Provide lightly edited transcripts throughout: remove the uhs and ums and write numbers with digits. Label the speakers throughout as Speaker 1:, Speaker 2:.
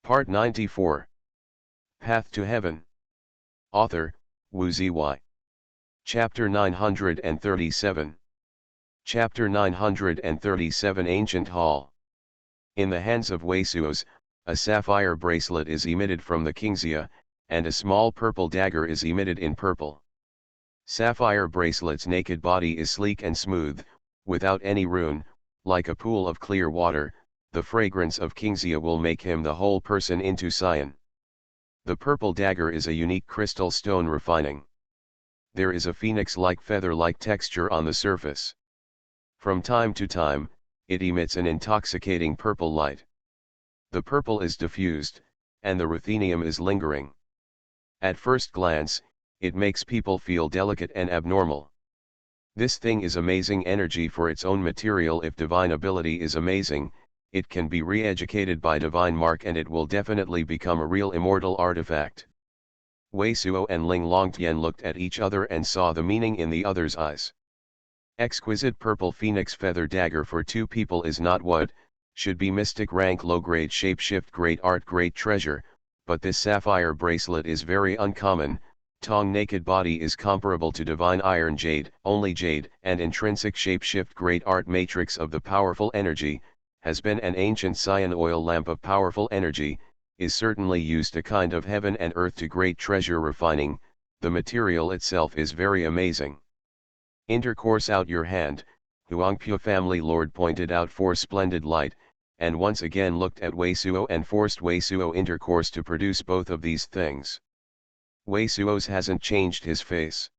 Speaker 1: Part 94. Path to Heaven. Author, Wu Ziyi. Chapter 937. Chapter 937 Ancient Hall. In the hands of Wei Suos, a sapphire bracelet is emitted from the Kingxia, and a small purple dagger is emitted in purple. Sapphire bracelet's naked body is sleek and smooth, without any rune, like a pool of clear water. The fragrance of Kingxia will make him the whole person into cyan. The purple dagger is a unique crystal stone refining. There is a phoenix-like feather-like texture on the surface. From time to time, it emits an intoxicating purple light. The purple is diffused, and the ruthenium is lingering. At first glance, it makes people feel delicate and abnormal. This thing is amazing energy for its own material. If divine ability is amazing, it can be re-educated by divine mark and it will definitely become a real immortal artifact. Wei Suo and Ling Longtian looked at each other and saw the meaning in the other's eyes. Exquisite purple phoenix feather dagger for two people is not what should be mystic rank low-grade shapeshift great art great treasure, but this sapphire bracelet is very uncommon. Tong naked body is comparable to divine iron jade, only jade, and intrinsic shapeshift great art matrix of the powerful energy, has been an ancient cyan oil lamp of powerful energy, is certainly used a kind of heaven and earth to great treasure refining. The material itself is very amazing. Intercourse out your hand, Huangpu family lord pointed out for splendid light, and once again looked at Wei Suo and forced Wei Suo intercourse to produce both of these things. Wei Suo's hasn't changed his face.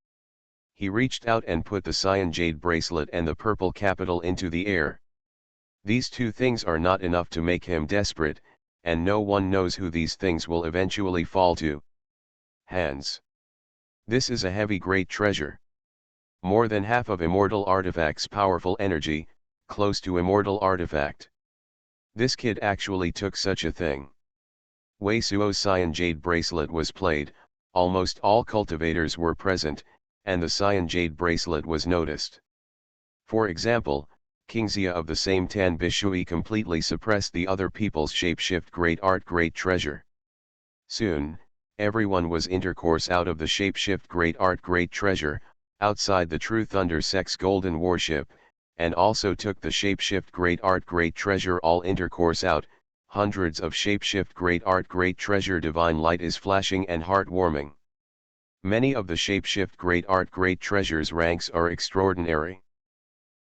Speaker 1: He reached out and put the cyan jade bracelet and the purple capital into the air. These two things are not enough to make him desperate, and no one knows who these things will eventually fall to hands. This is a heavy great treasure. More than half of immortal artifact's powerful energy, close to immortal artifact. This kid actually took such a thing. Wei Suo's cyan jade bracelet was played, almost all cultivators were present, and the cyan jade bracelet was noticed. For example, Kingxia of the same Tan Bishui completely suppressed the other people's shapeshift great art great treasure. Soon, everyone was intercourse out of the shapeshift great art great treasure, outside the True Thunder Sex golden warship, and also took the shapeshift great art great treasure all intercourse out. Hundreds of shapeshift great art great treasure divine light is flashing and heartwarming. Many of the shapeshift great art great treasures ranks are extraordinary.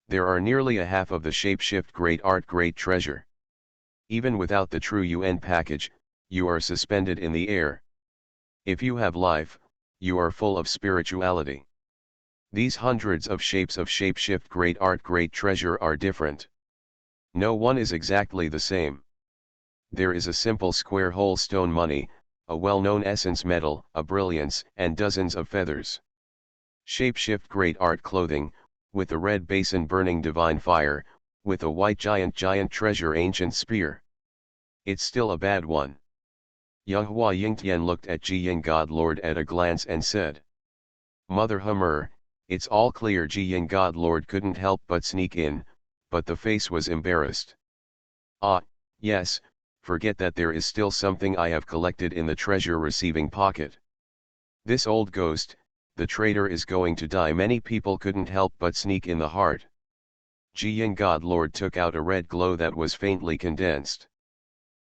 Speaker 1: There are nearly a half of the shapeshift great art great treasure. Even without the true UN package, you are suspended in the air. If you have life, you are full of spirituality. These hundreds of shapes of shapeshift great art great treasure are different. No one is exactly the same. There is a simple square whole stone money, a well-known essence metal, a brilliance, and dozens of feathers. Shapeshift great art clothing, with a red basin burning divine fire, with a white giant treasure ancient spear. It's still a bad one. Yanghua Yingtian looked at Ji Ying God Lord at a glance and said. Mother Hummer, it's all clear. Ji Ying God Lord couldn't help but sneak in, but the face was embarrassed. Ah, yes, forget that there is still something I have collected in the treasure receiving pocket. This old ghost, the traitor is going to die. Many people couldn't help but sneak in the heart. Ji Ying God Lord took out a red glow that was faintly condensed.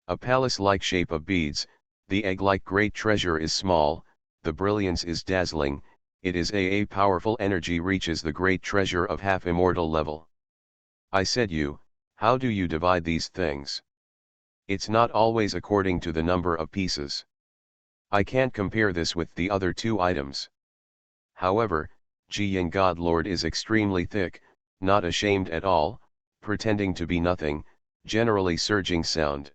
Speaker 1: A palace-like shape of beads, the egg-like great treasure is small, the brilliance is dazzling, it is a powerful energy reaches the great treasure of half-immortal level. I said you, how do you divide these things? It's not always according to the number of pieces. I can't compare this with the other two items. However, Ji Ying God Lord is extremely thick, not ashamed at all, pretending to be nothing, generally surging sound.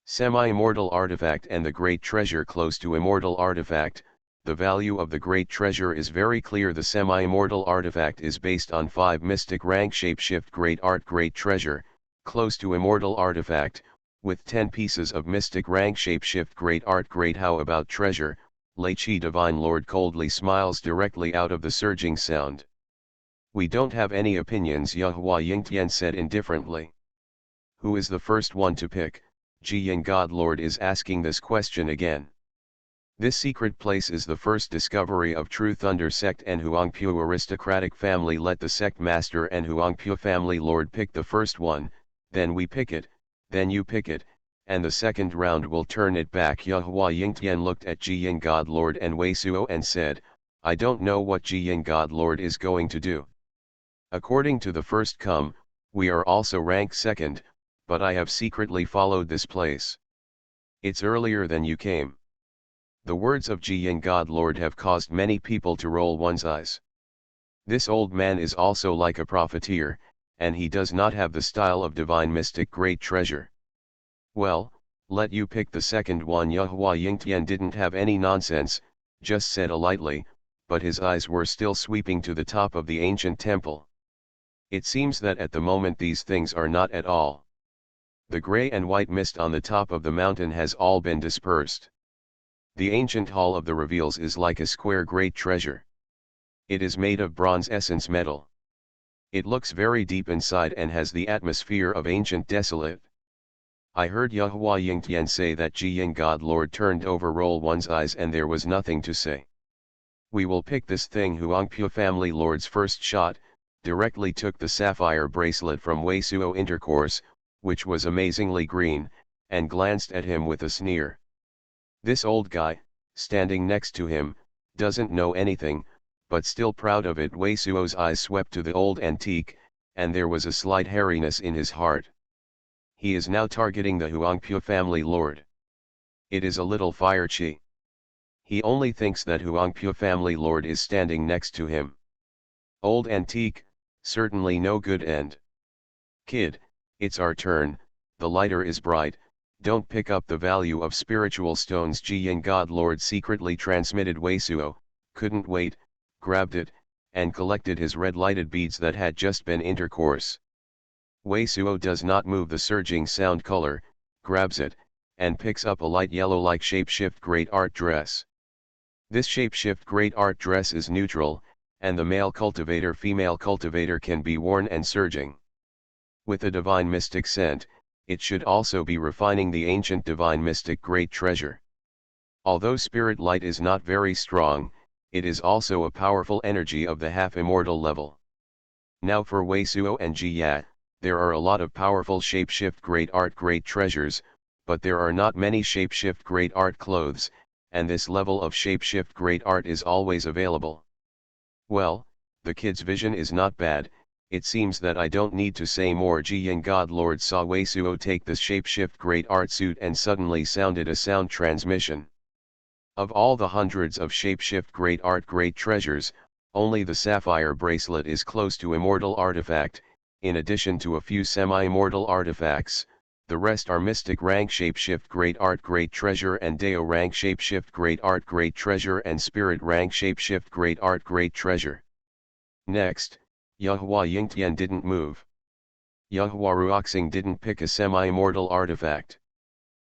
Speaker 1: Semi-immortal artifact and the great treasure close to immortal artifact, the value of the great treasure is very clear. The semi-immortal artifact is based on 5 mystic rank shapeshift great art great treasure, close to immortal artifact, with 10 pieces of mystic rank shapeshift great art great. How about treasure? Lei Qi Divine Lord coldly smiles directly out of the surging sound. We don't have any opinions, Yanghua Yingtian said indifferently. Who is the first one to pick? Jiyan Godlord is asking this question again. This secret place is the first discovery of True Thunder sect and Huangpu aristocratic family. Let the sect master and Huangpu family lord pick the first one, then we pick it, then you pick it, and the second round will turn it back. Yahua Yingtian looked at Jiyan Godlord and Wei Suo and said, I don't know what Jiyan Godlord is going to do. According to the first come, we are also ranked second, but I have secretly followed this place. It's earlier than you came. The words of Jiyan Godlord have caused many people to roll one's eyes. This old man is also like a profiteer, and he does not have the style of divine mystic great treasure. Well, let you pick the second one. Yahua Yingtian didn't have any nonsense, just said lightly, but his eyes were still sweeping to the top of the ancient temple. It seems that at the moment these things are not at all. The gray and white mist on the top of the mountain has all been dispersed. The ancient hall of the reveals is like a square great treasure. It is made of bronze essence metal. It looks very deep inside and has the atmosphere of ancient desolate. I heard Yahua Yingtian say that Jiyan Godlord turned over roll one's eyes and there was nothing to say. We will pick this thing. Huangpu family lord's first shot, directly took the sapphire bracelet from Wei Suo intercourse, which was amazingly green, and glanced at him with a sneer. This old guy, standing next to him, doesn't know anything, but still proud of it. Wei Suo's eyes swept to the old antique, and there was a slight hairiness in his heart. He is now targeting the Huangpu family lord. It is a little fire chi. He only thinks that Huangpu family lord is standing next to him. Old antique, certainly no good end. Kid, it's our turn, the lighter is bright, don't pick up the value of spiritual stones. Jiyan Godlord secretly transmitted Wei Suo, couldn't wait, grabbed it, and collected his red lighted beads that had just been intercourse. Wei Suo does not move the surging sound color, grabs it, and picks up a light yellow like shapeshift great art dress. This shapeshift great art dress is neutral, and the male cultivator female cultivator can be worn and surging. With a divine mystic scent, it should also be refining the ancient divine mystic great treasure. Although spirit light is not very strong, it is also a powerful energy of the half-immortal level. Now for Wei Suo and Jia, there are a lot of powerful shapeshift great art great treasures, but there are not many shapeshift great art clothes, and this level of shapeshift great art is always available. Well, the kid's vision is not bad. It seems that I don't need to say more. Jiyan Godlord saw Wei Suo take the shapeshift great art suit and suddenly sounded a sound transmission. Of all the hundreds of shapeshift great art great treasures, only the sapphire bracelet is close to immortal artifact. In addition to a few semi-immortal artifacts, the rest are mystic rank shapeshift great art great treasure and Deo rank shapeshift great art great treasure and spirit rank shapeshift great art great treasure. Next, Yahua Yingtian didn't move. Yahua Ruoxing didn't pick a semi-immortal artifact.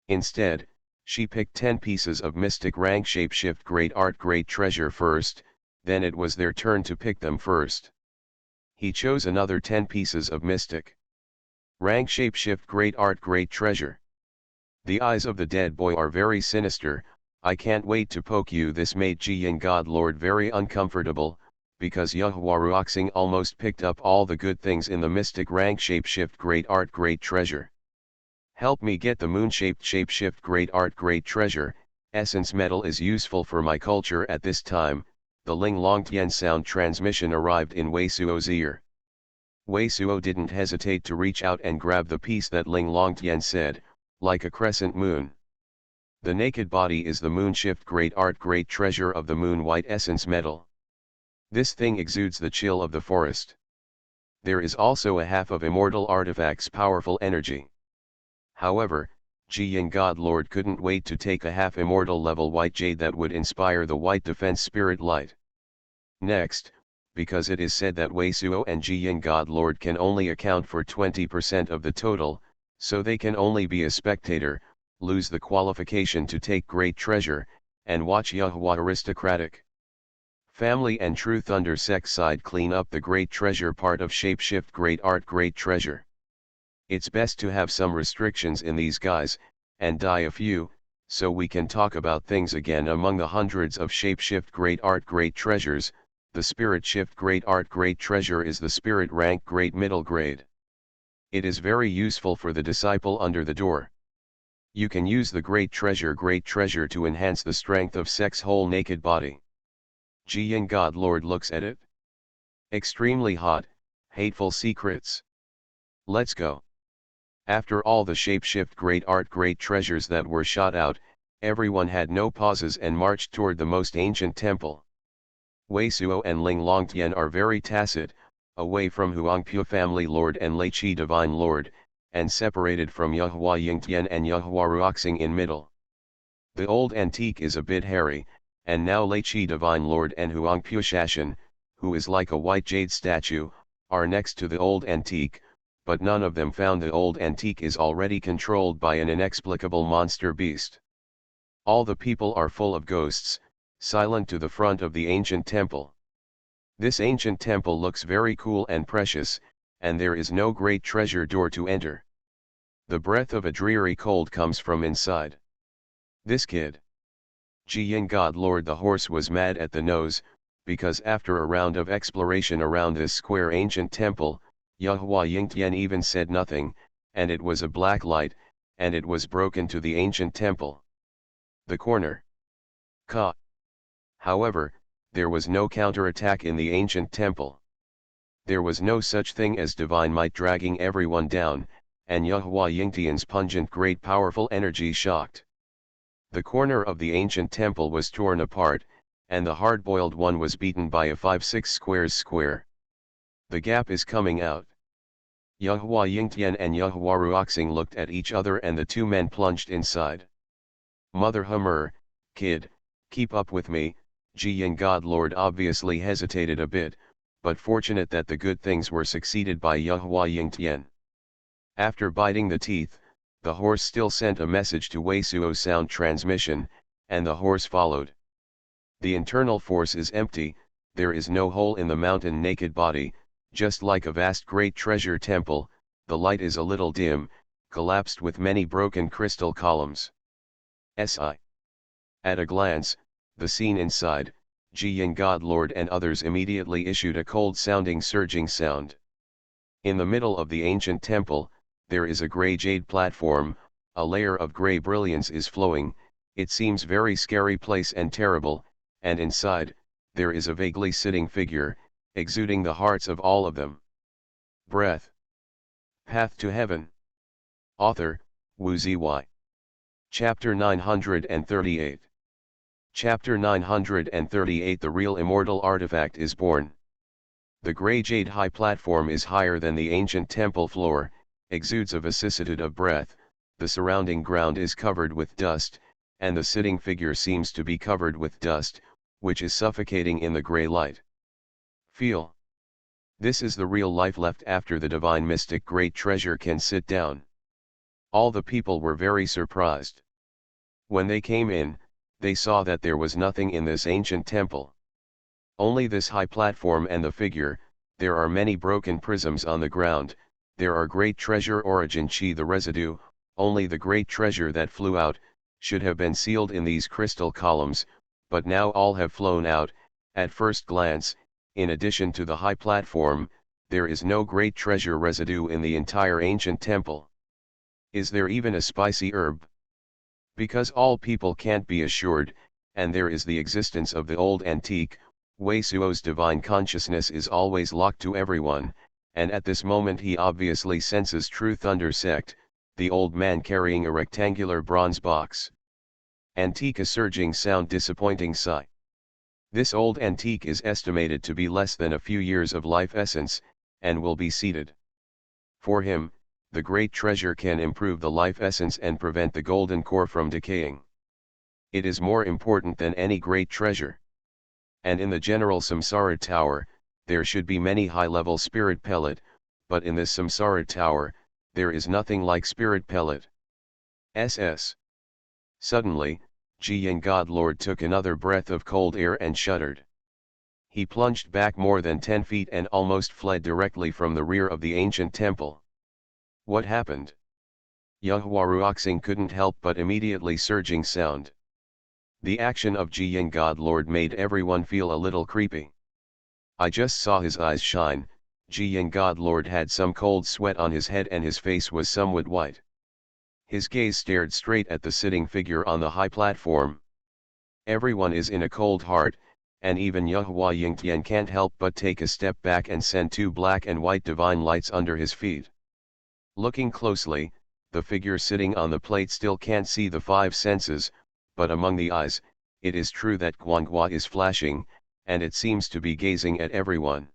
Speaker 1: Instead, she picked 10 pieces of mystic rank shapeshift great art great treasure first, then it was their turn to pick them first. He chose another 10 pieces of mystic rank shapeshift great art great treasure. The eyes of the dead boy are very sinister. I can't wait to poke you. This made Jiyan Godlord very uncomfortable, because Yahua Ruoxing almost picked up all the good things in the mystic rank shapeshift great art great treasure. Help me get the moon-shaped shapeshift great art great treasure. Essence metal is useful for my culture at this time. The Ling Longtian sound transmission arrived in Wei Suo's ear. Wei Suo didn't hesitate to reach out and grab the piece that Ling Longtian said, like a crescent moon. The naked body is the moon-shift great art great treasure of the moon white essence metal. This thing exudes the chill of the forest. There is also a half of immortal artifacts powerful energy. However, Jiyan Godlord couldn't wait to take a half immortal level white jade that would inspire the white defense spirit light. Next, because it is said that Wei Suo and Jiyan Godlord can only account for 20% of the total, so they can only be a spectator, lose the qualification to take great treasure, and watch Yahua aristocratic family and True Thunder sect side clean up the great treasure part of shapeshift great art great treasure. It's best to have some restrictions in these guys, and die a few, so we can talk about things again. Among the hundreds of shapeshift great art great treasures, the spirit shift great art great treasure is the spirit rank great middle grade. It is very useful for the disciple under the door. You can use the great treasure to enhance the strength of sex whole naked body. Jiyan God Lord looks at it. Extremely hot, hateful secrets. Let's go. After all the shapeshift great art great treasures that were shot out, everyone had no pauses and marched toward the most ancient temple. Wei Suo and Ling Longtian are very tacit, away from Huangpu family lord and Lei Qi divine lord, and separated from Yehua Yingtian and Yehua Ruoxing in middle. The old antique is a bit hairy, and now Lei Qi divine lord and Huangpu Shashan, who is like a white jade statue, are next to the old antique, but none of them found the old antique is already controlled by an inexplicable monster beast. All the people are full of ghosts, silent to the front of the ancient temple. This ancient temple looks very cool and precious, and there is no great treasure door to enter. The breath of a dreary cold comes from inside. This kid. Jiyan God Lord the horse was mad at the nose, because after a round of exploration around this square ancient temple, Yehua Yingtian even said nothing, and it was a black light, and it was broken to the ancient temple. The corner. Ka. However, there was no counterattack in the ancient temple. There was no such thing as divine might dragging everyone down, and Yehua Yingtian's pungent great powerful energy shocked. The corner of the ancient temple was torn apart, and the hard-boiled one was beaten by a 5-6 squares square. The gap is coming out. Yehua Yingtian and Yehua Ruoxing looked at each other and the two men plunged inside. Mother Hummer, kid, keep up with me. Jiyan God Lord obviously hesitated a bit, but fortunate that the good things were succeeded by Yehua Yingtian. After biting the teeth, the horse still sent a message to Wei Suo sound transmission, and the horse followed. The internal force is empty, there is no hole in the mountain naked body, just like a vast great treasure temple, the light is a little dim, collapsed with many broken crystal columns. Si. At a glance, the scene inside, Jiyan God Lord and others immediately issued a cold-sounding surging sound. In the middle of the ancient temple, there is a grey jade platform, a layer of grey brilliance is flowing, it seems very scary place and terrible, and inside, there is a vaguely sitting figure, exuding the hearts of all of them. Breath. Path to Heaven. Author, Wu Ziyi. Chapter 938. Chapter 938 The real immortal artifact is born. The grey jade high platform is higher than the ancient temple floor, exudes a vicissitude of breath, the surrounding ground is covered with dust, and the sitting figure seems to be covered with dust, which is suffocating in the grey light. Feel. This is the real life left after the divine mystic great treasure can sit down. All the people were very surprised. When they came in, they saw that there was nothing in this ancient temple. Only this high platform and the figure, there are many broken prisms on the ground, there are great treasure origin chi the residue, only the great treasure that flew out, should have been sealed in these crystal columns, but now all have flown out. At first glance, in addition to the high platform, there is no great treasure residue in the entire ancient temple. Is there even a spicy herb? Because all people can't be assured, and there is the existence of the old antique, Wei Suo's divine consciousness is always locked to everyone, and at this moment he obviously senses True Thunder Sect, the old man carrying a rectangular bronze box. Antique, a surging sound, disappointing sigh. This old antique is estimated to be less than a few years of life essence, and will be seated. For him, the great treasure can improve the life essence and prevent the golden core from decaying. It is more important than any great treasure. And in the general samsara tower, there should be many high-level spirit pellet, but in this samsara tower, there is nothing like spirit pellet. SS. Suddenly, Jiyan God Lord took another breath of cold air and shuddered. He plunged back more than 10 feet and almost fled directly from the rear of the ancient temple. What happened? Yahwaruoxing couldn't help but immediately surging sound. The action of Ji Yin God Lord made everyone feel a little creepy. I just saw his eyes shine. Ji Yin God Lord had some cold sweat on his head and his face was somewhat white. His gaze stared straight at the sitting figure on the high platform. Everyone is in a cold heart, and even Yahua Yingtian can't help but take a step back and send two black and white divine lights under his feet. Looking closely, the figure sitting on the plate still can't see the five senses, but among the eyes, it is true that Xuanhuan is flashing, and it seems to be gazing at everyone.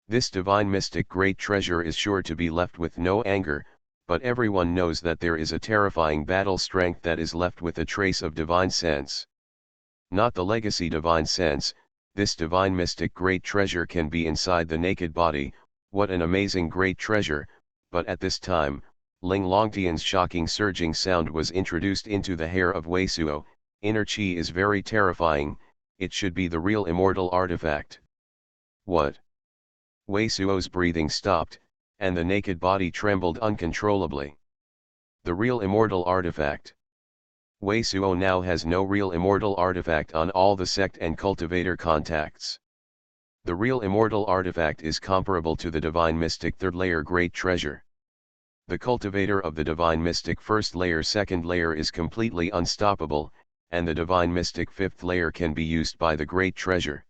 Speaker 1: This divine mystic great treasure is sure to be left with no anger, but everyone knows that there is a terrifying battle strength that is left with a trace of divine sense. Not the legacy divine sense, this divine mystic great treasure can be inside the naked body. What an amazing great treasure, but at this time, Ling Longtian's shocking surging sound was introduced into the hair of Wei Suo. Inner chi is very terrifying, it should be the real immortal artifact. What? Wei Suo's breathing stopped, and the naked body trembled uncontrollably. The real immortal artifact. Wei Suo now has no real immortal artifact on all the sect and cultivator contacts. The real immortal artifact is comparable to the divine mystic third layer great treasure. The cultivator of the divine mystic first layer second layer is completely unstoppable, and the divine mystic fifth layer can be used by the great treasure.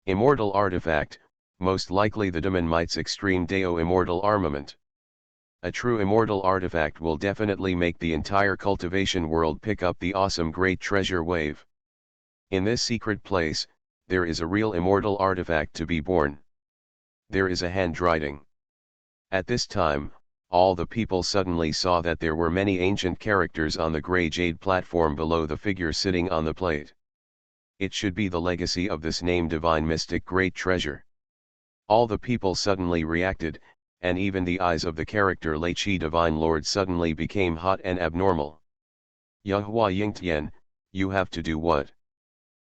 Speaker 1: Immortal artifact, most likely the Demon Might's Extreme Deo Immortal Armament. A true immortal artifact will definitely make the entire cultivation world pick up the awesome great treasure wave. In this secret place, there is a real immortal artifact to be born. There is a handwriting. At this time, all the people suddenly saw that there were many ancient characters on the grey jade platform below the figure sitting on the plate. It should be the legacy of this name divine mystic great treasure. All the people suddenly reacted, and even the eyes of the character Lei Qi Divine Lord suddenly became hot and abnormal. Yahua Yingtian, you have to do what?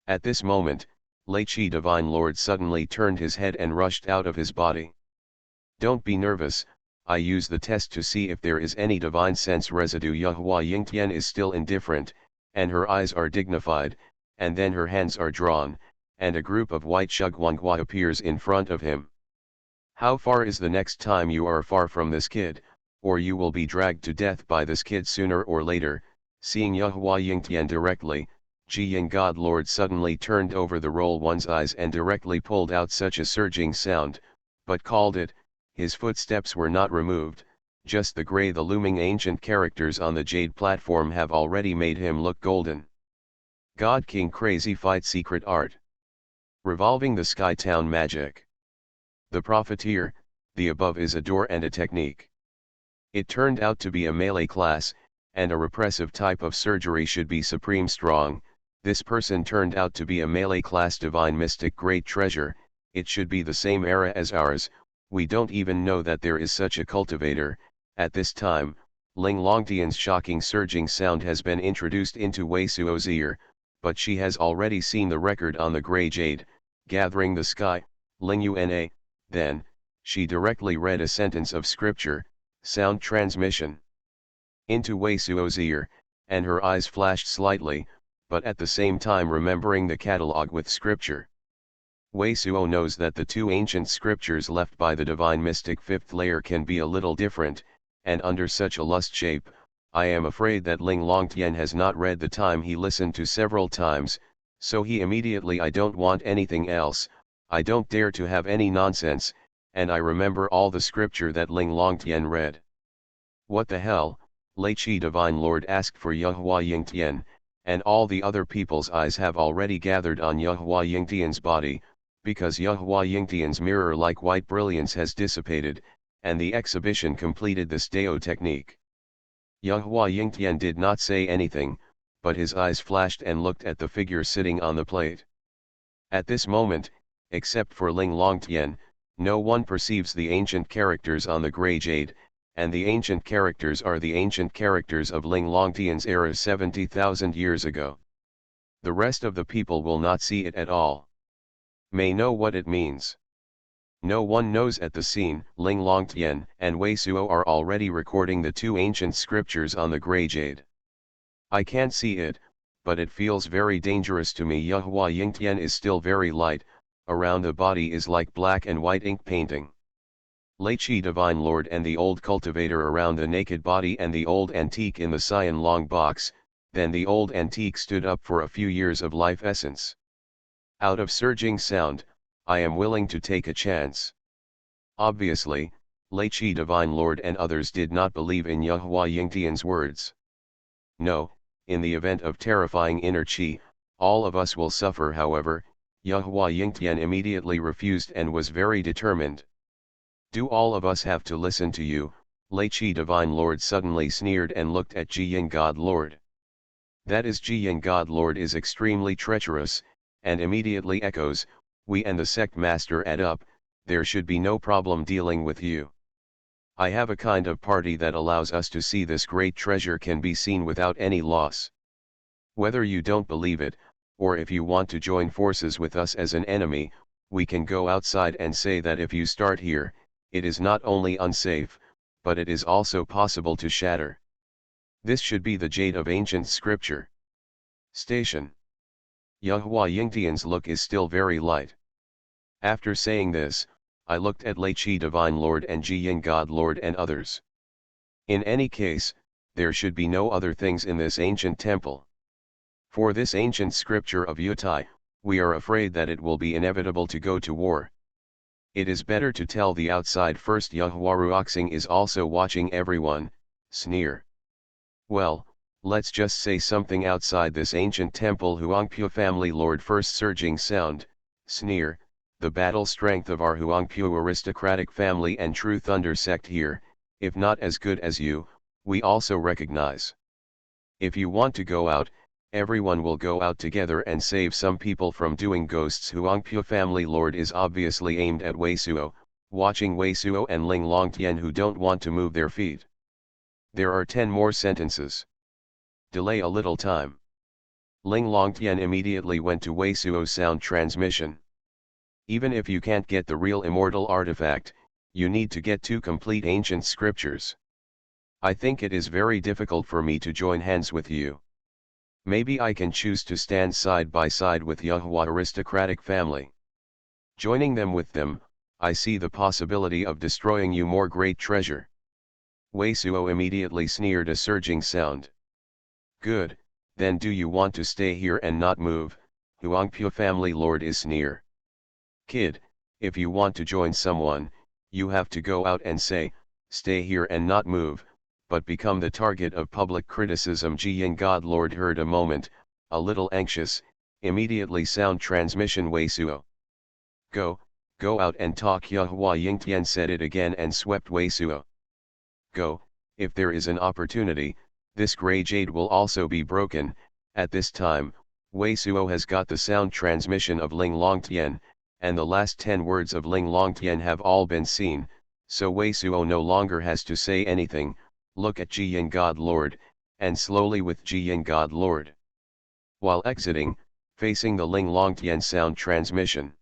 Speaker 1: At this moment, Lei Qi Divine Lord suddenly turned his head and rushed out of his body. Don't be nervous, I use the test to see if there is any divine sense residue. Yahua Yingtian is still indifferent, and her eyes are dignified, and then her hands are drawn, and a group of white Xuanhuan appears in front of him. How far is the next time you are far from this kid, or you will be dragged to death by this kid sooner or later. Seeing Yahua Yingtian directly, Ji Yin God Lord suddenly turned over the roll one's eyes and directly pulled out such a surging sound, but called it. His footsteps were not removed, just the grey. The looming ancient characters on the jade platform have already made him look golden. God King Crazy Fight Secret Art. Revolving the Sky Town Magic. The Profiteer, the above is a door and a technique. It turned out to be a melee class, and a repressive type of surgery should be supreme strong. This person turned out to be a melee class divine mystic great treasure. It should be the same era as ours. We don't even know that there is such a cultivator. At this time, Ling Longtian's shocking surging sound has been introduced into Wei Suo's ear, but she has already seen the record on the grey jade, gathering the sky, Ling Una. Then, she directly read a sentence of scripture, sound transmission, into Wei Suo's ear, and her eyes flashed slightly, but at the same time remembering the catalogue with scripture. Wei Suo knows that the two ancient scriptures left by the divine mystic fifth layer can be a little different, and under such a lust shape, I am afraid that Ling Longtian has not read the time he listened to several times, so he immediately I don't want anything else, I don't dare to have any nonsense, and I remember all the scripture that Ling Longtian read. What the hell, Lei Qi Divine Lord asked for Yahua Yingtian, and all the other people's eyes have already gathered on Yahua Yingtian's body, because Yahua Yingtian's mirror-like white brilliance has dissipated, and the exhibition completed this Deo technique. Yahua Yingtian did not say anything, but his eyes flashed and looked at the figure sitting on the plate. At this moment, except for Ling Longtian, no one perceives the ancient characters on the grey jade, and the ancient characters are the ancient characters of Ling Longtian's era 70,000 years ago. The rest of the people will not see it at all. May know what it means. No one knows at the scene. Ling Longtian and Wei Suo are already recording the two ancient scriptures on the grey jade. I can't see it, but it feels very dangerous to me. Yehua Yingtian is still very light, around the body is like black and white ink painting. Lei Qi Divine Lord and the old cultivator around the naked body and the old antique in the cyan long box. Then the old antique stood up for a few years of life essence. Out of surging sound, I am willing to take a chance. Obviously, Lei Qi Divine Lord and others did not believe in Yehua Yingtian's words. No, in the event of terrifying inner Qi, all of us will suffer. However, Yehua Yingtian immediately refused and was very determined. Do all of us have to listen to you? Lei Qi Divine Lord suddenly sneered and looked at Ji Ying God Lord. That is, Ji Ying God Lord is extremely treacherous, and immediately echoes, we and the sect master add up, there should be no problem dealing with you. I have a kind of party that allows us to see this great treasure can be seen without any loss. Whether you don't believe it, or if you want to join forces with us as an enemy, we can go outside and say that if you start here, it is not only unsafe, but it is also possible to shatter. This should be the jade of ancient scripture. Station. Yehua Yingtian's look is still very light. After saying this, I looked at Lei Qi Divine Lord and Ji Ying God Lord and others. In any case, there should be no other things in this ancient temple. For this ancient scripture of Yutai, we are afraid that it will be inevitable to go to war. It is better to tell the outside first. Yehua Ruoxing is also watching everyone, sneer. Well, let's just say something outside this ancient temple. Huangpu family lord first surging sound, sneer, the battle strength of our Huangpu aristocratic family and true thunder sect here, if not as good as you, we also recognize. If you want to go out, everyone will go out together and save some people from doing ghosts. Huangpu family lord is obviously aimed at Wei Suo, watching Wei Suo and Ling Longtian who don't want to move their feet. There are 10 more sentences. Delay a little time. Ling Longtian immediately went to Wei Suo's sound transmission. Even if you can't get the real immortal artifact, you need to get 2 complete ancient scriptures. I think it is very difficult for me to join hands with you. Maybe I can choose to stand side by side with Yehua aristocratic family. Joining them with them, I see the possibility of destroying you more great treasure. Wei Suo immediately sneered a surging sound. Good, then do you want to stay here and not move? Huangpu family lord is sneer. Kid, if you want to join someone, you have to go out and say, stay here and not move, but become the target of public criticism. Ji Ying God Lord heard a moment, a little anxious, immediately sound transmission Wei Suo. Go out and talk. Yehua Yingtian said it again and swept Wei Suo. Go, if there is an opportunity, this grey jade will also be broken. At this time, Wei Suo has got the sound transmission of Ling Longtian, and the last 10 words of Ling Longtian have all been seen, so Wei Suo no longer has to say anything. Look at Ji Ying God Lord, and slowly with Ji Ying God Lord. While exiting, facing the Ling Longtian sound transmission.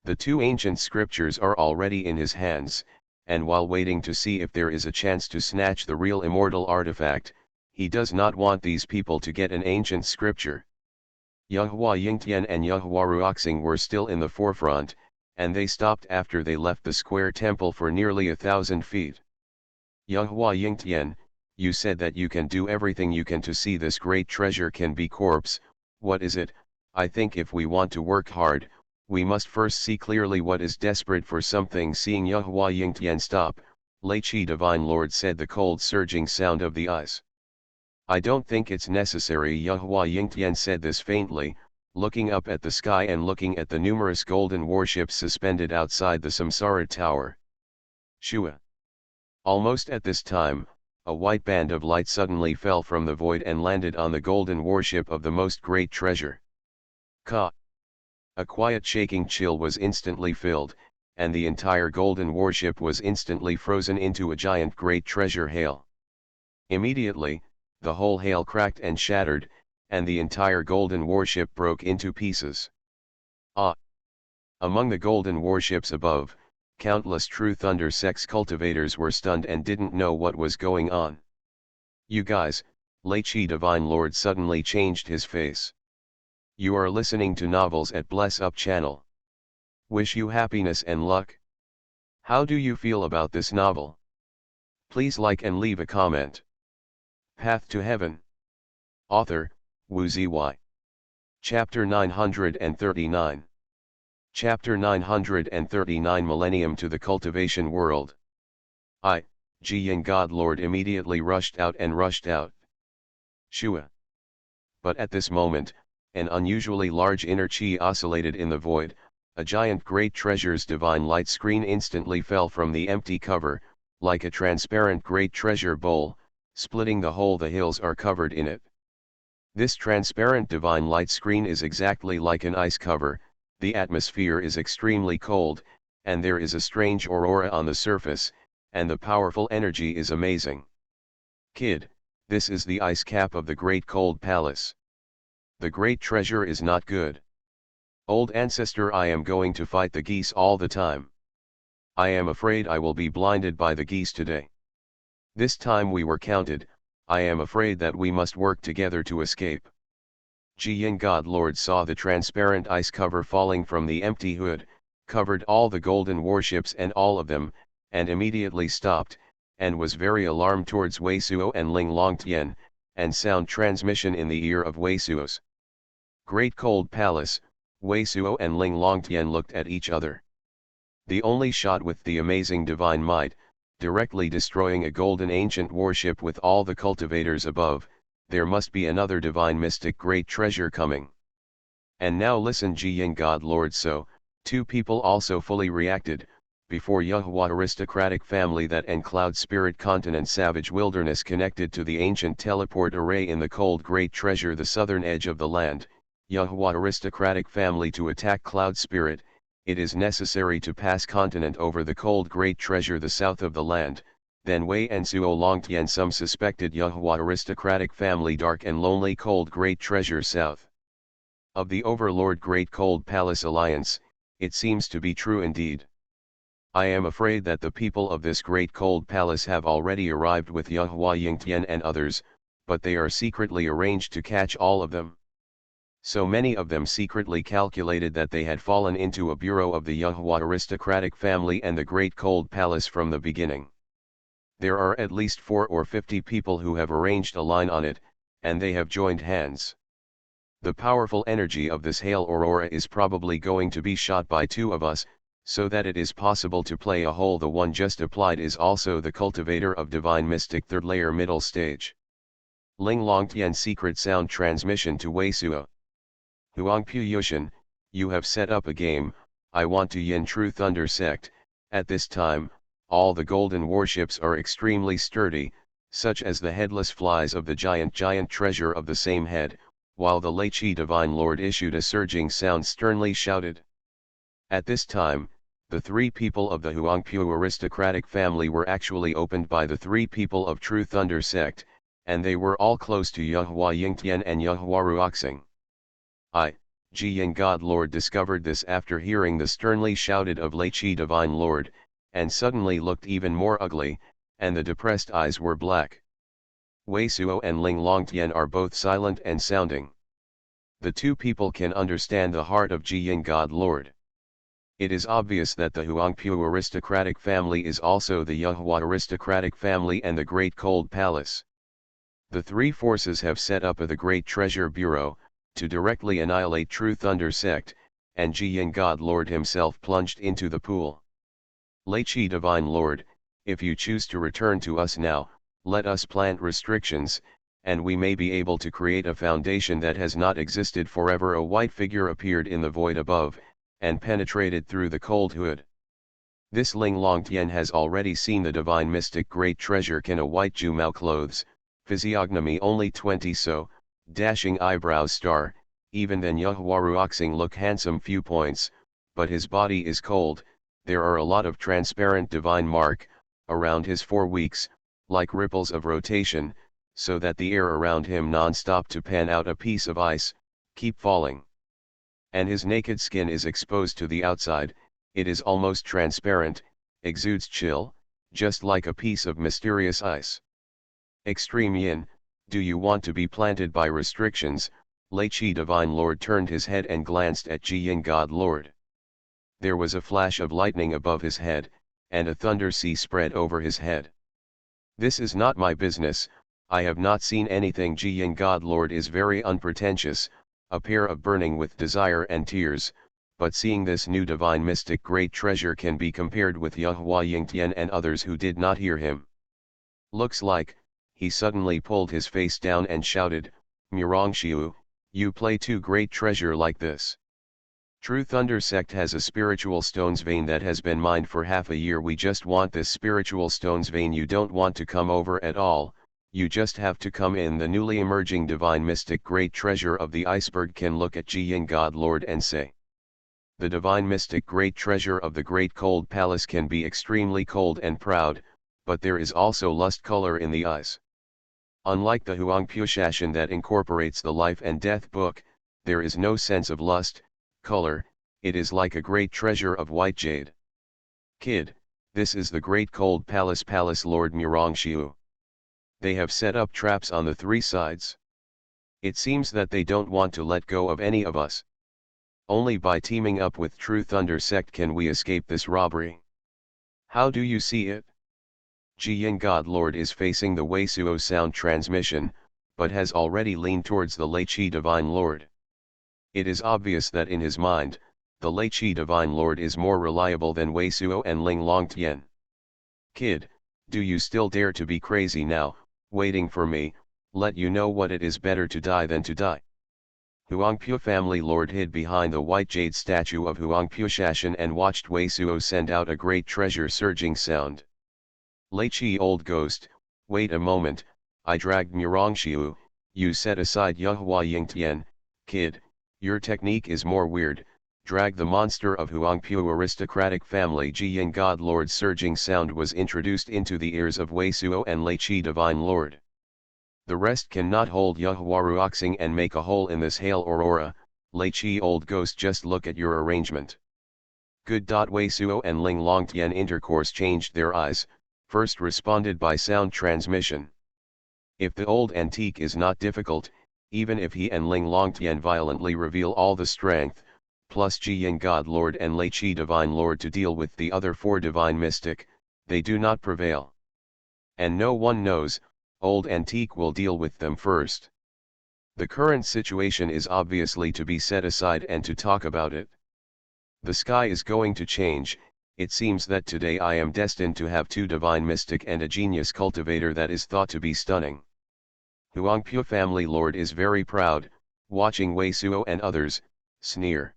Speaker 1: The 2 ancient scriptures are already in his hands, and while waiting to see if there is a chance to snatch the real immortal artifact, he does not want these people to get an ancient scripture. Yehua Yingtian and Yehua Ruoxing were still in the forefront, and they stopped after they left the square temple for nearly 1,000 feet. Yehua Yingtian, you said that you can do everything you can to see this great treasure can be corpse. What is it? I think if we want to work hard, we must first see clearly what is desperate for something. Seeing Yehua Yingtian stop, Lei Qi Divine Lord said the cold surging sound of the eyes. I don't think it's necessary. Yehua Yingtian said this faintly, looking up at the sky and looking at the numerous golden warships suspended outside the Samsara Tower. Shua. Almost at this time, a white band of light suddenly fell from the void and landed on the golden warship of the most great treasure. Ka. A quiet shaking chill was instantly filled, and the entire golden warship was instantly frozen into a giant great treasure hail. Immediately, the whole hail cracked and shattered, and the entire golden warship broke into pieces. Ah! Among the golden warships above, Countless True Thunder Sects cultivators were stunned and didn't know what was going on. You guys, Lei Chi Divine Lord suddenly changed his face. You are listening to Novels at Bless Up channel. Wish you happiness and luck. How do you feel about this novel? Please like and leave a comment. Path to Heaven. Author, Wu Ziyi. Chapter 939. Chapter 939 Millennium to the Cultivation World. Ji Yin God Lord immediately rushed out. Shua. But at this moment, an unusually large inner chi oscillated in the void. A giant great treasure's divine light screen instantly fell from the empty cover, like a transparent great treasure bowl, splitting the hole the hills are covered in it. This transparent divine light screen is exactly like an ice cover. The atmosphere is extremely cold, and there is a strange aurora on the surface, and the powerful energy is amazing. Kid, this is the ice cap of the Great Cold Palace. The great treasure is not good. Old ancestor, I am going to fight the geese all the time. I am afraid I will be blinded by the geese today. This time we were counted. I am afraid that we must work together to escape. Ji Yin God Lord saw the transparent ice cover falling from the empty hood, covered all the golden warships and all of them, and immediately stopped, and was very alarmed towards Wei Suo and Ling Longtian, and sound transmission in the ear of Wei Suo's Great Cold Palace. Wei Suo and Ling Longtian looked at each other. The only shot with the amazing divine might, directly destroying a golden ancient warship with all the cultivators above. There must be another divine mystic great treasure coming. And now listen, Ji Yin God Lord. So, two people also fully reacted, before Yuhua aristocratic family that and Cloud Spirit Continent savage wilderness connected to the ancient teleport array in the cold great treasure the southern edge of the land. Yuhua aristocratic family to attack Cloud Spirit. It is necessary to pass continent over the cold great treasure the south of the land. Then Wei and Suo Longtian some suspected Yuhua aristocratic family dark and lonely cold great treasure south of the Overlord Great Cold Palace Alliance. It seems to be true indeed. I am afraid that the people of this Great Cold Palace have already arrived with Yuhua Yingtian and others, but they are secretly arranged to catch all of them. So many of them secretly calculated that they had fallen into a bureau of the Yuhua aristocratic family and the Great Cold Palace from the beginning. There are at least 4 or 50 people who have arranged a line on it, and they have joined hands. The powerful energy of this hail aurora is probably going to be shot by 2 of us, so that it is possible to play a hole. The one just applied is also the cultivator of divine mystic 3rd layer middle stage. Ling Longtian secret sound transmission to Wei Suo. Huangpu Yushan, you have set up a game. I want to Yin True Thunder Sect. At this time, all the golden warships are extremely sturdy, such as the headless flies of the giant treasure of the same head, while the Lei Chi Divine Lord issued a surging sound sternly shouted. At this time, the 3 people of the Huangpu aristocratic family were actually opened by the 3 people of True Thunder Sect, and they were all close to Yuhua Yingtian and Yuhua Ruoxing. Ji Yin God Lord discovered this after hearing the sternly shouted of Lei Chi Divine Lord, and suddenly looked even more ugly, and the depressed eyes were black. Wei Suo and Ling Longtian are both silent and sounding. The 2 people can understand the heart of Ji Yin God Lord. It is obvious that the Huangpu aristocratic family is also the Yuhua aristocratic family and the Great Cold Palace. The 3 forces have set up the Great Treasure Bureau, to directly annihilate True Thunder Sect, and Ji Yin God Lord himself plunged into the pool. Lei Chi Divine Lord, if you choose to return to us now, let us plant restrictions, and we may be able to create a foundation that has not existed forever. A white figure appeared in the void above, and penetrated through the cold hood. This Ling Longtian has already seen the divine mystic great treasure in a white Jumao clothes, physiognomy only 20 so, dashing eyebrows star, even then Yuhua Ruoxing look handsome few points, but his body is cold. There are a lot of transparent divine mark, around his 4 weeks, like ripples of rotation, so that the air around him non-stop to pan out a piece of ice, keep falling. And his naked skin is exposed to the outside. It is almost transparent, exudes chill, just like a piece of mysterious ice. Extreme yin, do you want to be planted by restrictions? Lei Chi Divine Lord turned his head and glanced at Ji Yin God Lord. There was a flash of lightning above his head, and a thunder sea spread over his head. This is not my business, I have not seen anything. Ji Yin God Lord is very unpretentious, a pair of burning with desire and tears, but seeing this new divine mystic great treasure can be compared with Yehua Yingtian and others who did not hear him. Looks like, he suddenly pulled his face down and shouted, Murongxiu, you play too great treasure like this. True Thunder Sect has a spiritual stones vein that has been mined for half a year. We just want this spiritual stones vein. You don't want to come over at all, you just have to come in. The newly emerging divine mystic great treasure of the iceberg can look at Ji Yin God Lord and say, the divine mystic great treasure of the great cold palace can be extremely cold and proud, but there is also lust color in the eyes. Unlike the Huangpushashan that incorporates the life and death book, there is no sense of lust, color, it is like a great treasure of white jade. Kid, this is the great cold palace. Palace Lord Murongxiu. They have set up traps on the three sides. It seems that they don't want to let go of any of us. Only by teaming up with True Thunder Sect can we escape this robbery. How do you see it? Ji Yin God Lord is facing the Wei Suo sound transmission, but has already leaned towards the Lei Chi Divine Lord. It is obvious that in his mind, the Lei Chi Divine Lord is more reliable than Wei Suo and Ling Longtian. Kid, do you still dare to be crazy now, waiting for me? Let you know what it is, better to die than to die. Huangpu family lord hid behind the white jade statue of Huangpushashan and watched Wei Suo send out a great treasure surging sound. Lei Chi old ghost, wait a moment, I dragged Murongxiu, you set aside Yehua Yingtian, kid, your technique is more weird, drag the monster of Huangpu aristocratic family. Ji Yin God Lord's surging sound was introduced into the ears of Wei Suo and Lei Chi Divine Lord. The rest cannot hold Yehua Ruoxing and make a hole in this hail aurora. Lei Chi old ghost, just look at your arrangement. Good. Wei Suo and Ling Longtian intercourse changed their eyes, first responded by sound transmission. If the old antique is not difficult, even if he and Ling Longtian violently reveal all the strength, plus Ji Yin God Lord and Lei Chi Divine Lord to deal with the other four divine mystic, they do not prevail. And no one knows, old antique will deal with them first. The current situation is obviously to be set aside and to talk about it. The sky is going to change. It seems that today I am destined to have two divine mystic and a genius cultivator that is thought to be stunning. Huangpu family lord is very proud, watching Wei Suo and others, sneer.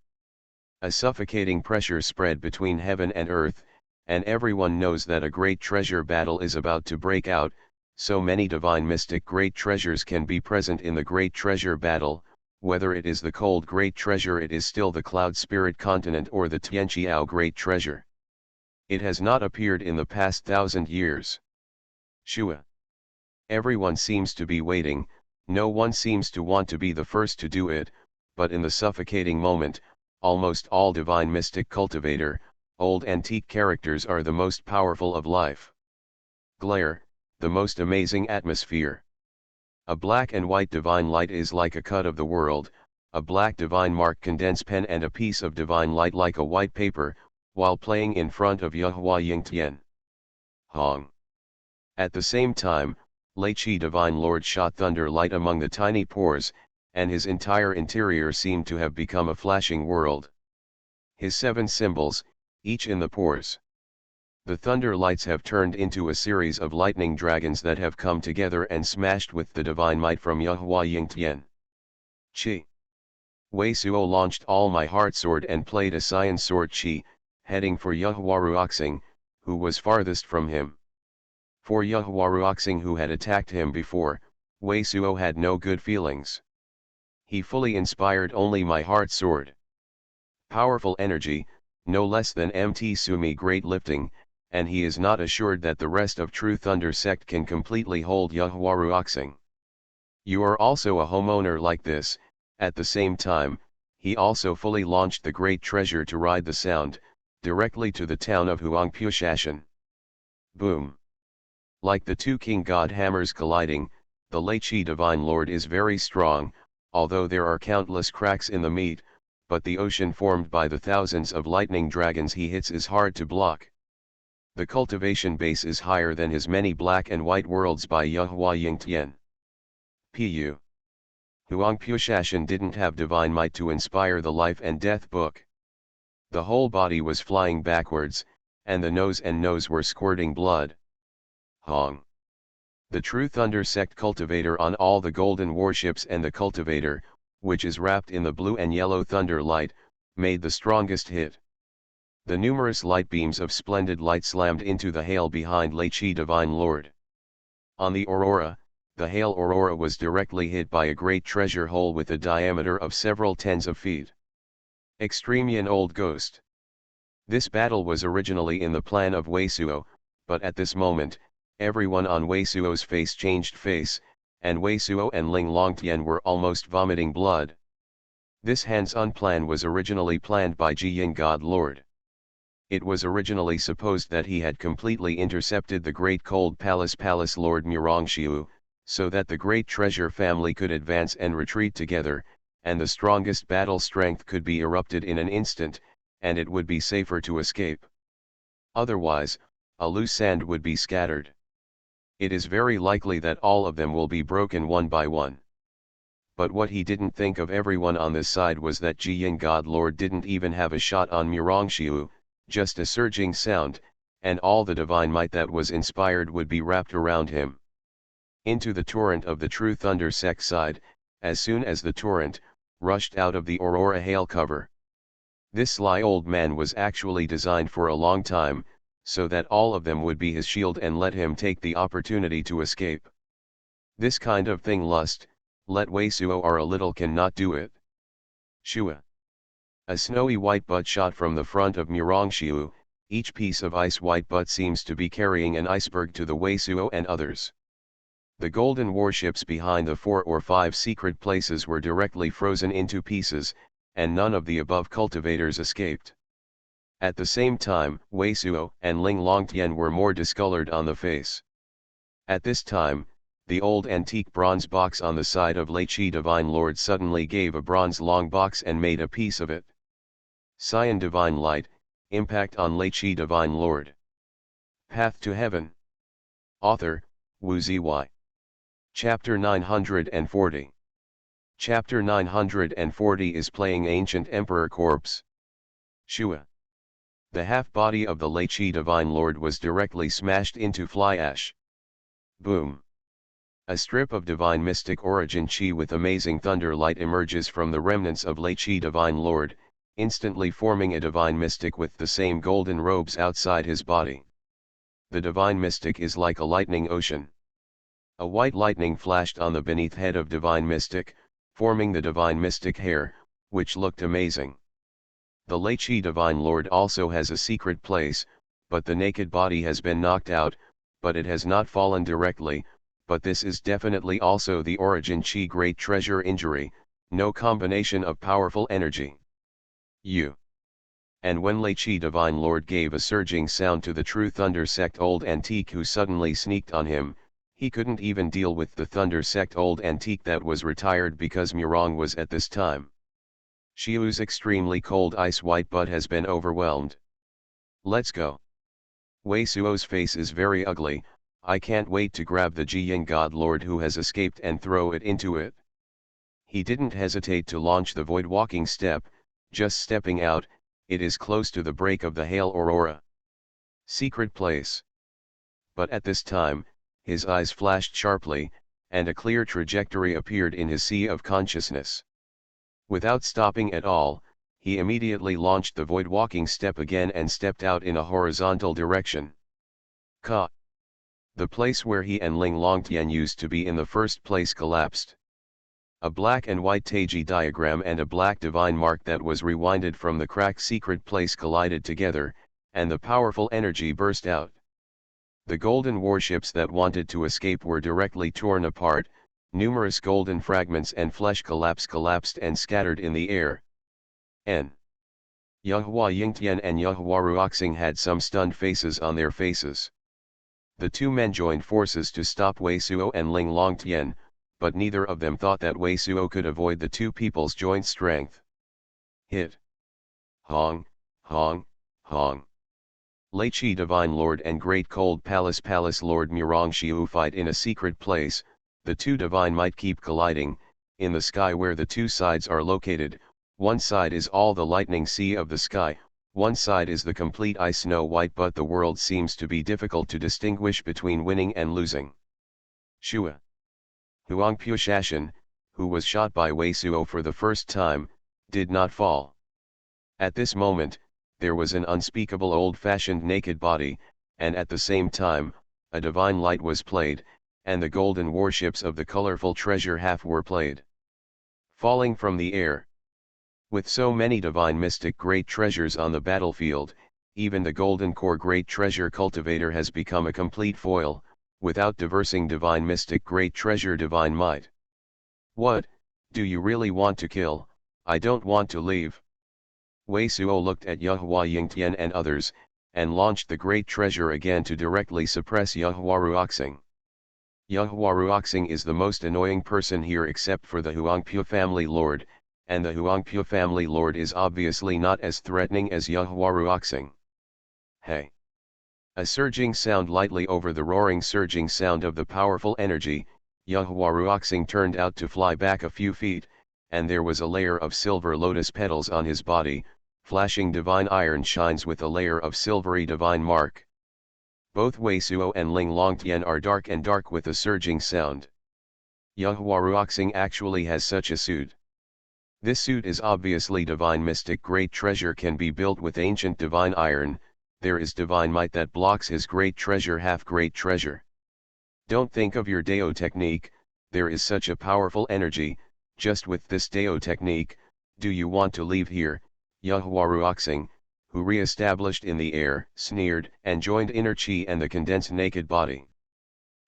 Speaker 1: A suffocating pressure spread between heaven and earth, and everyone knows that a great treasure battle is about to break out. So many divine mystic great treasures can be present in the great treasure battle. Whether it is the cold great treasure, it is still the cloud spirit continent, or the Tianqiao great treasure. It has not appeared in the past 1,000 years. Shua. Everyone seems to be waiting, no one seems to want to be the first to do it, but in the suffocating moment, almost all divine mystic cultivator, old antique characters are the most powerful of life. Glare, the most amazing atmosphere. A black and white divine light is like a cut of the world, a black divine mark condense pen and a piece of divine light like a white paper, while playing in front of Yehua Yingtian. Hong. At the same time, Lei Chi Divine Lord shot thunder light among the tiny pores, and his entire interior seemed to have become a flashing world. His 7 symbols, each in the pores. The thunder lights have turned into a series of lightning dragons that have come together and smashed with the divine might from Yehua Yingtian. Chi. Wei Suo launched All My Heart Sword and played a Cyan Sword Chi, heading for Yehua Ruoxing, who was farthest from him. For Yehua Ruoxing, who had attacked him before, Wei Suo had no good feelings. He fully inspired Only My Heart Sword. Powerful energy, no less than MT Sumi great lifting, and he is not assured that the rest of True Thunder Sect can completely hold Yehua Ruoxing. You are also a homeowner like this. At the same time, he also fully launched the great treasure to ride the sound, directly to the town of Huangpushashan. Boom! Like the two king god hammers colliding, the Lei Chi Divine Lord is very strong, although there are countless cracks in the meat, but the ocean formed by the thousands of lightning dragons he hits is hard to block. The cultivation base is higher than his many black and white worlds by Yehua Yingtian. Pu. Huangpushashan didn't have divine might to inspire the life and death book. The whole body was flying backwards, and the nose and nose were squirting blood. Hong. The true thunder sect cultivator on all the golden warships and the cultivator, which is wrapped in the blue and yellow thunder light, made the strongest hit. The numerous light beams of splendid light slammed into the hail behind Lei Chi Divine Lord. On the Aurora, the hail Aurora was directly hit by a great treasure hole with a diameter of several tens of feet. Extreme Yin Old Ghost. This battle was originally in the plan of Wei Suo, but at this moment, everyone on Wei Suo's face changed face, and Wei Suo and Ling Longtian were almost vomiting blood. This hands-on plan was originally planned by Ji Yin God Lord. It was originally supposed that he had completely intercepted the Great Cold Palace Lord Murongxiu, so that the Great Treasure family could advance and retreat together, and the strongest battle strength could be erupted in an instant, and it would be safer to escape. Otherwise, a loose sand would be scattered. It is very likely that all of them will be broken one by one. But what he didn't think of everyone on this side was that Ji Yin God Lord didn't even have a shot on Murongxiu, just a surging sound, and all the divine might that was inspired would be wrapped around him. Into the torrent of the true thunder sect side, as soon as the torrent rushed out of the Aurora hail cover. This sly old man was actually designed for a long time, so that all of them would be his shield and let him take the opportunity to escape. This kind of thing let Wei Suo or a little cannot do it. Shua. A snowy white butt shot from the front of Murongxiu, each piece of ice white butt seems to be carrying an iceberg to the Wei Suo and others. The golden warships behind the 4 or 5 secret places were directly frozen into pieces, and none of the above cultivators escaped. At the same time, Wei Suo and Ling Longtian were more discolored on the face. At this time, the old antique bronze box on the side of Lei Chi Divine Lord suddenly gave a bronze long box and made a piece of it. Cyan Divine Light, impact on Lei Chi Divine Lord. Path to Heaven. Author, Wu Zy. Chapter 940. Chapter 940 is playing Ancient Emperor Corpse. Shua. The half-body of the Lei Chi Divine Lord was directly smashed into fly ash. Boom. A strip of divine mystic origin chi with amazing thunder light emerges from the remnants of Lei Chi Divine Lord, instantly forming a divine mystic with the same golden robes outside his body. The divine mystic is like a lightning ocean. A white lightning flashed on the beneath head of divine mystic, forming the divine mystic hair, which looked amazing. The Lei Chi Divine Lord also has a secret place, but the naked body has been knocked out, but it has not fallen directly, but this is definitely also the origin chi great treasure injury, no combination of powerful energy. And when Lei Chi Divine Lord gave a surging sound to the true thunder sect old antique who suddenly sneaked on him, he couldn't even deal with the thunder sect old antique that was retired because Murong was at this time. Xiu's extremely cold ice white butt has been overwhelmed. Let's go. Wei Suo's face is very ugly. I can't wait to grab the Ji Yin God Lord who has escaped and throw it into it. He didn't hesitate to launch the void walking step, just stepping out, it is close to the break of the hail Aurora. Secret place. But at this time, his eyes flashed sharply, and a clear trajectory appeared in his sea of consciousness. Without stopping at all, he immediately launched the void walking step again and stepped out in a horizontal direction. Ka. The place where he and Ling Longtian used to be in the first place collapsed. A black and white Taiji diagram and a black divine mark that was rewinded from the cracked secret place collided together, and the powerful energy burst out. The golden warships that wanted to escape were directly torn apart, numerous golden fragments and flesh collapsed and scattered in the air. N. Yuhua Yingtian and Yuhua Ruoxing had some stunned faces on their faces. The two men joined forces to stop Wei Suo and Ling Longtian, but neither of them thought that Wei Suo could avoid the two people's joint strength. Hit. Hong, Hong, Hong. Lei Qi Divine Lord and Great Cold Palace Lord Murong Xiu fight in a secret place. The two divine might keep colliding. In the sky where the two sides are located, one side is all the lightning sea of the sky, one side is the complete ice snow white, but the world seems to be difficult to distinguish between winning and losing. Shua Huangpu Shashan, who was shot by Wei Suo for the first time, did not fall. At this moment, there was an unspeakable old-fashioned naked body, and at the same time, a divine light was played, and the golden warships of the colorful treasure half were played. Falling from the air. With so many divine mystic great treasures on the battlefield, even the golden core great treasure cultivator has become a complete foil, without diversing divine mystic great treasure divine might. What, do you really want to kill? I don't want to leave. Wei Suo looked at Yuhua Yingtian and others, and launched the great treasure again to directly suppress Yuhua Ruoxing. Yuhua Ruoxing is the most annoying person here except for the Huangpu family lord, and the Huangpu family lord is obviously not as threatening as Yuhua Ruoxing. Hey! A surging sound lightly over the roaring surging sound of the powerful energy, Yuhua Ruoxing turned out to fly back a few feet, and there was a layer of silver lotus petals on his body, flashing divine iron shines with a layer of silvery divine mark. Both Wei Suo and Ling Longtian are dark and dark with a surging sound. Yuhua Ruoxing actually has such a suit. This suit is obviously divine mystic great treasure can be built with ancient divine iron, there is divine might that blocks his great treasure half great treasure. Don't think of your Dao technique, there is such a powerful energy, just with this Dao technique, do you want to leave here? Yuhua Ruoxing, who re-established in the air, sneered, and joined inner chi and the condensed naked body.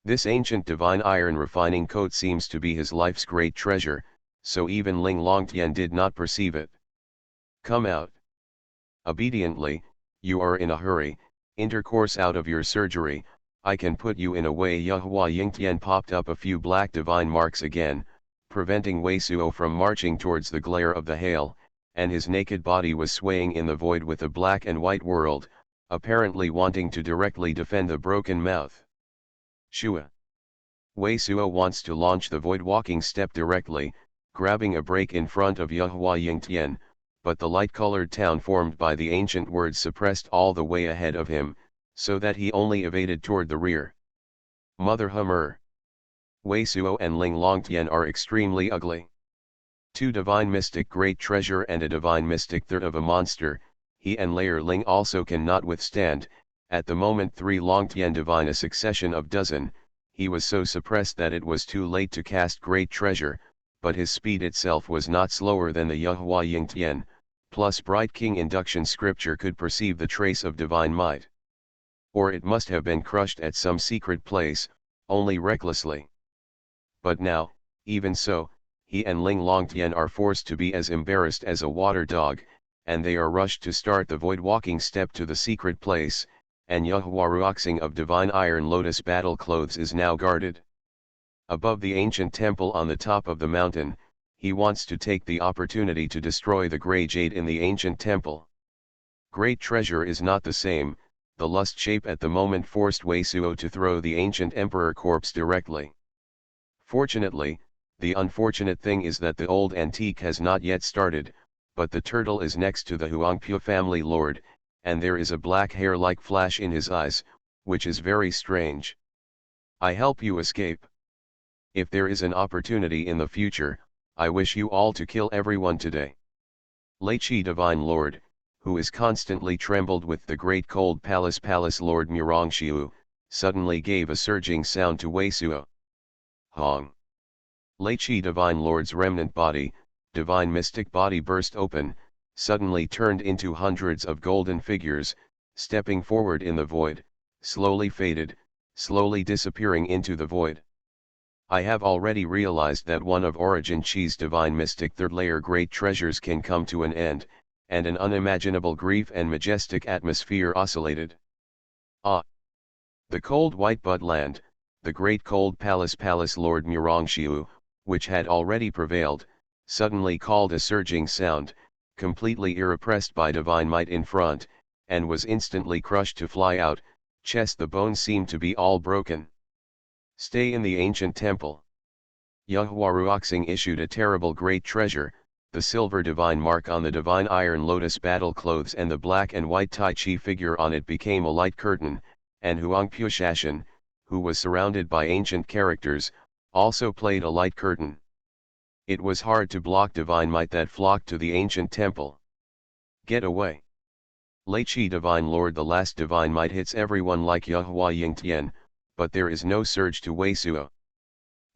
Speaker 1: This ancient divine iron refining coat seems to be his life's great treasure, so even Ling Longtian did not perceive it. Come out. Obediently, you are in a hurry, intercourse out of your surgery, I can put you in a way. Yuhua Yingtian popped up a few black divine marks again, preventing Wei Suo from marching towards the glare of the hail, and his naked body was swaying in the void with a black and white world, apparently wanting to directly defend the broken mouth. Shua. Wei Suo wants to launch the void walking step directly, grabbing a break in front of Yuhua Yingtian, but the light-colored town formed by the ancient words suppressed all the way ahead of him, so that he only evaded toward the rear. Mother Hummer. Wei Suo and Ling Longtian are extremely ugly. Two divine mystic great treasure and a divine mystic third of a monster, he and Layer Ling also cannot withstand. At the moment 3 Longtian divine a succession of dozen, he was so suppressed that it was too late to cast great treasure, but his speed itself was not slower than the Yuhua Yingtian, plus Bright King induction scripture could perceive the trace of divine might. Or it must have been crushed at some secret place, only recklessly. But now, even so, he and Ling Longtian are forced to be as embarrassed as a water dog, and they are rushed to start the void walking step to the secret place, and Yuhua Ruoxing of divine iron lotus battle clothes is now guarded. Above the ancient temple on the top of the mountain, he wants to take the opportunity to destroy the grey jade in the ancient temple. Great treasure is not the same, the lust shape at the moment forced Wei Suo to throw the ancient emperor corpse directly. Fortunately, the unfortunate thing is that the old antique has not yet started, but the turtle is next to the Huangpu family lord, and there is a black hair-like flash in his eyes, which is very strange. I help you escape. If there is an opportunity in the future, I wish you all to kill everyone today. Lei Qi Divine Lord, who is constantly trembled with the great cold palace Lord Murong Xiu, suddenly gave a surging sound to Wei Suo. Hong. Lei Qi Divine Lord's remnant body, divine mystic body burst open, suddenly turned into hundreds of golden figures, stepping forward in the void, slowly faded, slowly disappearing into the void. I have already realized that one of Origin Chi's divine mystic third layer great treasures can come to an end, and an unimaginable grief and majestic atmosphere oscillated. Ah! The cold white Bud land, the great cold palace Lord Murongxiu, which had already prevailed, suddenly called a surging sound, completely irrepressed by divine might in front, and was instantly crushed to fly out, chest the bones seemed to be all broken. Stay in the ancient temple. Yahwaruoxing issued a terrible great treasure, the silver divine mark on the divine iron lotus battle clothes and the black and white Tai Chi figure on it became a light curtain, and Huangpu Shashan, who was surrounded by ancient characters, also played a light curtain. It was hard to block divine might that flocked to the ancient temple. Get away. Lei Chi divine lord, the last divine might hits everyone like Yahua Yingtian, but there is no surge to Wei Suo.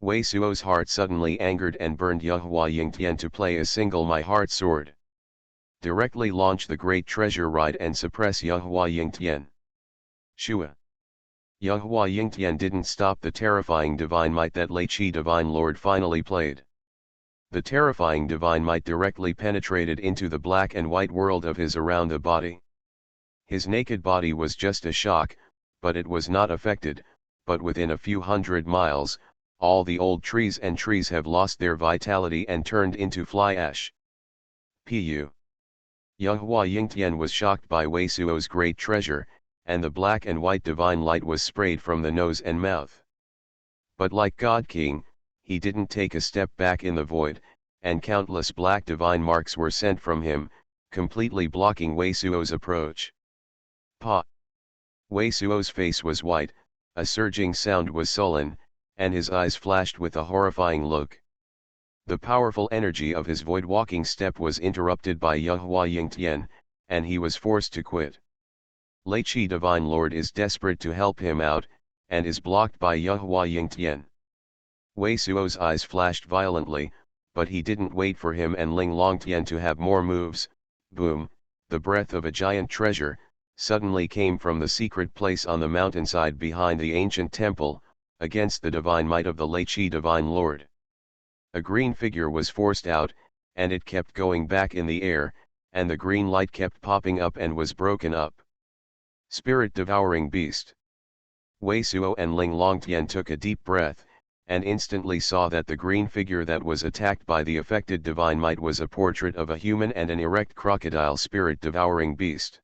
Speaker 1: Wei Suo's heart suddenly angered and burned Yahua Yingtian to play a single my heart sword. Directly launch the great treasure ride and suppress Yahua Yingtian. Shua. Yahua Yingtian didn't stop the terrifying divine might that Lei Chi divine lord finally played. The terrifying divine might directly penetrated into the black and white world of his around the body. His naked body was just a shock, but it was not affected, but within a few hundred miles, all the old trees and trees have lost their vitality and turned into fly ash. Pu. Yahua Yingtian was shocked by Wei Suo's great treasure, and the black and white divine light was sprayed from the nose and mouth. But like God King, he didn't take a step back in the void, and countless black divine marks were sent from him, completely blocking Wei Suo's approach. Pa! Wei Suo's face was white, a surging sound was sullen, and his eyes flashed with a horrifying look. The powerful energy of his void-walking step was interrupted by Yahua Yingtian, and he was forced to quit. Lei Chi Divine Lord is desperate to help him out, and is blocked by Yahua Yingtian. Wei Suo's eyes flashed violently, but he didn't wait for him and Ling Longtian to have more moves. Boom, the breath of a giant treasure, suddenly came from the secret place on the mountainside behind the ancient temple, against the divine might of the Lei Chi Divine Lord. A green figure was forced out, and it kept going back in the air, and the green light kept popping up and was broken up. Spirit devouring beast. Wei Suo and Ling Longtian took a deep breath, and instantly saw that the green figure that was attacked by the affected divine might was a portrait of a human and an erect crocodile spirit devouring beast.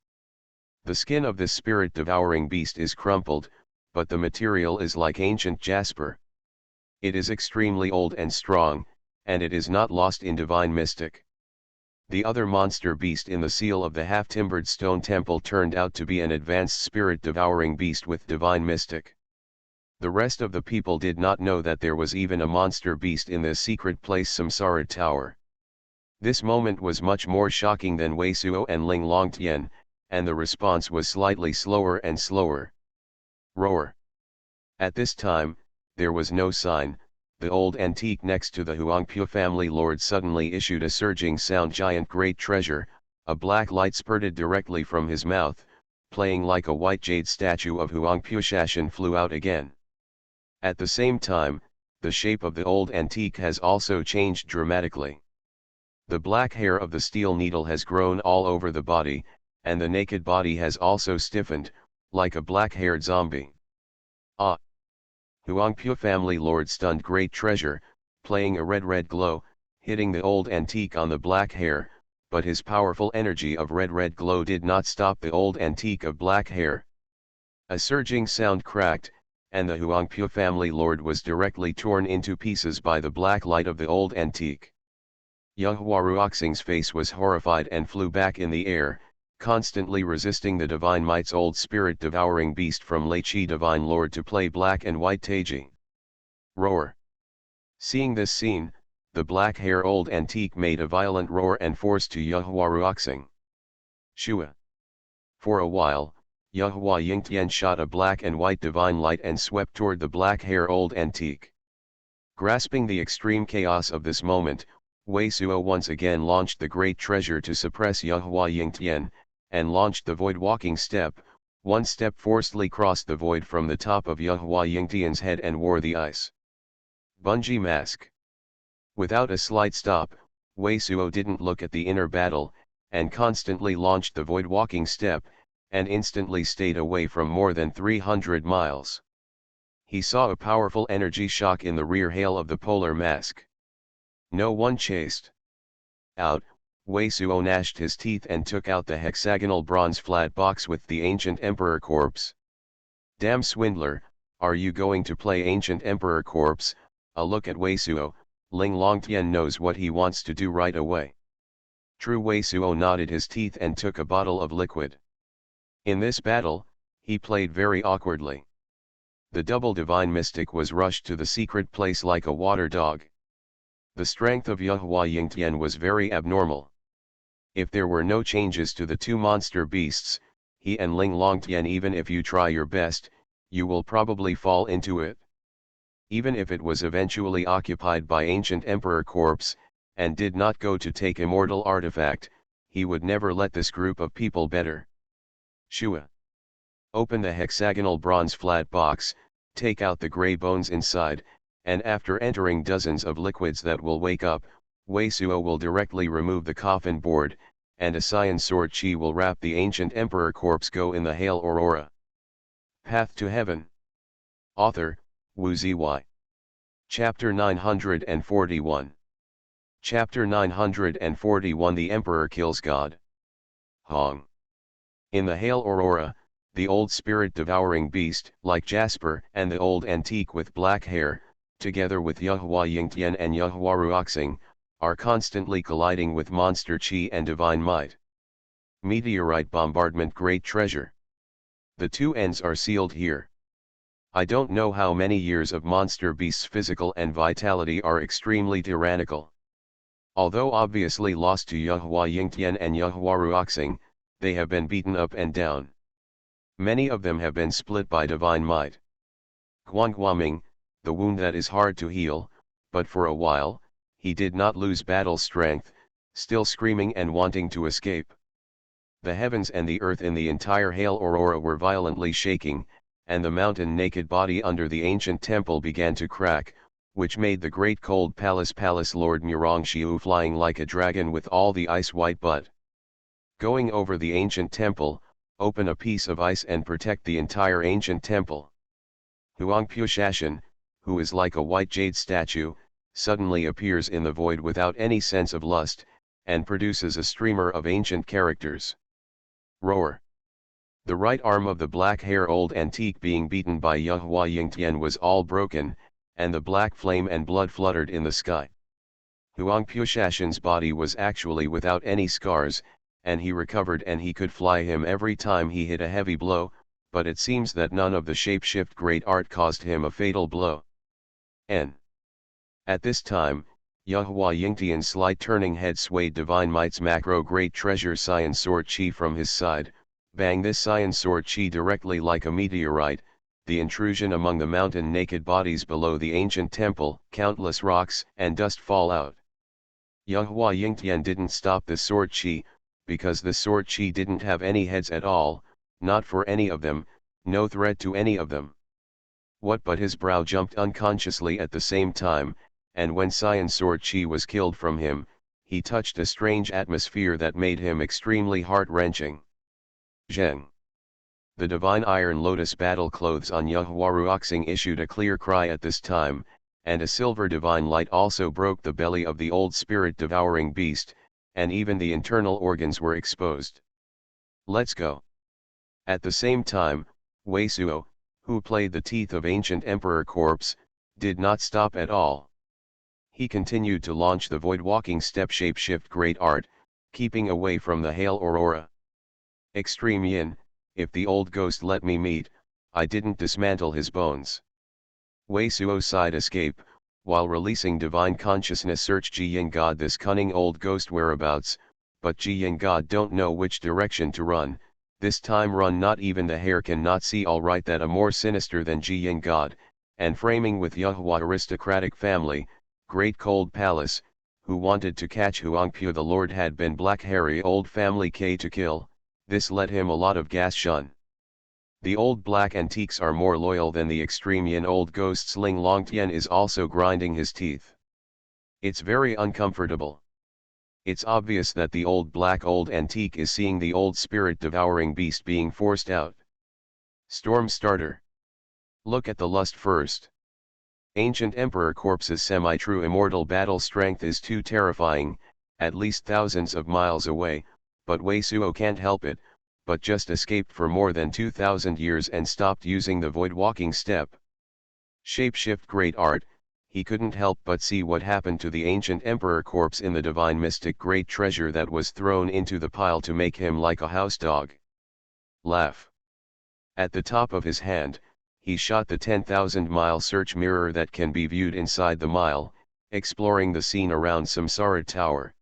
Speaker 1: The skin of this spirit devouring beast is crumpled, but the material is like ancient jasper. It is extremely old and strong, and it is not lost in divine mystic. The other monster beast in the seal of the half-timbered stone temple turned out to be an advanced spirit-devouring beast with divine mystic. The rest of the people did not know that there was even a monster beast in this secret place Samsara Tower. This moment was much more shocking than Wei Suo and Ling Longtian, and the response was slightly slower and slower. Roar. At this time, there was no sign. The old antique next to the Huangpu family lord suddenly issued a surging sound. Giant great treasure, a black light spurted directly from his mouth, playing like a white jade statue of Huangpu Shashan flew out again. At the same time, the shape of the old antique has also changed dramatically. The black hair of the steel needle has grown all over the body, and the naked body has also stiffened, like a black-haired zombie. Ah! Huangpu family lord stunned great treasure, playing a red glow, hitting the old antique on the black hair, but his powerful energy of red glow did not stop the old antique of black hair. A surging sound cracked, and the Huangpu family lord was directly torn into pieces by the black light of the old antique. Yahwaruoxing's face was horrified and flew back in the air, constantly resisting the divine might's old spirit devouring beast from Lei Chi divine lord to play black and white Taiji. Roar. Seeing this scene, the black hair old antique made a violent roar and forced to Yahwaruoxing. Shua. For a while, Yahua Yingtian shot a black and white divine light and swept toward the black hair old antique. Grasping the extreme chaos of this moment, Wei Suo once again launched the great treasure to suppress Yahua Yingtian, and launched the void walking step. One step forcefully crossed the void from the top of Yahua Yingtian's head and wore the ice bungee mask. Without a slight stop, Wei Suo didn't look at the inner battle, and constantly launched the void walking step, and instantly stayed away from more than 300 miles. He saw a powerful energy shock in the rear hail of the polar mask. No one chased. Out, Wei Suo gnashed his teeth and took out the hexagonal bronze flat box with the ancient emperor corpse. Damn swindler, are you going to play ancient emperor corpse? A look at Wei Suo, Ling Longtian knows what he wants to do right away. True Wei Suo nodded his teeth and took a bottle of liquid. In this battle, he played very awkwardly. The double divine mystic was rushed to the secret place like a water dog. The strength of Yuhua Yingtian was very abnormal. If there were no changes to the two monster beasts, he and Ling Longtian, even if you try your best, you will probably fall into it. Even if it was eventually occupied by ancient emperor corpse, and did not go to take immortal artifact, he would never let this group of people better. Shua. Open the hexagonal bronze flat box, take out the grey bones inside, and after entering dozens of liquids that will wake up, Wei Suo will directly remove the coffin board, and a cyan sword chi will wrap the ancient emperor corpse. Go in the Hail Aurora. Path to Heaven. Author, Wu Ziyi. Chapter 941. Chapter 941. The Emperor Kills God. Hong. In the Hail Aurora, the old spirit-devouring beast, like Jasper, and the old antique with black hair, together with Yuhua Yingtian and Yuhua Ruoxing, are constantly colliding with monster chi and divine might. Meteorite bombardment, great treasure. The two ends are sealed here. I don't know how many years of monster beasts' physical and vitality are extremely tyrannical. Although obviously lost to Yuhua Yingtian and Yuhua Ruoxing, they have been beaten up and down. Many of them have been split by divine might. Xuanhuan, the wound that is hard to heal, but for a while, he did not lose battle strength, still screaming and wanting to escape. The heavens and the earth in the entire Hail Aurora were violently shaking, and the mountain naked body under the ancient temple began to crack, which made the great cold palace Lord Murongxiu flying like a dragon with all the ice white butt. Going over the ancient temple, open a piece of ice and protect the entire ancient temple. Huangpu Shashan, who is like a white jade statue, suddenly appears in the void without any sense of lust, and produces a streamer of ancient characters. Roar. The right arm of the black hair old antique being beaten by Yuhua Yingtian was all broken, and the black flame and blood fluttered in the sky. Huangpu Shashan's body was actually without any scars, and he recovered and he could fly him every time he hit a heavy blow, but it seems that none of the shapeshift great art caused him a fatal blow. N. At this time, Yuhua Yingtian's slight turning head swayed divine might's macro great treasure cyan sword chi from his side, bang this cyan sword chi directly like a meteorite, the intrusion among the mountain naked bodies below the ancient temple, countless rocks and dust fall out. Yuhua Yingtian didn't stop this sword chi, because the sword chi didn't have any heads at all, not for any of them, no threat to any of them. What but his brow jumped unconsciously at the same time, and when cyan sword chi was killed from him, he touched a strange atmosphere that made him extremely heart-wrenching. Zheng. The divine iron lotus battle clothes on Yuhua Ruoxing issued a clear cry at this time, and a silver divine light also broke the belly of the old spirit-devouring beast, and even the internal organs were exposed. Let's go. At the same time, Wei Suo, who played the teeth of ancient emperor corpse, did not stop at all. He continued to launch the void walking step shapeshift great art, keeping away from the Hail Aurora. Extreme Yin, if the old ghost let me meet, I didn't dismantle his bones. Wei Suo sighed escape, while releasing divine consciousness search Ji Yin God this cunning old ghost whereabouts, but Ji Yin God don't know which direction to run, this time run not even the hair can not see alright that a more sinister than Ji Yin God, and framing with Yuhua aristocratic family, great cold palace, who wanted to catch Huangpu the Lord had been black hairy old family K to kill, this let him a lot of gas shun. The old black antiques are more loyal than the extreme Yin old ghosts. Ling Longtian is also grinding his teeth. It's very uncomfortable. It's obvious that the old black old antique is seeing the old spirit devouring beast being forced out. Storm starter. Look at the lust first. Ancient Emperor Corpse's semi-true immortal battle strength is too terrifying, at least thousands of miles away, but Wei Suo can't help it, but just escaped for more than 2,000 years and stopped using the void walking step. Shapeshift great art, he couldn't help but see what happened to the ancient Emperor Corpse in the divine mystic great treasure that was thrown into the pile to make him like a house dog. Laugh. At the top of his hand, he shot the 10,000-mile search mirror that can be viewed inside the mile, exploring the scene around Samsara Tower.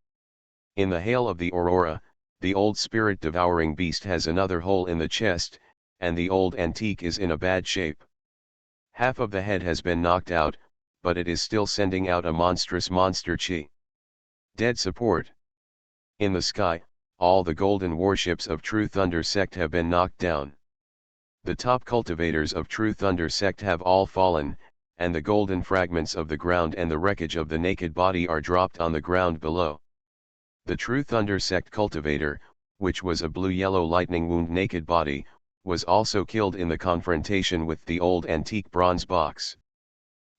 Speaker 1: In the hail of the aurora, the old spirit-devouring beast has another hole in the chest, and the old antique is in a bad shape. Half of the head has been knocked out, but it is still sending out a monstrous monster chi. Dead support. In the sky, all the golden warships of True Thunder Sect have been knocked down. The top cultivators of True Thunder Sect have all fallen, and the golden fragments of the ground and the wreckage of the naked body are dropped on the ground below. The True Thunder Sect cultivator, which was a blue-yellow lightning wound naked body, was also killed in the confrontation with the old antique bronze box.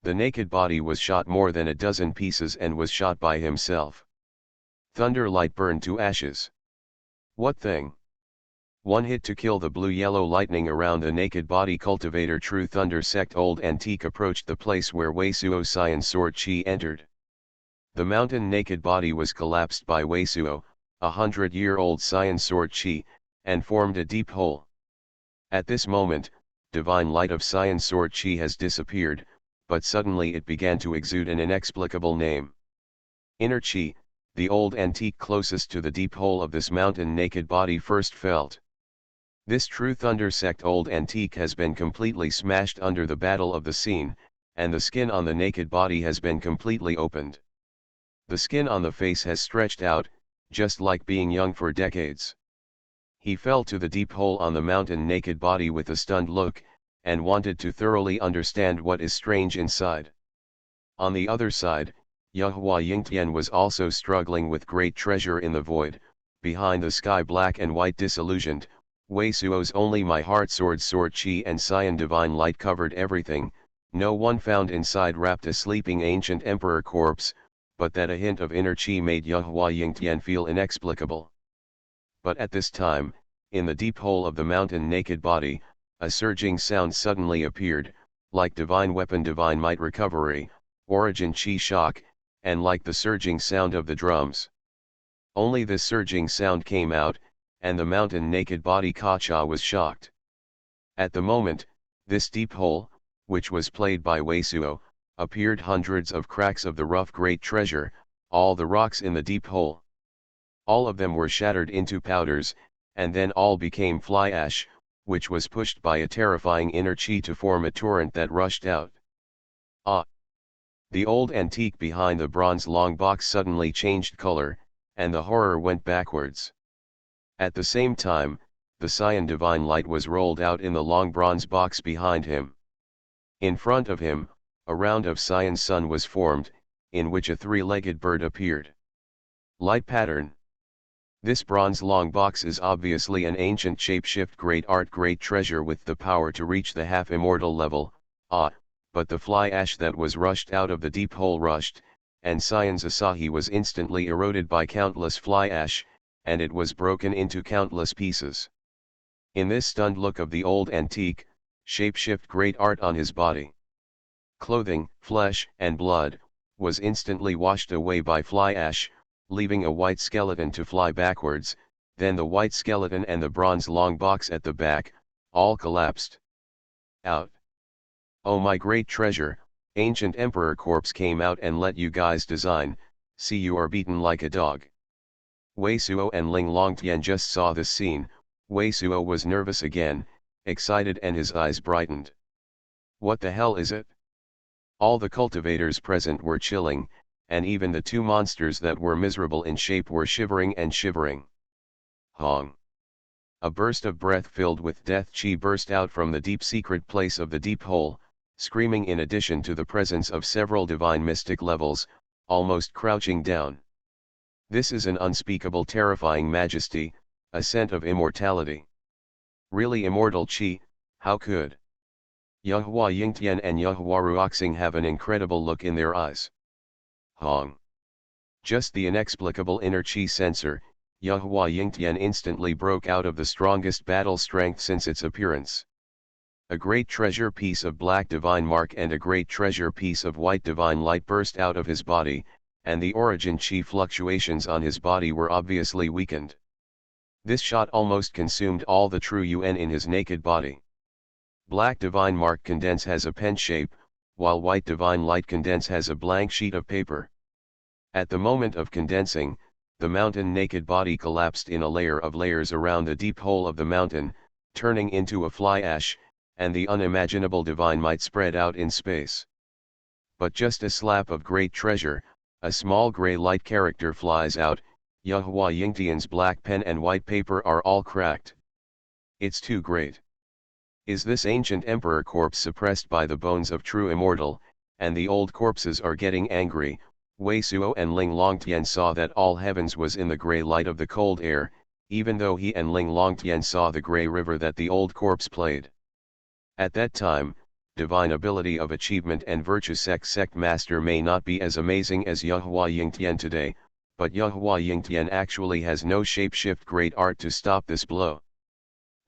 Speaker 1: The naked body was shot more than a dozen pieces and was shot by himself. Thunder light burned to ashes. What thing? One hit to kill the blue-yellow lightning around the naked body cultivator. True Thunder Sect old antique approached the place where Wei Suo Cyan sword chi entered. The mountain naked body was collapsed by Wei Suo, 100-year-old Cyan sword chi, and formed a deep hole. At this moment, divine light of Cyan sword chi has disappeared, but suddenly it began to exude an inexplicable name. Inner chi, the old antique closest to the deep hole of this mountain naked body first felt. This True Thunder Sect old antique has been completely smashed under the battle of the scene, and the skin on the naked body has been completely opened. The skin on the face has stretched out, just like being young for decades. He fell to the deep hole on the mountain naked body with a stunned look, and wanted to thoroughly understand what is strange inside. On the other side, Yahua Yingtian was also struggling with great treasure in the void, behind the sky black and white disillusioned. Wei Suo's only my heart sword chi and Cyan divine light covered everything, no one found inside wrapped a sleeping ancient emperor corpse, but that a hint of inner chi made Yahua Yingtian feel inexplicable. But at this time, in the deep hole of the mountain naked body, a surging sound suddenly appeared, like divine weapon divine might recovery, origin chi shock, and like the surging sound of the drums. Only this surging sound came out, and the mountain naked body Kacha was shocked. At the moment, this deep hole, which was played by Wei Suo, appeared hundreds of cracks of the rough great treasure, all the rocks in the deep hole. All of them were shattered into powders, and then all became fly ash, which was pushed by a terrifying inner chi to form a torrent that rushed out. Ah! The old antique behind the bronze long box suddenly changed color, and the horror went backwards. At the same time, the Cyan divine light was rolled out in the long bronze box behind him. In front of him, a round of Cyan sun was formed, in which a three-legged bird appeared. Light pattern. This bronze long box is obviously an ancient shapeshift great art great treasure with the power to reach the half-immortal level, but the fly ash that was rushed out of the deep hole rushed, and Cyan's Asahi was instantly eroded by countless fly ash, and it was broken into countless pieces. In this stunned look of the old antique, shapeshift great art on his body. Clothing, flesh, and blood, was instantly washed away by fly ash, leaving a white skeleton to fly backwards, then the white skeleton and the bronze long box at the back, all collapsed. Out. Oh my great treasure, ancient emperor corpse came out and let you guys design, see you are beaten like a dog. Wei Suo and Ling Longtian just saw this scene. Wei Suo was nervous again, excited and his eyes brightened. What the hell is it? All the cultivators present were chilling, and even the two monsters that were miserable in shape were shivering and shivering. Hong! A burst of breath filled with death chi burst out from the deep secret place of the deep hole, screaming in addition to the presence of several divine mystic levels, almost crouching down. This is an unspeakable terrifying majesty, a scent of immortality. Really immortal Qi, how could? Yuhua Yingtian and Yuhua Ruoxing have an incredible look in their eyes. Hong. Just the inexplicable inner Qi sensor, Yuhua Yingtian instantly broke out of the strongest battle strength since its appearance. A great treasure piece of black divine mark and a great treasure piece of white divine light burst out of his body, and the origin Qi fluctuations on his body were obviously weakened. This shot almost consumed all the true Yuan in his naked body. Black divine mark condense has a pen shape, while white divine light condense has a blank sheet of paper. At the moment of condensing, the mountain naked body collapsed in a layer of layers around the deep hole of the mountain, turning into a fly ash, and the unimaginable divine might spread out in space. But just a slap of great treasure, a small gray light character flies out, Yuhua Yingtian's black pen and white paper are all cracked. It's too great. Is this ancient emperor corpse suppressed by the bones of true immortal, and the old corpses are getting angry? Wei Suo and Ling Longtian saw that all heavens was in the grey light of the cold air, even though he and Ling Longtian saw the grey river that the old corpse played. At that time, divine ability of achievement and virtue sect master may not be as amazing as Yuhua Yingtian today, but Yuhua Yingtian actually has no shapeshift great art to stop this blow.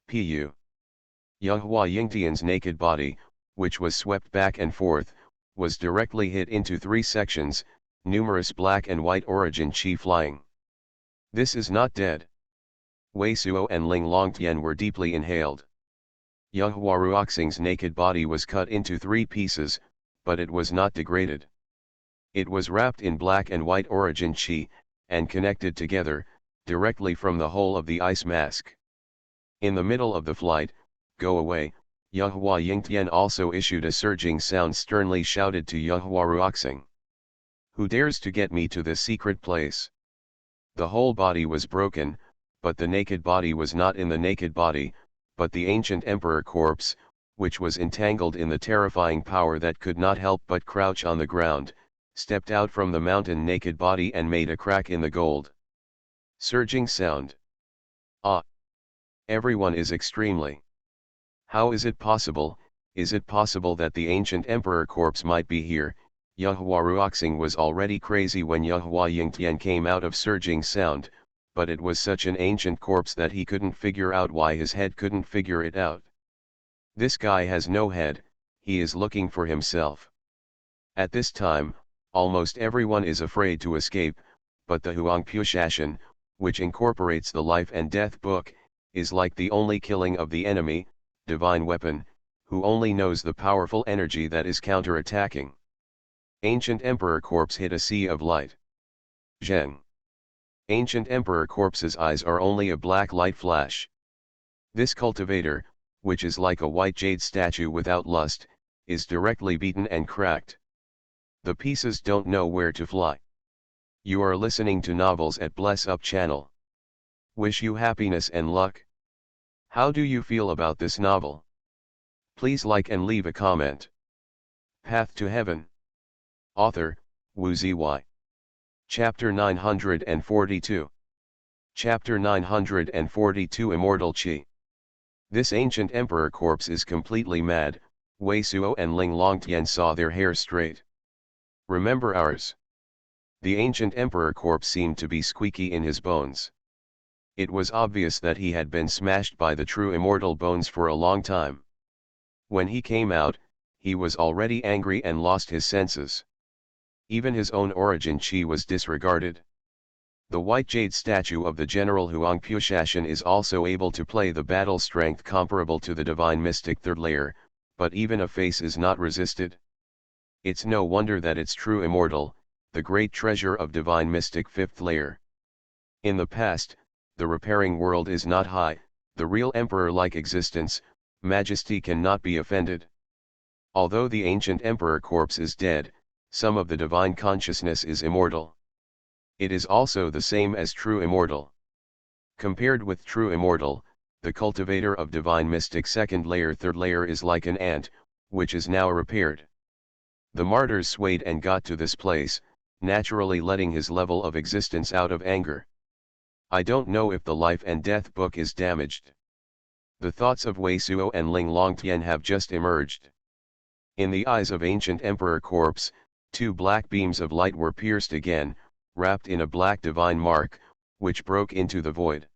Speaker 1: Pu. Yuhua Yingtian's naked body, which was swept back and forth, was directly hit into three sections, numerous black and white origin Qi flying. This is not dead. Wei Suo and Ling Longtian were deeply inhaled. Yuhua Ruoxing's naked body was cut into three pieces, but it was not degraded. It was wrapped in black and white origin Qi, and connected together, directly from the hole of the ice mask. In the middle of the flight, "Go away," Yuhua Yingtian also issued a surging sound sternly shouted to Yuhua Ruoxing. "Who dares to get me to this secret place?" The whole body was broken, but the naked body was not in the naked body, but the ancient emperor corpse, which was entangled in the terrifying power that could not help but crouch on the ground, stepped out from the mountain naked body and made a crack in the gold. Surging sound. Ah! Everyone is extremely. How is it possible? Is it possible that the ancient emperor corpse might be here? Yuhua Ruoxing was already crazy when Yuhua Yingtian came out of surging sound, but it was such an ancient corpse that he couldn't figure out why his head couldn't figure it out. This guy has no head, he is looking for himself. At this time, almost everyone is afraid to escape, but the Huangpu, which incorporates the life and death book, is like the only killing of the enemy, divine weapon, who only knows the powerful energy that is counter-attacking. Ancient Emperor Corpse hit a sea of light. Zheng. Ancient Emperor Corpse's eyes are only a black light flash. This cultivator, which is like a white jade statue without lust, is directly beaten and cracked. The pieces don't know where to fly. You are listening to novels at Bless Up channel. Wish you happiness and luck. How do you feel about this novel? Please like and leave a comment. Path to Heaven. Author, Wu Zy. Chapter 942. Chapter 942 Immortal Qi. This ancient emperor corpse is completely mad. Wei Suo and Ling Longtian saw their hair straight. Remember ours. The ancient emperor corpse seemed to be squeaky in his bones. It was obvious that he had been smashed by the true immortal bones for a long time. When he came out, he was already angry and lost his senses. Even his own origin Qi was disregarded. The white jade statue of the general Huangpu is also able to play the battle strength comparable to the divine mystic third layer, but even a face is not resisted. It's no wonder that it's true immortal, the great treasure of divine mystic fifth layer. In the past, the repairing world is not high, the real emperor-like existence, majesty cannot be offended. Although the ancient emperor corpse is dead, some of the divine consciousness is immortal. It is also the same as true immortal. Compared with true immortal, the cultivator of divine mystic second layer third layer is like an ant, which is now repaired. The martyrs swayed and got to this place, naturally letting his level of existence out of anger. I don't know if the life and death book is damaged. The thoughts of Wei Suo and Ling Longtian have just emerged. In the eyes of ancient Emperor Corpse, two black beams of light were pierced again, wrapped in a black divine mark, which broke into the void.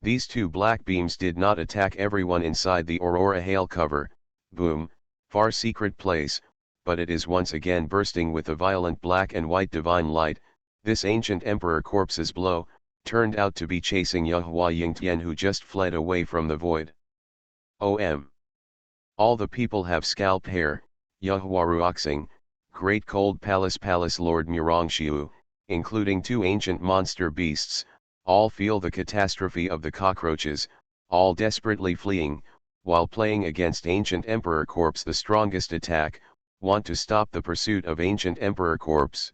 Speaker 1: These two black beams did not attack everyone inside the Aurora Hail cover, boom, far secret place, but it is once again bursting with a violent black and white divine light. This ancient Emperor Corpse's blow turned out to be chasing Yuhua Yingtian, who just fled away from the void. All the people have scalp hair, Yuhua Ruoxing, Great Cold Palace Lord Murongxiu, including two ancient monster beasts, all feel the catastrophe of the cockroaches, all desperately fleeing, while playing against ancient Emperor Corpse, the strongest attack, want to stop the pursuit of ancient Emperor Corpse.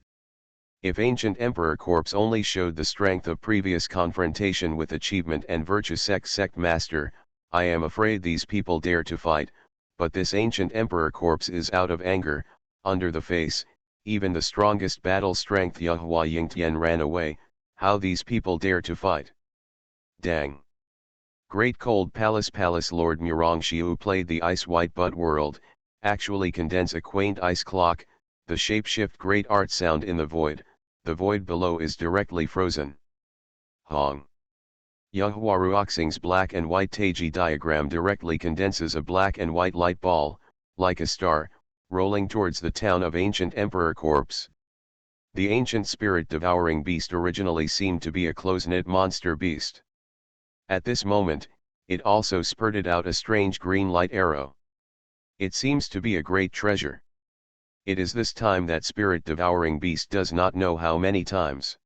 Speaker 1: If ancient Emperor Corpse only showed the strength of previous confrontation with achievement and virtue sect master, I am afraid these people dare to fight, but this ancient Emperor Corpse is out of anger, under the face, even the strongest battle strength Yuhua Yingtian ran away. How these people dare to fight? Dang! Great Cold Palace Lord Murongxiu played the ice white butt world, actually condense a quaint ice clock, the shapeshift great art sound in the void below is directly frozen. Hong! Yuhua Ruoxing's black and white Taiji diagram directly condenses a black and white light ball, like a star, rolling towards the town of ancient Emperor Corpse. The ancient spirit-devouring beast originally seemed to be a close-knit monster beast. At this moment, it also spurted out a strange green light arrow. It seems to be a great treasure. It is this time that spirit-devouring beast does not know how many times.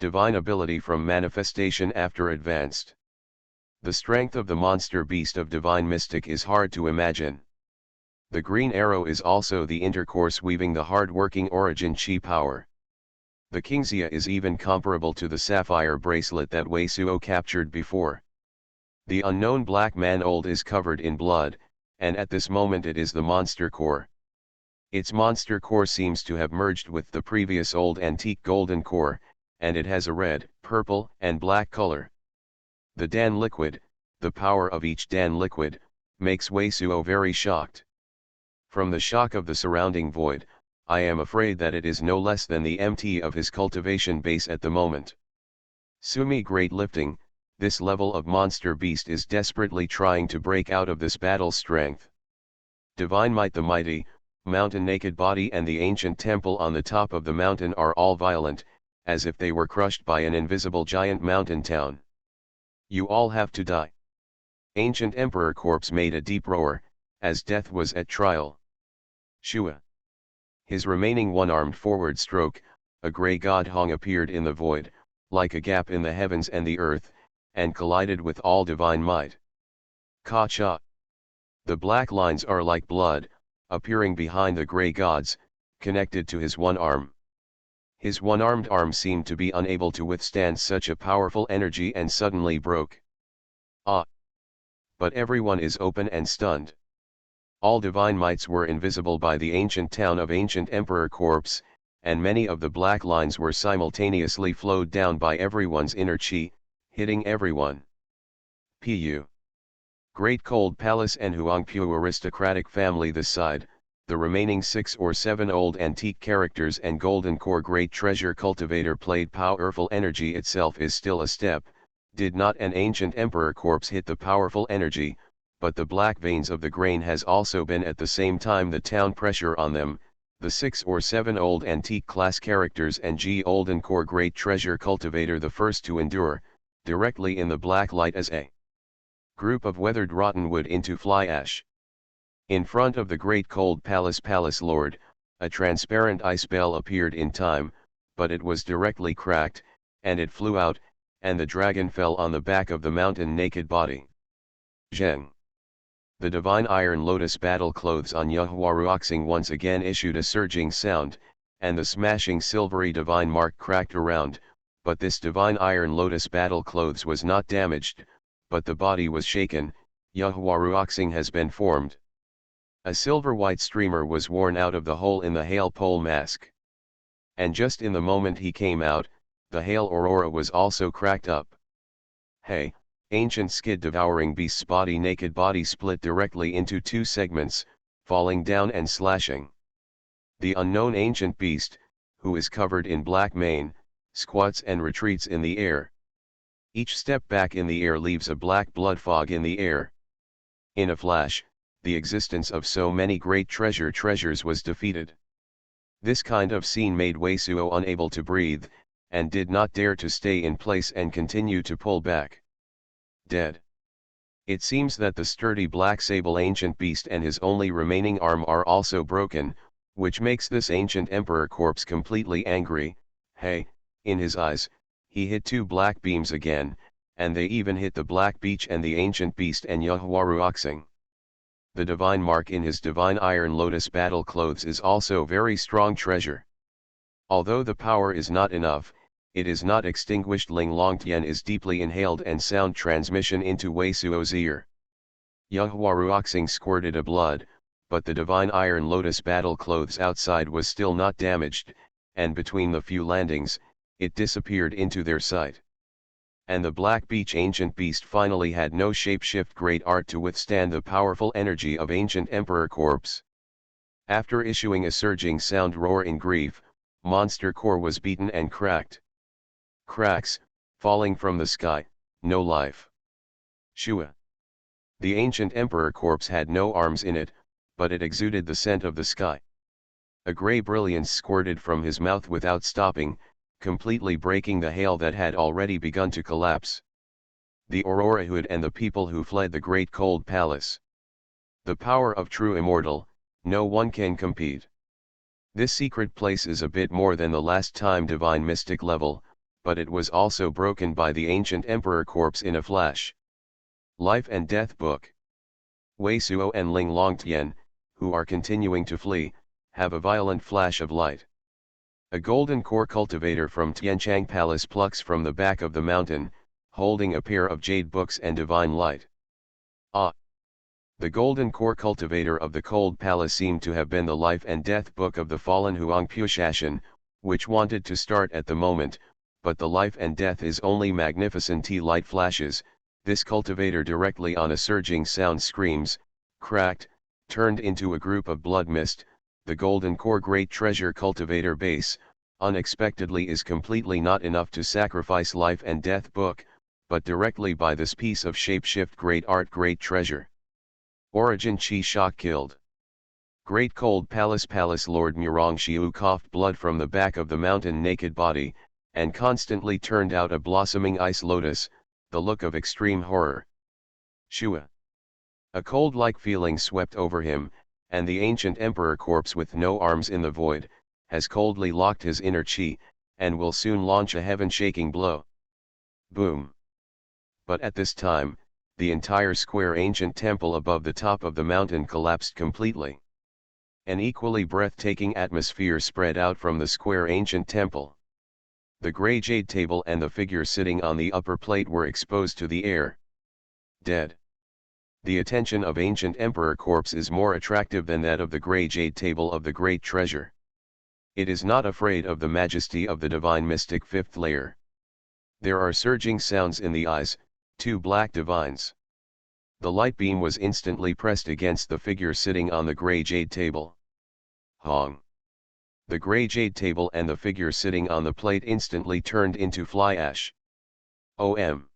Speaker 1: Divine ability from manifestation after advanced. The strength of the monster beast of divine mystic is hard to imagine. The green arrow is also the intercourse weaving the hard-working origin chi power. The Kingxia is even comparable to the sapphire bracelet that Wei Suo captured before. The unknown black man old is covered in blood, and at this moment it is the monster core. Its monster core seems to have merged with the previous old antique golden core, and it has a red, purple, and black color. The Dan liquid, the power of each Dan liquid, makes Wei Suo very shocked. From the shock of the surrounding void, I am afraid that it is no less than the MT of his cultivation base at the moment. Sumi great lifting, this level of monster beast is desperately trying to break out of this battle strength. Divine might, the mighty, mountain naked body and the ancient temple on the top of the mountain are all violent, as if they were crushed by an invisible giant mountain town. You all have to die. Ancient Emperor Corpse made a deep roar, as death was at trial. Shua. His remaining one-armed forward stroke, a grey god Hong appeared in the void, like a gap in the heavens and the earth, and collided with all divine might. Ka-cha. The black lines are like blood, appearing behind the grey gods, connected to his one arm. His one-armed arm seemed to be unable to withstand such a powerful energy and suddenly broke. Ah! But everyone is open and stunned. All divine mights were invisible by the ancient town of ancient Emperor Corpse, and many of the black lines were simultaneously flowed down by everyone's inner chi, hitting everyone. Pu. Great Cold Palace and Huangpu aristocratic family this side, the remaining 6 or 7 old antique characters and golden core great treasure cultivator played powerful energy itself is still a step, did not an ancient Emperor Corpse hit the powerful energy, but the black veins of the grain has also been at the same time the town pressure on them, the 6 or 7 old antique class characters and Olden core great treasure cultivator the first to endure, directly in the black light as a group of weathered rotten wood into fly ash. In front of the great cold palace lord, a transparent ice bell appeared in time, but it was directly cracked, and it flew out, and the dragon fell on the back of the mountain naked body. Zheng. The divine iron lotus battle clothes on Yuhua Ruoxing once again issued a surging sound, and the smashing silvery divine mark cracked around, but this divine iron lotus battle clothes was not damaged, but the body was shaken. Yuhua Ruoxing has been formed. A silver-white streamer was worn out of the hole in the hail pole mask. And just in the moment he came out, the hail aurora was also cracked up. Hey, ancient skid devouring beast's naked body split directly into two segments, falling down and slashing. The unknown ancient beast, who is covered in black mane, squats and retreats in the air. Each step back in the air leaves a black blood fog in the air. In a flash, the existence of so many great treasures was defeated. This kind of scene made Weisuo unable to breathe, and did not dare to stay in place and continue to pull back. Dead. It seems that the sturdy black sable ancient beast and his only remaining arm are also broken, which makes this ancient emperor corpse completely angry. Hey, in his eyes, he hit two black beams again, and they even hit the black beach and the ancient beast and Yahuaruoxing. The divine mark in his divine iron lotus battle clothes is also very strong treasure. Although the power is not enough, it is not extinguished. Ling Longtian is deeply inhaled and sound transmission into Weisuo's ear. Yahuaruoxing squirted a blood, but the divine iron lotus battle clothes outside was still not damaged, and between the few landings, it disappeared into their sight. And the Black Beach ancient beast finally had no shapeshift great art to withstand the powerful energy of ancient emperor corpse. After issuing a surging sound roar in grief, monster core was beaten and cracked. Cracks, falling from the sky, no life. Shua. The ancient emperor corpse had no arms in it, but it exuded the scent of the sky. A grey brilliance squirted from his mouth without stopping, completely breaking the hail that had already begun to collapse. The Aurora Hood and the people who fled the great cold palace. The power of true immortal, no one can compete. This secret place is a bit more than the last time divine mystic level, but it was also broken by the ancient emperor corpse in a flash. Life and Death Book. Weisuo and Ling Longtian, who are continuing to flee, have a violent flash of light. A golden core cultivator from Tianchang Palace plucks from the back of the mountain, holding a pair of jade books and divine light. Ah! The golden core cultivator of the cold palace seemed to have been the life and death book of the fallen Huang Pushashan, which wanted to start at the moment, but the life and death is only magnificent light flashes. This cultivator directly on a surging sound screams, cracked, turned into a group of blood mist. The golden core great treasure cultivator base, unexpectedly is completely not enough to sacrifice life and death book, but directly by this piece of shapeshift great art great treasure. Origin Chi shock killed. Great cold palace Lord Murong Xiu coughed blood from the back of the mountain naked body, and constantly turned out a blossoming ice lotus, the look of extreme horror. Shua. A cold-like feeling swept over him, and the ancient emperor corpse with no arms in the void, has coldly locked his inner chi, and will soon launch a heaven-shaking blow. Boom! But at this time, the entire square ancient temple above the top of the mountain collapsed completely. An equally breathtaking atmosphere spread out from the square ancient temple. The grey jade table and the figure sitting on the upper plate were exposed to the air. Dead. The attention of ancient emperor corpse is more attractive than that of the grey jade table of the great treasure. It is not afraid of the majesty of the divine mystic fifth layer. There are surging sounds in the eyes, two black divines. The light beam was instantly pressed against the figure sitting on the grey jade table. Hong. The grey jade table and the figure sitting on the plate instantly turned into fly ash. OM.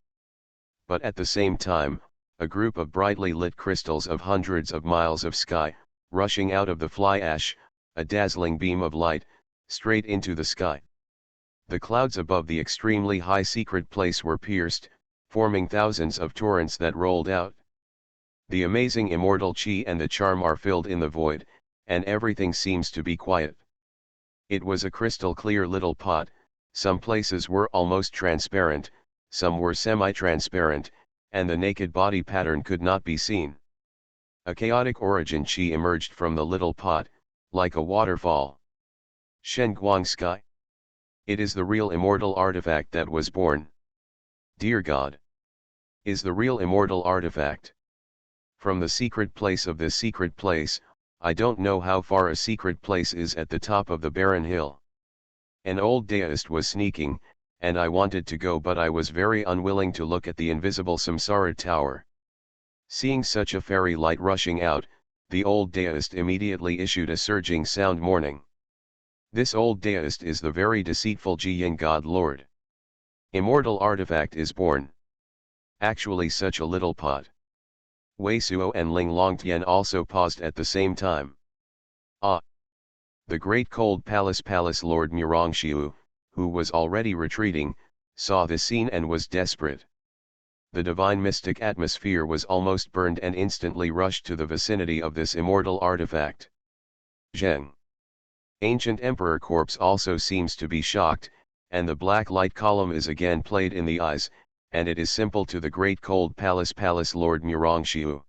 Speaker 1: But at the same time, a group of brightly lit crystals of hundreds of miles of sky, rushing out of the fly ash, a dazzling beam of light, straight into the sky. The clouds above the extremely high secret place were pierced, forming thousands of torrents that rolled out. The amazing immortal chi and the charm are filled in the void, and everything seems to be quiet. It was a crystal clear little pot, some places were almost transparent, some were semi-transparent, and the naked body pattern could not be seen. A chaotic origin chi emerged from the little pot, like a waterfall. Shenguang Sky. It is the real immortal artifact that was born. Dear God. Is the real immortal artifact. From the secret place of this secret place, I don't know how far a secret place is at the top of the barren hill. An old deist was sneaking, and I wanted to go, but I was very unwilling to look at the invisible Samsara tower. Seeing such a fairy light rushing out, the old deist immediately issued a surging sound warning. This old deist is the very deceitful Ji-Yin God Lord. Immortal artifact is born. Actually such a little pot. Wei Suo and Ling Longtian also paused at the same time. Ah! The great cold palace Lord Murongxiu, who was already retreating, saw this scene and was desperate. The divine mystic atmosphere was almost burned and instantly rushed to the vicinity of this immortal artifact. Zheng. Ancient Emperor corpse also seems to be shocked, and the black light column is again played in the eyes, and it is simple to the great cold palace Lord Murongxiu.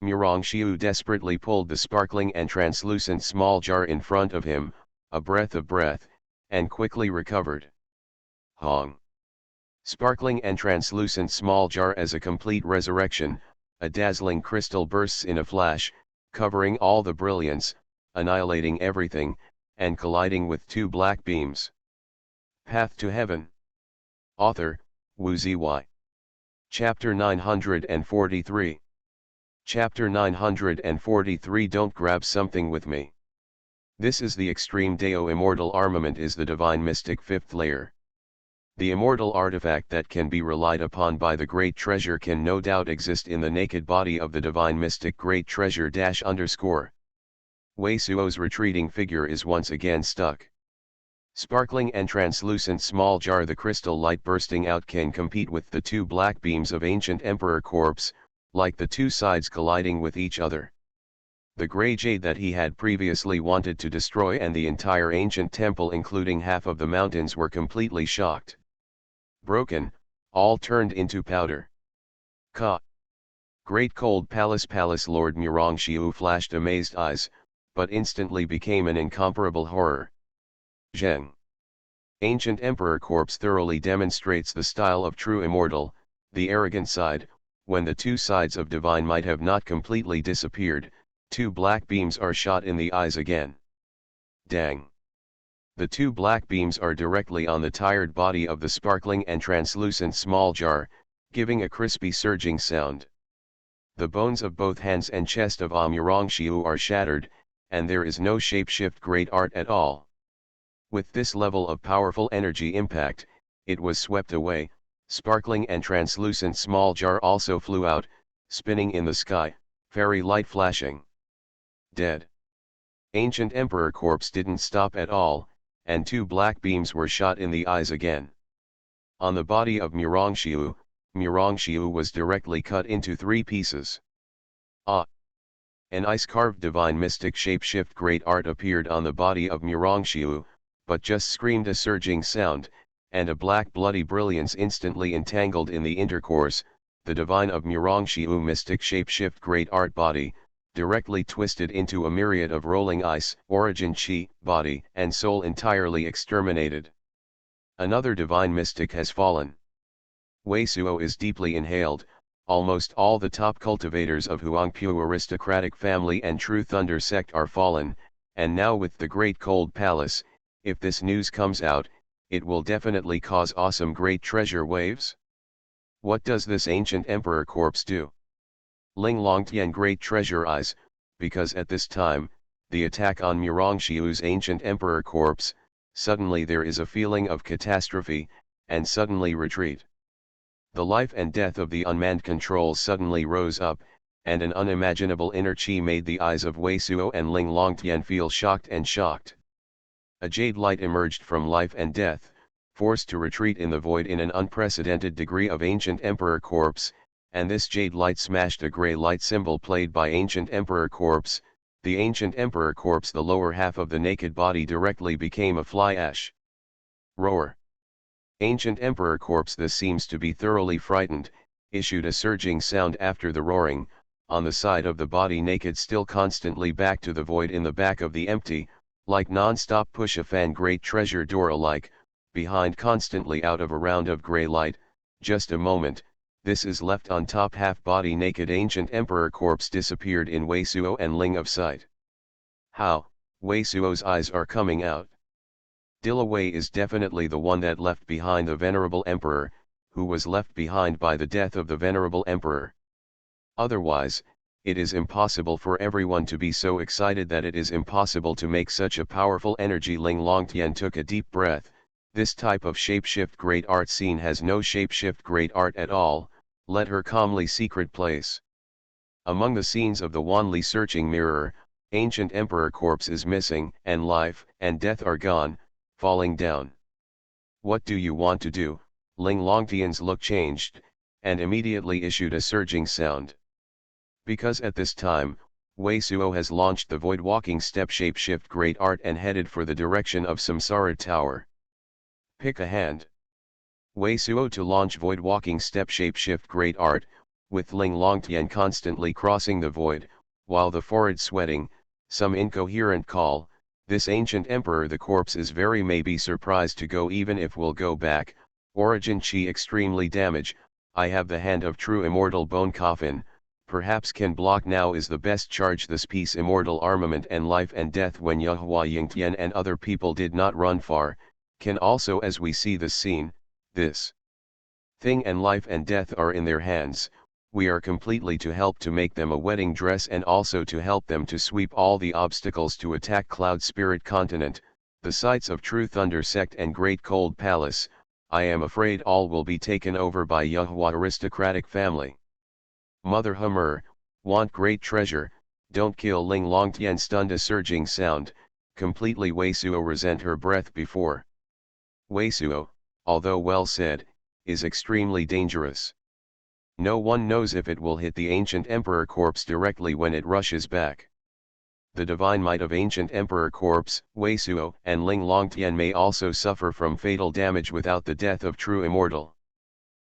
Speaker 1: Murongxiu desperately pulled the sparkling and translucent small jar in front of him, a breath of breath, and quickly recovered. Hong. Sparkling and translucent small jar as a complete resurrection, a dazzling crystal bursts in a flash, covering all the brilliance, annihilating everything, and colliding with two black beams. Path to Heaven. Author, Wu Ziyi. Chapter 943. Chapter 943. Don't grab something with me. This is the extreme Dao immortal armament, is the divine mystic fifth layer. The immortal artifact that can be relied upon by the great treasure can no doubt exist in the naked body of the divine mystic great treasure _. Wei Suo's retreating figure is once again stuck. Sparkling and translucent small jar, the crystal light bursting out can compete with the two black beams of ancient emperor corpse, like the two sides colliding with each other. The grey jade that he had previously wanted to destroy and the entire ancient temple including half of the mountains were completely shocked. Broken, all turned into powder. Ka. Great cold palace Lord Murongxiu flashed amazed eyes, but instantly became an incomparable horror. Zheng. Ancient Emperor corpse thoroughly demonstrates the style of true immortal, the arrogant side. When the two sides of divine might have not completely disappeared, two black beams are shot in the eyes again. Dang. The two black beams are directly on the tired body of the sparkling and translucent small jar, giving a crispy surging sound. The bones of both hands and chest of Murongxiu are shattered, and there is no shape-shift great art at all. With this level of powerful energy impact, it was swept away. Sparkling and translucent small jar also flew out, spinning in the sky, fairy light flashing. Dead. Ancient Emperor corpse didn't stop at all, and two black beams were shot in the eyes again. On the body of Murongxiu was directly cut into three pieces. Ah! An ice-carved divine mystic shape-shift great art appeared on the body of Murongxiu, but just screamed a surging sound, and a black bloody brilliance instantly entangled in the intercourse. The divine of Murongxiu mystic shape-shift great art body, directly twisted into a myriad of rolling ice, origin chi, body and soul entirely exterminated. Another divine mystic has fallen. Wei Suo is deeply inhaled. Almost all the top cultivators of Huangpu aristocratic family and True Thunder sect are fallen, and now with the Great Cold Palace, if this news comes out, it will definitely cause awesome great treasure waves. What does this ancient emperor corpse do? Ling Longtian great treasure eyes, because at this time, the attack on Murongxiu's ancient emperor corpse, suddenly there is a feeling of catastrophe, and suddenly retreat. The life and death of the unmanned controls suddenly rose up, and an unimaginable inner chi made the eyes of Wei Suo and Ling Longtian feel shocked and shocked. A jade light emerged from life and death, forced to retreat in the void in an unprecedented degree of ancient emperor corpse, and this jade light smashed a grey light symbol played by ancient emperor corpse. The ancient emperor corpse, the lower half of the naked body directly became a fly ash. Roar. Ancient emperor corpse, this seems to be thoroughly frightened, issued a surging sound after the roaring, on the side of the body naked still constantly back to the void in the back of the empty, like non-stop push a fan great treasure door alike, behind constantly out of a round of grey light. Just a moment, this is left on top half body naked ancient emperor corpse disappeared in Wei Suo and Ling of sight. How? Wei Suo's eyes are coming out. Dilaway is definitely the one that left behind the venerable emperor, who was left behind by the death of the venerable emperor. Otherwise, it is impossible for everyone to be so excited that it is impossible to make such a powerful energy. Ling Longtian took a deep breath. This type of shapeshift great art scene has no shapeshift great art at all. Let her calmly secret place. Among the scenes of the Wanli searching mirror, ancient emperor corpse is missing, and life and death are gone, falling down. What do you want to do? Ling Longtian's look changed, and immediately issued a surging sound. Because at this time, Wei Suo has launched the void walking step shapeshift great art and headed for the direction of Samsara Tower. Pick a hand. Wei Suo to launch void walking step shapeshift great art, with Ling Longtian constantly crossing the void, while the forehead sweating, some incoherent call. This ancient emperor the corpse is very may be surprised to go even if will go back. Origin chi extremely damage. I have the hand of true immortal bone coffin. Perhaps can block now is the best charge this piece immortal armament and life and death when Yahua Yingtian and other people did not run far, can also as we see this scene, this thing and life and death are in their hands. We are completely to help to make them a wedding dress and also to help them to sweep all the obstacles to attack Cloud Spirit Continent, the sites of True Thunder Sect and Great Cold Palace. I am afraid all will be taken over by Yahua aristocratic family. Mother Hummer, want great treasure, don't kill Ling Longtian stunned a surging sound, completely Wei Suo resent her breath before. Wei Suo, although well said, is extremely dangerous. No one knows if it will hit the ancient emperor corpse directly when it rushes back. The divine might of ancient emperor corpse, Wei Suo and Ling Longtian may also suffer from fatal damage without the death of true immortal.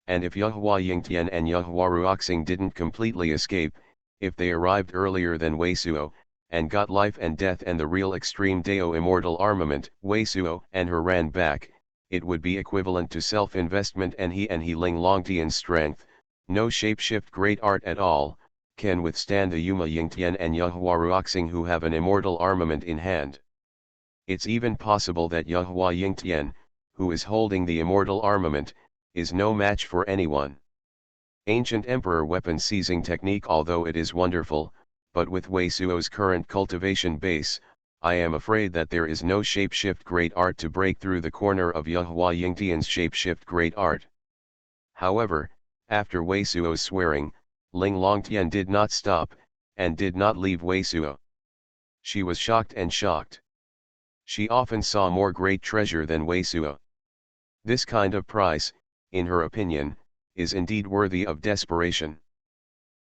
Speaker 1: And if Yahua Yingtian and Yahua Ruoxing didn't completely escape, if they arrived earlier than Wei Suo, and got life and death and the real extreme Dao immortal armament, Wei Suo and her ran back, it would be equivalent to self-investment and he Ling Longtian's strength, no shapeshift great art at all, can withstand the Yuma Yingtian and Yahua Ruoxing who have an immortal armament in hand. It's even possible that Yahua Yingtian, who is holding the immortal armament, is no match for anyone. Ancient Emperor weapon seizing technique although it is wonderful, but with Wei Suo's current cultivation base, I am afraid that there is no shapeshift great art to break through the corner of Yahua Yingtian's shapeshift great art. However, after Wei Suo's swearing, Ling Longtian did not stop, and did not leave Wei Suo. She was shocked and shocked. She often saw more great treasure than Wei Suo. This kind of price, in her opinion, is indeed worthy of desperation.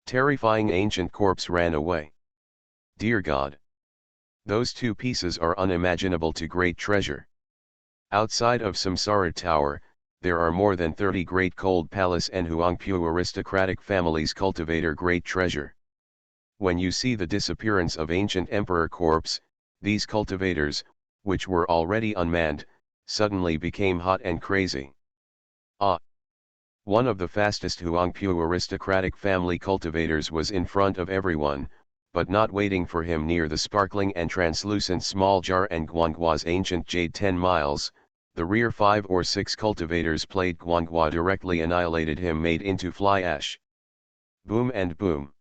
Speaker 1: Terrifying ancient corpse ran away. Dear God! Those two pieces are unimaginable to great treasure. Outside of Samsara Tower, there are more than 30 great cold palace and Huangpu aristocratic families cultivator great treasure. When you see the disappearance of ancient emperor corpse, these cultivators, which were already unmanned, suddenly became hot and crazy. Ah! One of the fastest Huangpu aristocratic family cultivators was in front of everyone, but not waiting for him near the sparkling and translucent small jar and Guanghua's ancient jade 10 miles, the rear 5 or 6 cultivators played Guanghua directly annihilated him made into fly ash. Boom and boom.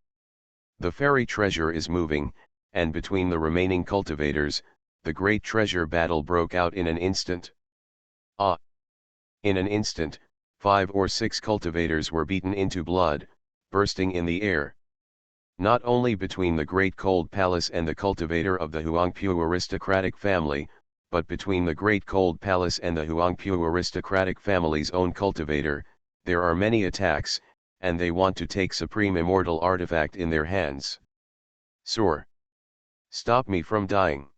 Speaker 1: The fairy treasure is moving, and between the remaining cultivators, the great treasure battle broke out in an instant. Ah! In an instant, 5 or 6 cultivators were beaten into blood, bursting in the air. Not only between the Great Cold Palace and the cultivator of the Huangpu aristocratic family, but between the Great Cold Palace and the Huangpu aristocratic family's own cultivator, there are many attacks, and they want to take supreme immortal artifact in their hands. Soar! Stop me from dying!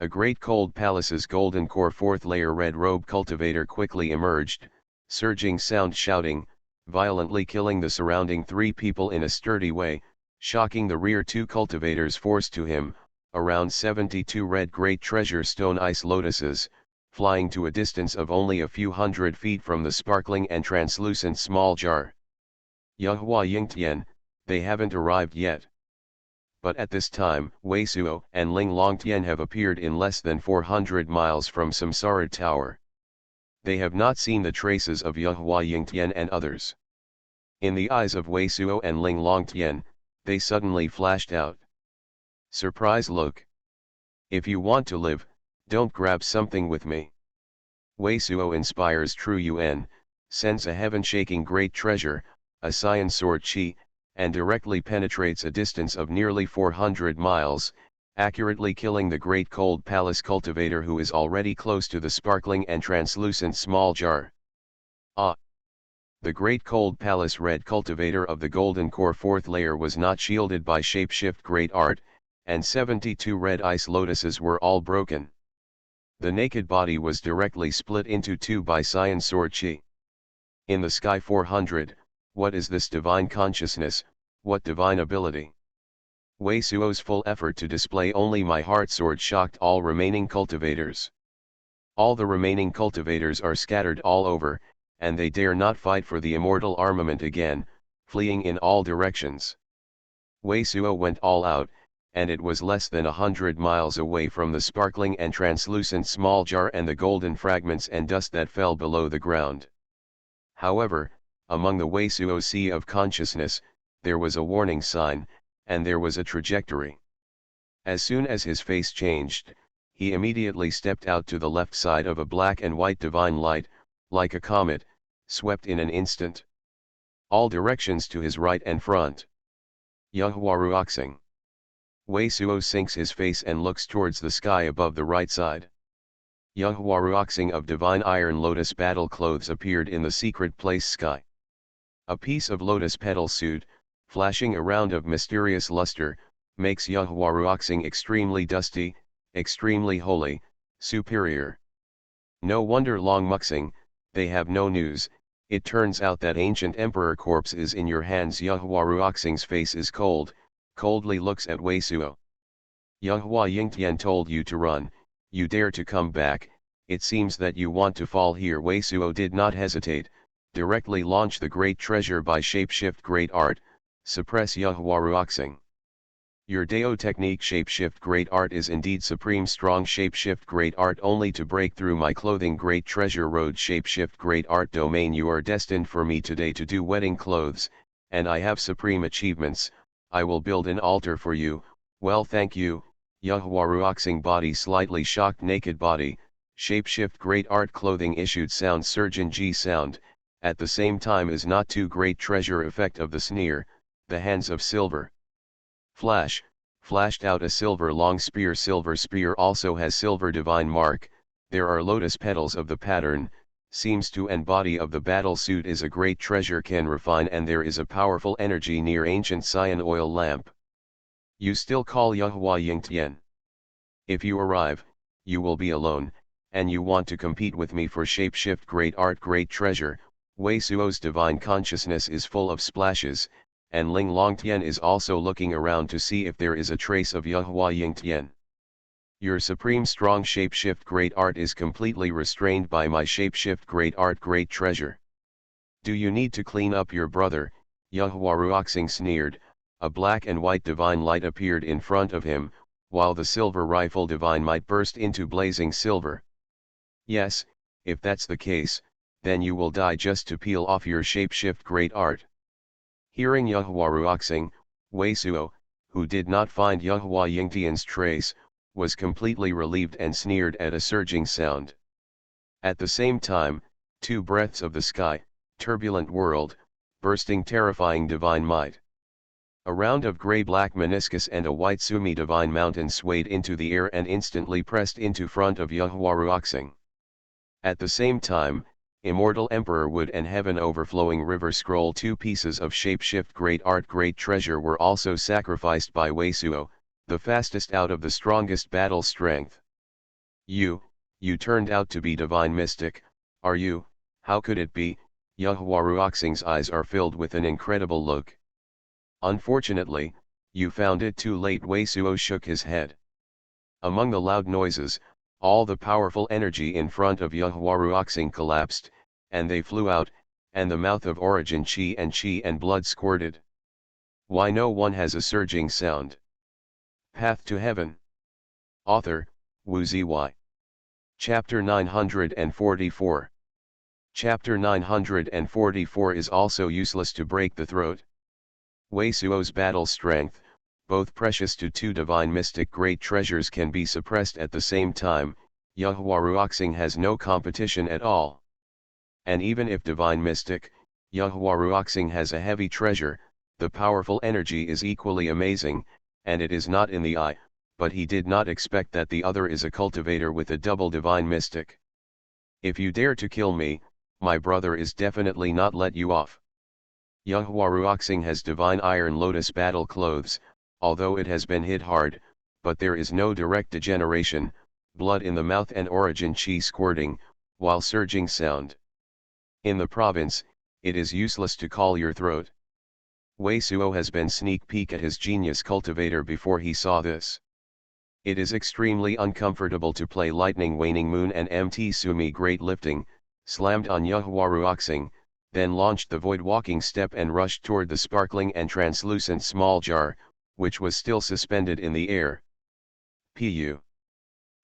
Speaker 1: A Great Cold Palace's golden core 4th layer red robe cultivator quickly emerged, surging sound shouting, violently killing the surrounding 3 people in a sturdy way, shocking the rear 2 cultivators forced to him, around 72 red great treasure stone ice lotuses, flying to a distance of only a few hundred feet from the sparkling and translucent small jar. Yahua Yingtian, they haven't arrived yet. but at this time, Wei Suo and Ling Longtian have appeared in less than 400 miles from Samsara Tower. They have not seen the traces of Yuhua Yingtian and others. In the eyes of Wei Suo and Ling Longtian, they suddenly flashed out. Surprise look. If you want to live, don't grab something with me. Wei Suo inspires true Yuan, sends a heaven-shaking great treasure, a Saiyan sword Qi, and directly penetrates a distance of nearly 400 miles, accurately killing the great cold palace cultivator who is already close to the sparkling and translucent small jar. Ah! The great cold palace red cultivator of the golden core fourth layer was not shielded by shapeshift great art, and 72 red ice lotuses were all broken. The naked body was directly split into two by Saiyan sword Qi. In the sky 400, what is this divine consciousness, what divine ability? Wei Suo's full effort to display only my heart sword shocked all remaining cultivators. All the remaining cultivators are scattered all over, and they dare not fight for the immortal armament again, fleeing in all directions. Wei Suo went all out, and it was less than 100 miles away from the sparkling and translucent small jar and the golden fragments and dust that fell below the ground. However, among the Wei Suo sea of consciousness, there was a warning sign, and there was a trajectory. As soon as his face changed, he immediately stepped out to the left side of a black and white divine light, like a comet, swept in an instant. All directions to his right and front. Yuhua Ruoxing. Wei Suo sinks his face and looks towards the sky above the right side. Yuhua Ruoxing of divine iron lotus battle clothes appeared in the secret place sky. A piece of lotus petal suit, flashing around of mysterious luster, makes Yuhua Ruoxing extremely dusty, extremely holy, superior. No wonder Long Muxing, they have no news. It turns out that ancient emperor corpse is in your hands. Yuhua Ruoxing's face is cold, coldly looks at Wei Suo. Yuhua Yingtian told you to run, you dare to come back, it seems that you want to fall here. Wei Suo did not hesitate, directly launch the great treasure by shapeshift great art, suppress Yuhua Ruoxing. Your Dao technique shapeshift great art is indeed supreme strong shapeshift great art only to break through my clothing great treasure road shapeshift great art domain. You are destined for me today to do wedding clothes, and I have supreme achievements. I will build an altar for you. Well, thank you. Yuhua Ruoxing body slightly shocked naked body, shapeshift great art clothing issued sound surgeon G sound, at the same time is not too great treasure effect of the sneer, the hands of silver. Flash, flashed out a silver long spear. Silver spear also has silver divine mark, there are lotus petals of the pattern, seems to and body of the battle suit is a great treasure can refine and there is a powerful energy near ancient cyan oil lamp. You still call Yuhua Yingtian. If you arrive, you will be alone, and you want to compete with me for shapeshift great art great treasure. Wei Suo's divine consciousness is full of splashes, and Ling Longtian is also looking around to see if there is a trace of Yuhua Yingtian. Your supreme strong shapeshift great art is completely restrained by my shapeshift great art great treasure. Do you need to clean up your brother? Yuhua Ruoxing sneered. A black and white divine light appeared in front of him, while the silver rifle divine might burst into blazing silver. Yes, if that's the case, then you will die just to peel off your shapeshift great art. Hearing Yuhua Ruoxing, Wei Suo, who did not find Yuhua Yingtian's trace, was completely relieved and sneered at a surging sound. At the same time, two breaths of the sky, turbulent world, bursting terrifying divine might. A round of grey-black meniscus and a white sumi divine mountain swayed into the air and instantly pressed into front of Yuhua Ruoxing. At the same time, Immortal Emperor Wood and Heaven Overflowing River Scroll, two pieces of shapeshift great art great treasure, were also sacrificed by Wei Suo, the fastest out of the strongest battle strength. You turned out to be divine mystic, are you? How could it be? Yuhua Ruoxing's eyes are filled with an incredible look. Unfortunately, you found it too late. Wei Suo shook his head. Among the loud noises, all the powerful energy in front of Yuhua Ruoxing collapsed, and they flew out, and the mouth of origin chi and blood squirted. Why no one has a surging sound? Path to Heaven. Author, Wu Ziyi. Chapter 944. Chapter 944 is also useless to break the throat. Wei Suo's battle strength, both precious to two divine mystic great treasures, can be suppressed at the same time. Yehuaruoxing has no competition at all. And even if divine mystic, Yehuaruoxing has a heavy treasure, the powerful energy is equally amazing, and it is not in the eye, but he did not expect that the other is a cultivator with a double divine mystic. If you dare to kill me, my brother is definitely not let you off. Yehuaruoxing has divine iron lotus battle clothes, although it has been hit hard, but there is no direct degeneration, blood in the mouth and origin chi squirting, while surging sound. In the province, it is useless to call your throat. Wei Suo has been sneak peek at his genius cultivator before he saw this. It is extremely uncomfortable to play Lightning Waning Moon and MT Sumi Great Lifting, slammed on Yehuaruoxing, then launched the void walking step and rushed toward the sparkling and translucent small jar, which was still suspended in the air. Pu.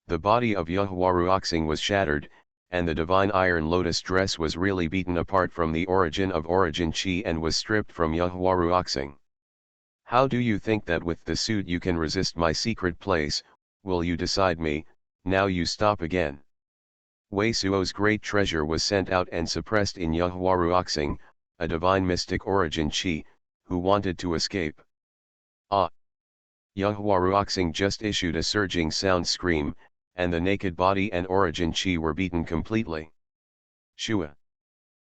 Speaker 1: The body of Yehuaruoxing was shattered, and the divine iron lotus dress was really beaten apart from the origin of origin chi and was stripped from Yehuaruoxing. How do you think that with the suit you can resist my secret place? Will you decide me? Now you stop again. Wei Suo's great treasure was sent out and suppressed in Yehuaruoxing, a divine mystic origin chi, who wanted to escape. Ah! Yehuaruoxing just issued a surging sound scream, and the naked body and origin chi were beaten completely. Shua.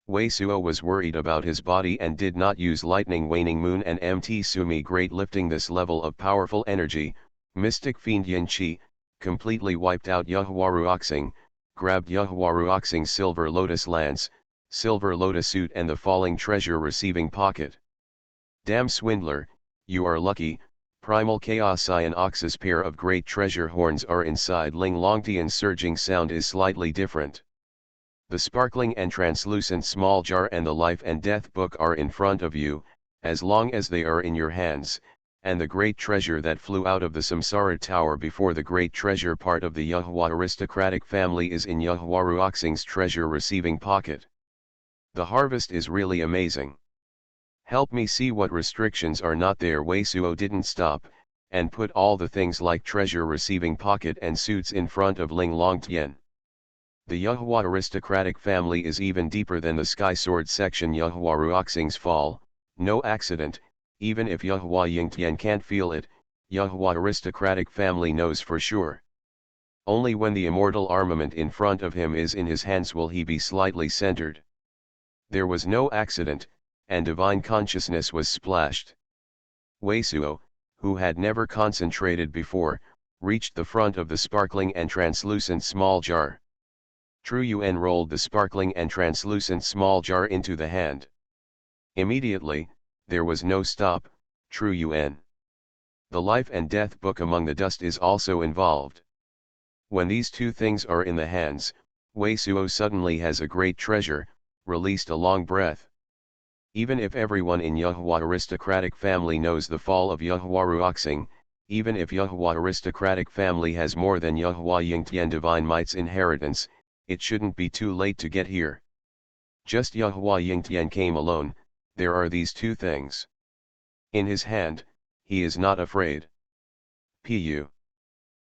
Speaker 1: Wei Suo was worried about his body and did not use Lightning Waning Moon and MT Sumi Great Lifting. This level of powerful energy, mystic fiend yin chi, completely wiped out Yehuaruoxing, grabbed Yehuaruoxing's silver lotus lance, silver lotus suit and the falling treasure receiving pocket. Damn swindler, you are lucky. Primal Chaos Ion Ox's pair of great treasure horns are inside Ling Longtian's surging sound is slightly different. The sparkling and translucent small jar and the life and death book are in front of you, as long as they are in your hands, and the great treasure that flew out of the Samsara tower before the great treasure part of the Yehua aristocratic family is in Yehuaruoxing's treasure receiving pocket. The harvest is really amazing. Help me see what restrictions are not there. Wei Suo didn't stop, and put all the things like treasure receiving pocket and suits in front of Ling Longtian. The Yehua aristocratic family is even deeper than the Sky Sword section. Yehuaruoxing's fall, no accident, even if Yehua Yingtian can't feel it, Yehua aristocratic family knows for sure. Only when the immortal armament in front of him is in his hands will he be slightly centered. There was no accident, and divine consciousness was splashed. Wei Suo, who had never concentrated before, reached the front of the sparkling and translucent small jar. Tru Yuan rolled the sparkling and translucent small jar into the hand. Immediately, there was no stop. Tru Yuan. The life and death book among the dust is also involved. When these two things are in the hands, Wei Suo suddenly has a great treasure, released a long breath. Even if everyone in Yehua aristocratic family knows the fall of Yehuaruoxing, even if Yehua aristocratic family has more than Yehua Yingtian divine might's inheritance, it shouldn't be too late to get here. Just Yehua Yingtian came alone, there are these two things. In his hand, he is not afraid. Pu.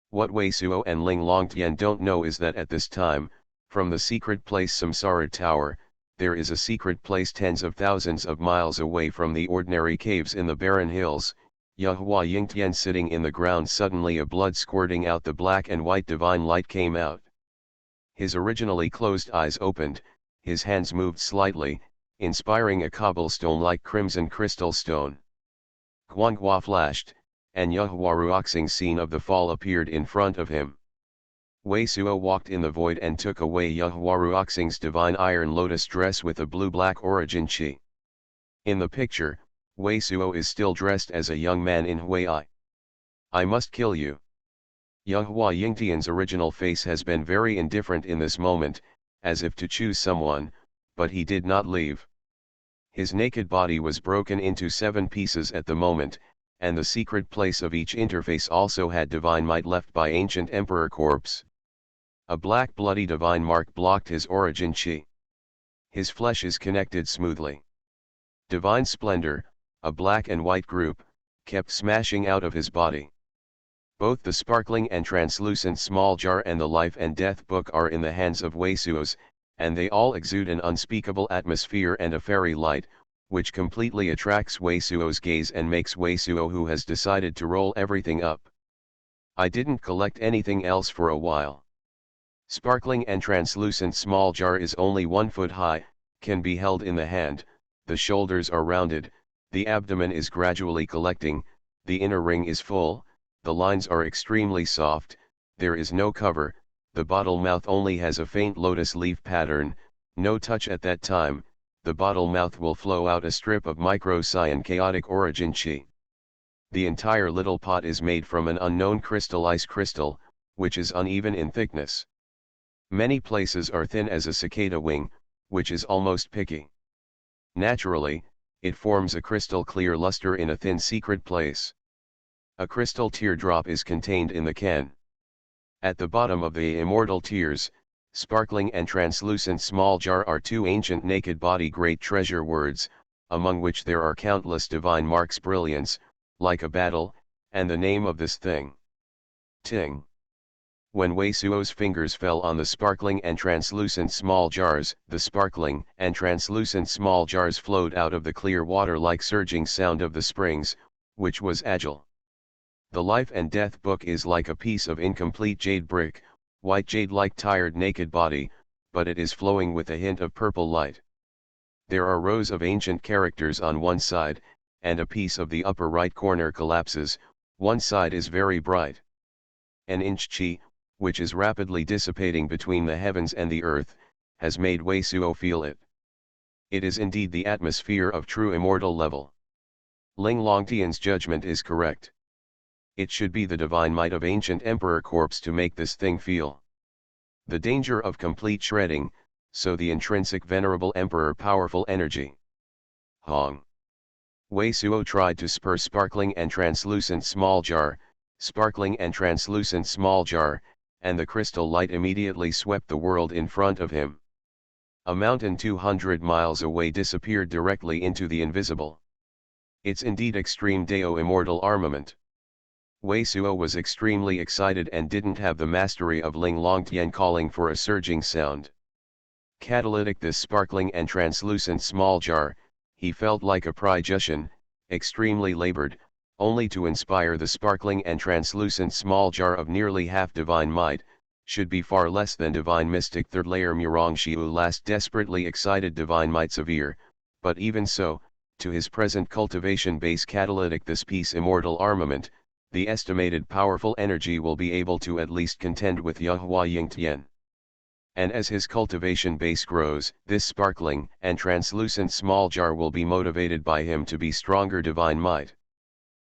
Speaker 1: What Wei Suo and Ling Longtian don't know is that at this time, from the secret place Samsara Tower, there is a secret place tens of thousands of miles away from the ordinary caves in the barren hills. Yehua Yingtian sitting in the ground. Suddenly a blood squirting out the black and white divine light came out. His originally closed eyes opened, his hands moved slightly, inspiring a cobblestone-like crimson crystal stone. Xuanhuan flashed, and Yehuaruoxing's scene of the fall appeared in front of him. Wei Suo walked in the void and took away Yehuaruoxing's divine iron lotus dress with a blue-black origin chi. In the picture, Wei Suo is still dressed as a young man in Huai. I must kill you. Yehua Yingtian's original face has been very indifferent in this moment, as if to choose someone, but he did not leave. His naked body was broken into 7 pieces at the moment, and the secret place of each interface also had divine might left by ancient emperor corpse. A black bloody divine mark blocked his origin chi. His flesh is connected smoothly. Divine splendor, a black and white group, kept smashing out of his body. Both the sparkling and translucent small jar and the life and death book are in the hands of Weisuos, and they all exude an unspeakable atmosphere and a fairy light, which completely attracts Weisuo's gaze and makes Weisuo who has decided to roll everything up. I didn't collect anything else for a while. Sparkling and translucent small jar is only 1 foot high, can be held in the hand, the shoulders are rounded, the abdomen is gradually collecting, the inner ring is full, the lines are extremely soft, there is no cover, the bottle mouth only has a faint lotus leaf pattern, no touch at that time, the bottle mouth will flow out a strip of micro-cyan chaotic origin chi. The entire little pot is made from an unknown crystal ice crystal, which is uneven in thickness. Many places are thin as a cicada wing, which is almost picky. Naturally, it forms a crystal clear luster in a thin secret place. A crystal teardrop is contained in the can. At the bottom of the immortal tears, sparkling and translucent small jar are 2 ancient naked body great treasure words, among which there are countless divine marks brilliance, like a battle, and the name of this thing. Ting. When Weisuo's fingers fell on the sparkling and translucent small jars, the sparkling and translucent small jars flowed out of the clear water like surging sound of the springs, which was agile. The life and death book is like a piece of incomplete jade brick, white jade like tired naked body, but it is flowing with a hint of purple light. There are rows of ancient characters on one side, and a piece of the upper right corner collapses, one side is very bright. An inch chi, which is rapidly dissipating between the heavens and the earth, has made Weisuo feel it. It is indeed the atmosphere of true immortal level. Ling Longtian's judgment is correct. It should be the divine might of ancient emperor corpse to make this thing feel the danger of complete shredding, so the intrinsic venerable emperor powerful energy. Hong. Weisuo tried to spur sparkling and translucent small jar, and the crystal light immediately swept the world in front of him. A mountain 200 miles away disappeared directly into the invisible. It's indeed extreme Dao immortal armament. Weisuo was extremely excited and didn't have the mastery of Ling Longtian calling for a surging sound. Catalytic this sparkling and translucent small jar, he felt like a Praejushan, extremely labored, only to inspire the sparkling and translucent small jar of nearly half divine might, should be far less than divine mystic third layer Murong-Shiu last desperately excited divine might severe, but even so, to his present cultivation base catalytic this piece immortal armament, the estimated powerful energy will be able to at least contend with Yahua Yingtian. And as his cultivation base grows, this sparkling and translucent small jar will be motivated by him to be stronger divine might.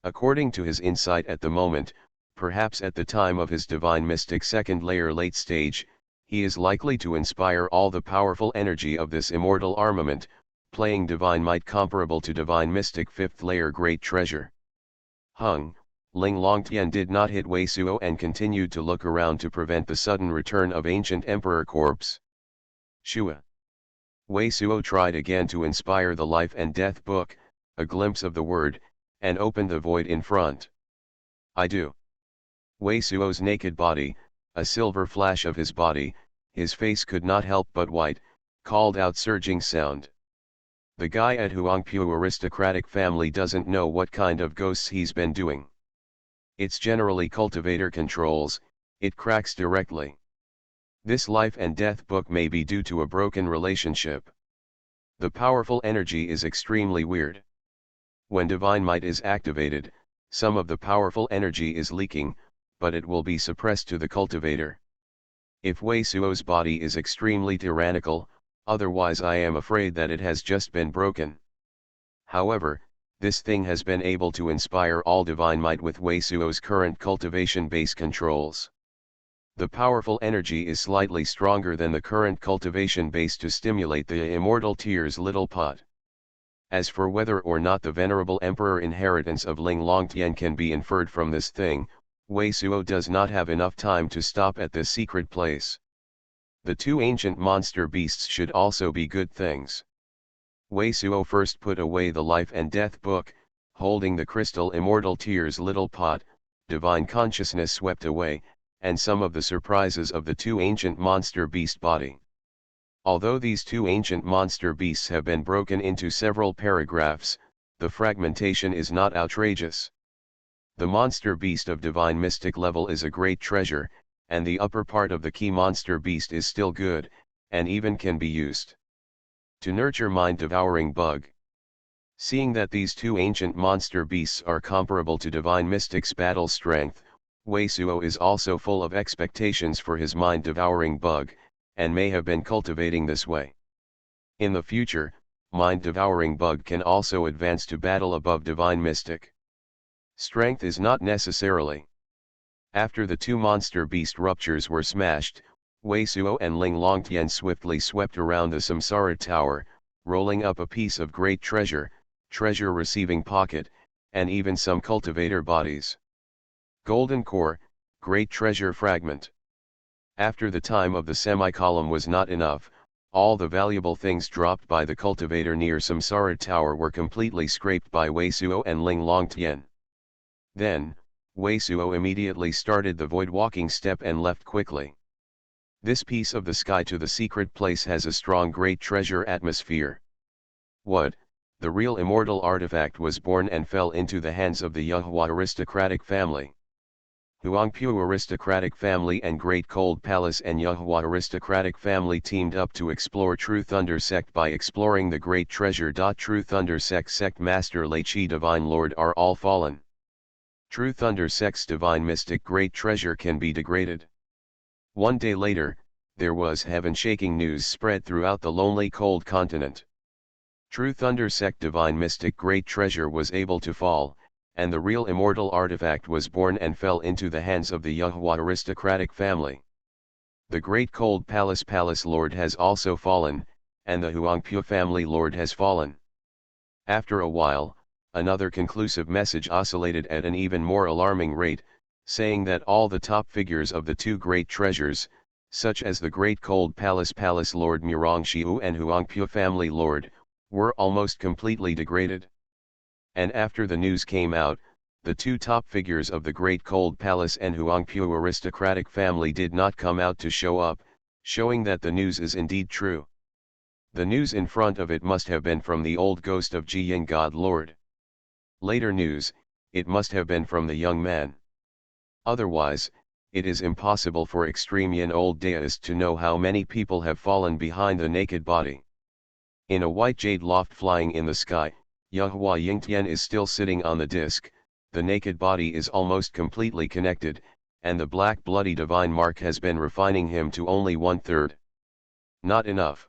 Speaker 1: According to his insight at the moment, perhaps at the time of his divine mystic second layer late stage, he is likely to inspire all the powerful energy of this immortal armament, playing divine might comparable to divine mystic fifth layer great treasure. Hung, Ling Longtian did not hit Weisuo and continued to look around to prevent the sudden return of ancient emperor corpse. Shua. Weisuo tried again to inspire the life and death book, a glimpse of the word, and opened the void in front. I do. Weisuo's naked body, a silver flash of his body, his face could not help but white, called out surging sound. The guy at Huangpu aristocratic family doesn't know what kind of ghosts he's been doing. It's generally cultivator controls, it cracks directly. This life and death book may be due to a broken relationship. The powerful energy is extremely weird. When divine might is activated, some of the powerful energy is leaking, but it will be suppressed to the cultivator. If Weisuo's body is extremely tyrannical, otherwise I am afraid that it has just been broken. However, this thing has been able to inspire all divine might with Weisuo's current cultivation base controls. The powerful energy is slightly stronger than the current cultivation base to stimulate the immortal tears little pot. As for whether or not the venerable emperor inheritance of Ling Longtian can be inferred from this thing, Wei Suo does not have enough time to stop at this secret place. The two ancient monster beasts should also be good things. Wei Suo first put away the life and death book, holding the crystal immortal tears little pot, divine consciousness swept away, and some of the surprises of the two ancient monster beast body. Although these two ancient monster beasts have been broken into several paragraphs, the fragmentation is not outrageous. The monster beast of divine mystic level is a great treasure, and the upper part of the key monster beast is still good, and even can be used to nurture mind-devouring bug. Seeing that these two ancient monster beasts are comparable to divine mystic's battle strength, Wei Suo is also full of expectations for his mind-devouring bug, and may have been cultivating this way. In the future, mind-devouring bug can also advance to battle above divine mystic. Strength is not necessarily. After the two monster beast ruptures were smashed, Wei Suo and Ling Longtian swiftly swept around the Samsara tower, rolling up a piece of great treasure, treasure receiving pocket, and even some cultivator bodies. Golden core, great treasure fragment. After the time of the semicolumn was not enough, all the valuable things dropped by the cultivator near Samsara tower were completely scraped by Wei Suo and Ling Longtian. Then, Wei Suo immediately started the void walking step and left quickly. This piece of the sky to the secret place has a strong great treasure atmosphere. What? The real immortal artifact was born and fell into the hands of the Yuhua aristocratic family. Huangpu aristocratic family and Great Cold Palace and Yuhua aristocratic family teamed up to explore True Thunder Sect by exploring the great treasure. True Thunder Sect Master Lei Chi Divine Lord are all fallen. True Thunder Sect's divine mystic great treasure can be degraded. One day later, there was heaven-shaking news spread throughout the lonely cold continent. True Thunder Sect divine mystic great treasure was able to fall, and the real immortal artifact was born and fell into the hands of the Yuhua aristocratic family. The Great Cold Palace Lord has also fallen, and the Huangpu family Lord has fallen. After a while, another conclusive message oscillated at an even more alarming rate, saying that all the top figures of the two great treasures, such as the Great Cold Palace Lord Murongxiu and Huangpu family Lord, were almost completely degraded. And after the news came out, the two top figures of the Great Cold Palace and Huangpu aristocratic family did not come out to show up, showing that the news is indeed true. The news in front of it must have been from the old ghost of Jiying God Lord. Later news, it must have been from the young man. Otherwise, it is impossible for extreme yin old deist to know how many people have fallen behind the naked body. In a white jade loft flying in the sky, Yuhua Yingtian is still sitting on the disc, the naked body is almost completely connected, and the black bloody divine mark has been refining him to only 1/3. Not enough.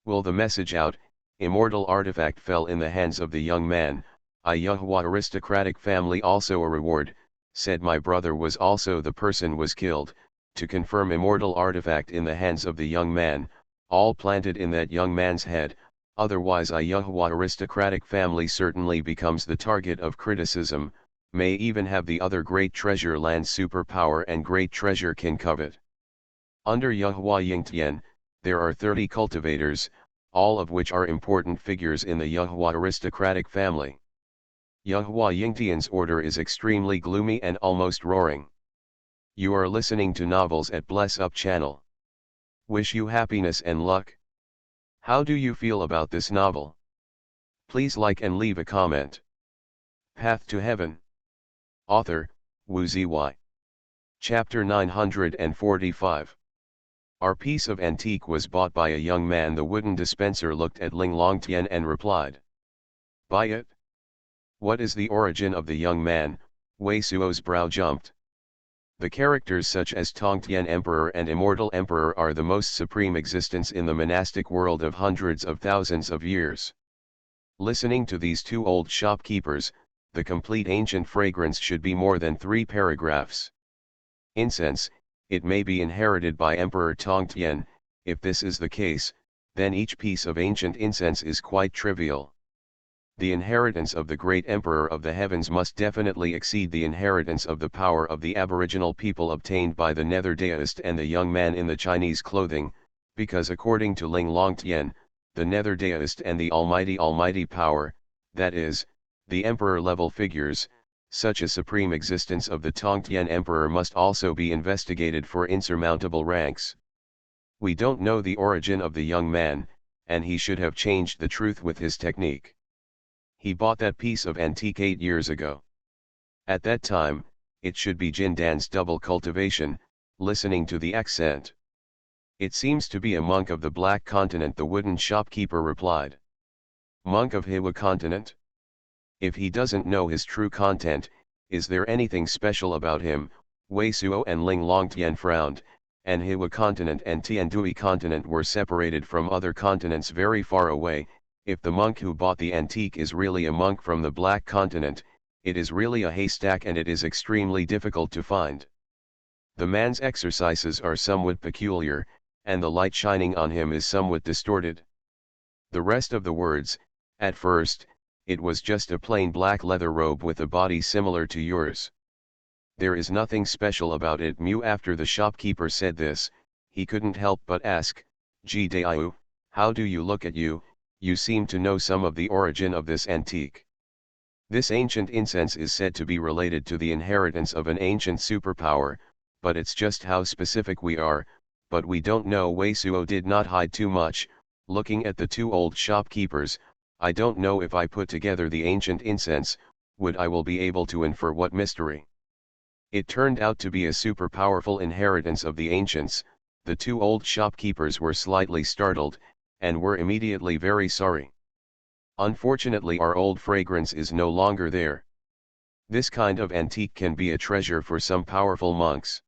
Speaker 1: Will the message out, immortal artifact fell in the hands of the young man, a Yuhua aristocratic family also a reward, said my brother was also the person was killed, to confirm immortal artifact in the hands of the young man, all planted in that young man's head, otherwise a Yuhua aristocratic family certainly becomes the target of criticism, may even have the other great treasure land superpower and great treasure can covet. Under Yuhua Yingtian, there are 30 cultivators, all of which are important figures in the Yuhua aristocratic family. Yuhua Yingtian's order is extremely gloomy and almost roaring. You are listening to Novels at Bless Up channel. Wish you happiness and luck. How do you feel about this novel? Please like and leave a comment. Path to Heaven. Author, Wu Ziyi. Chapter 945. Our piece of antique was bought by a young man. The wooden dispenser looked at Ling Longtian and replied. Buy it? What is the origin of the young man? Wei Suo's brow jumped. The characters such as Tongtian Emperor and Immortal Emperor are the most supreme existence in the monastic world of hundreds of thousands of years. Listening to these two old shopkeepers, the complete ancient fragrance should be more than 3 paragraphs. Incense, it may be inherited by Emperor Tongtian. If this is the case, then each piece of ancient incense is quite trivial. The inheritance of the great emperor of the heavens must definitely exceed the inheritance of the power of the aboriginal people obtained by the nether deist and the young man in the Chinese clothing, because according to Ling Longtian, the nether deist and the almighty power, that is, the emperor-level figures, such a supreme existence of the Tongtian emperor must also be investigated for insurmountable ranks. We don't know the origin of the young man, and he should have changed the truth with his technique. He bought that piece of antique 8 years ago. At that time, it should be Jindan's double cultivation, listening to the accent. It seems to be a monk of the Black Continent, the wooden shopkeeper replied. Monk of Hiwa Continent? If he doesn't know his true content, is there anything special about him? Wei Suo and Ling Longtian frowned, and Hiwa Continent and Tiandui Continent were separated from other continents very far away. If the monk who bought the antique is really a monk from the Black Continent, it is really a haystack and it is extremely difficult to find. The man's exercises are somewhat peculiar, and the light shining on him is somewhat distorted. The rest of the words, at first, it was just a plain black leather robe with a body similar to yours. There is nothing special about it. After the shopkeeper said this, he couldn't help but ask, Ji Daiu, how do you look at you? You seem to know some of the origin of this antique. This ancient incense is said to be related to the inheritance of an ancient superpower, but it's just how specific we are, but we don't know. Wei Suo did not hide too much, looking at the two old shopkeepers. I don't know if I put together the ancient incense, I will be able to infer what mystery. It turned out to be a super powerful inheritance of the ancients. The two old shopkeepers were slightly startled, and were immediately very sorry. Unfortunately, our old fragrance is no longer there. This kind of antique can be a treasure for some powerful monks.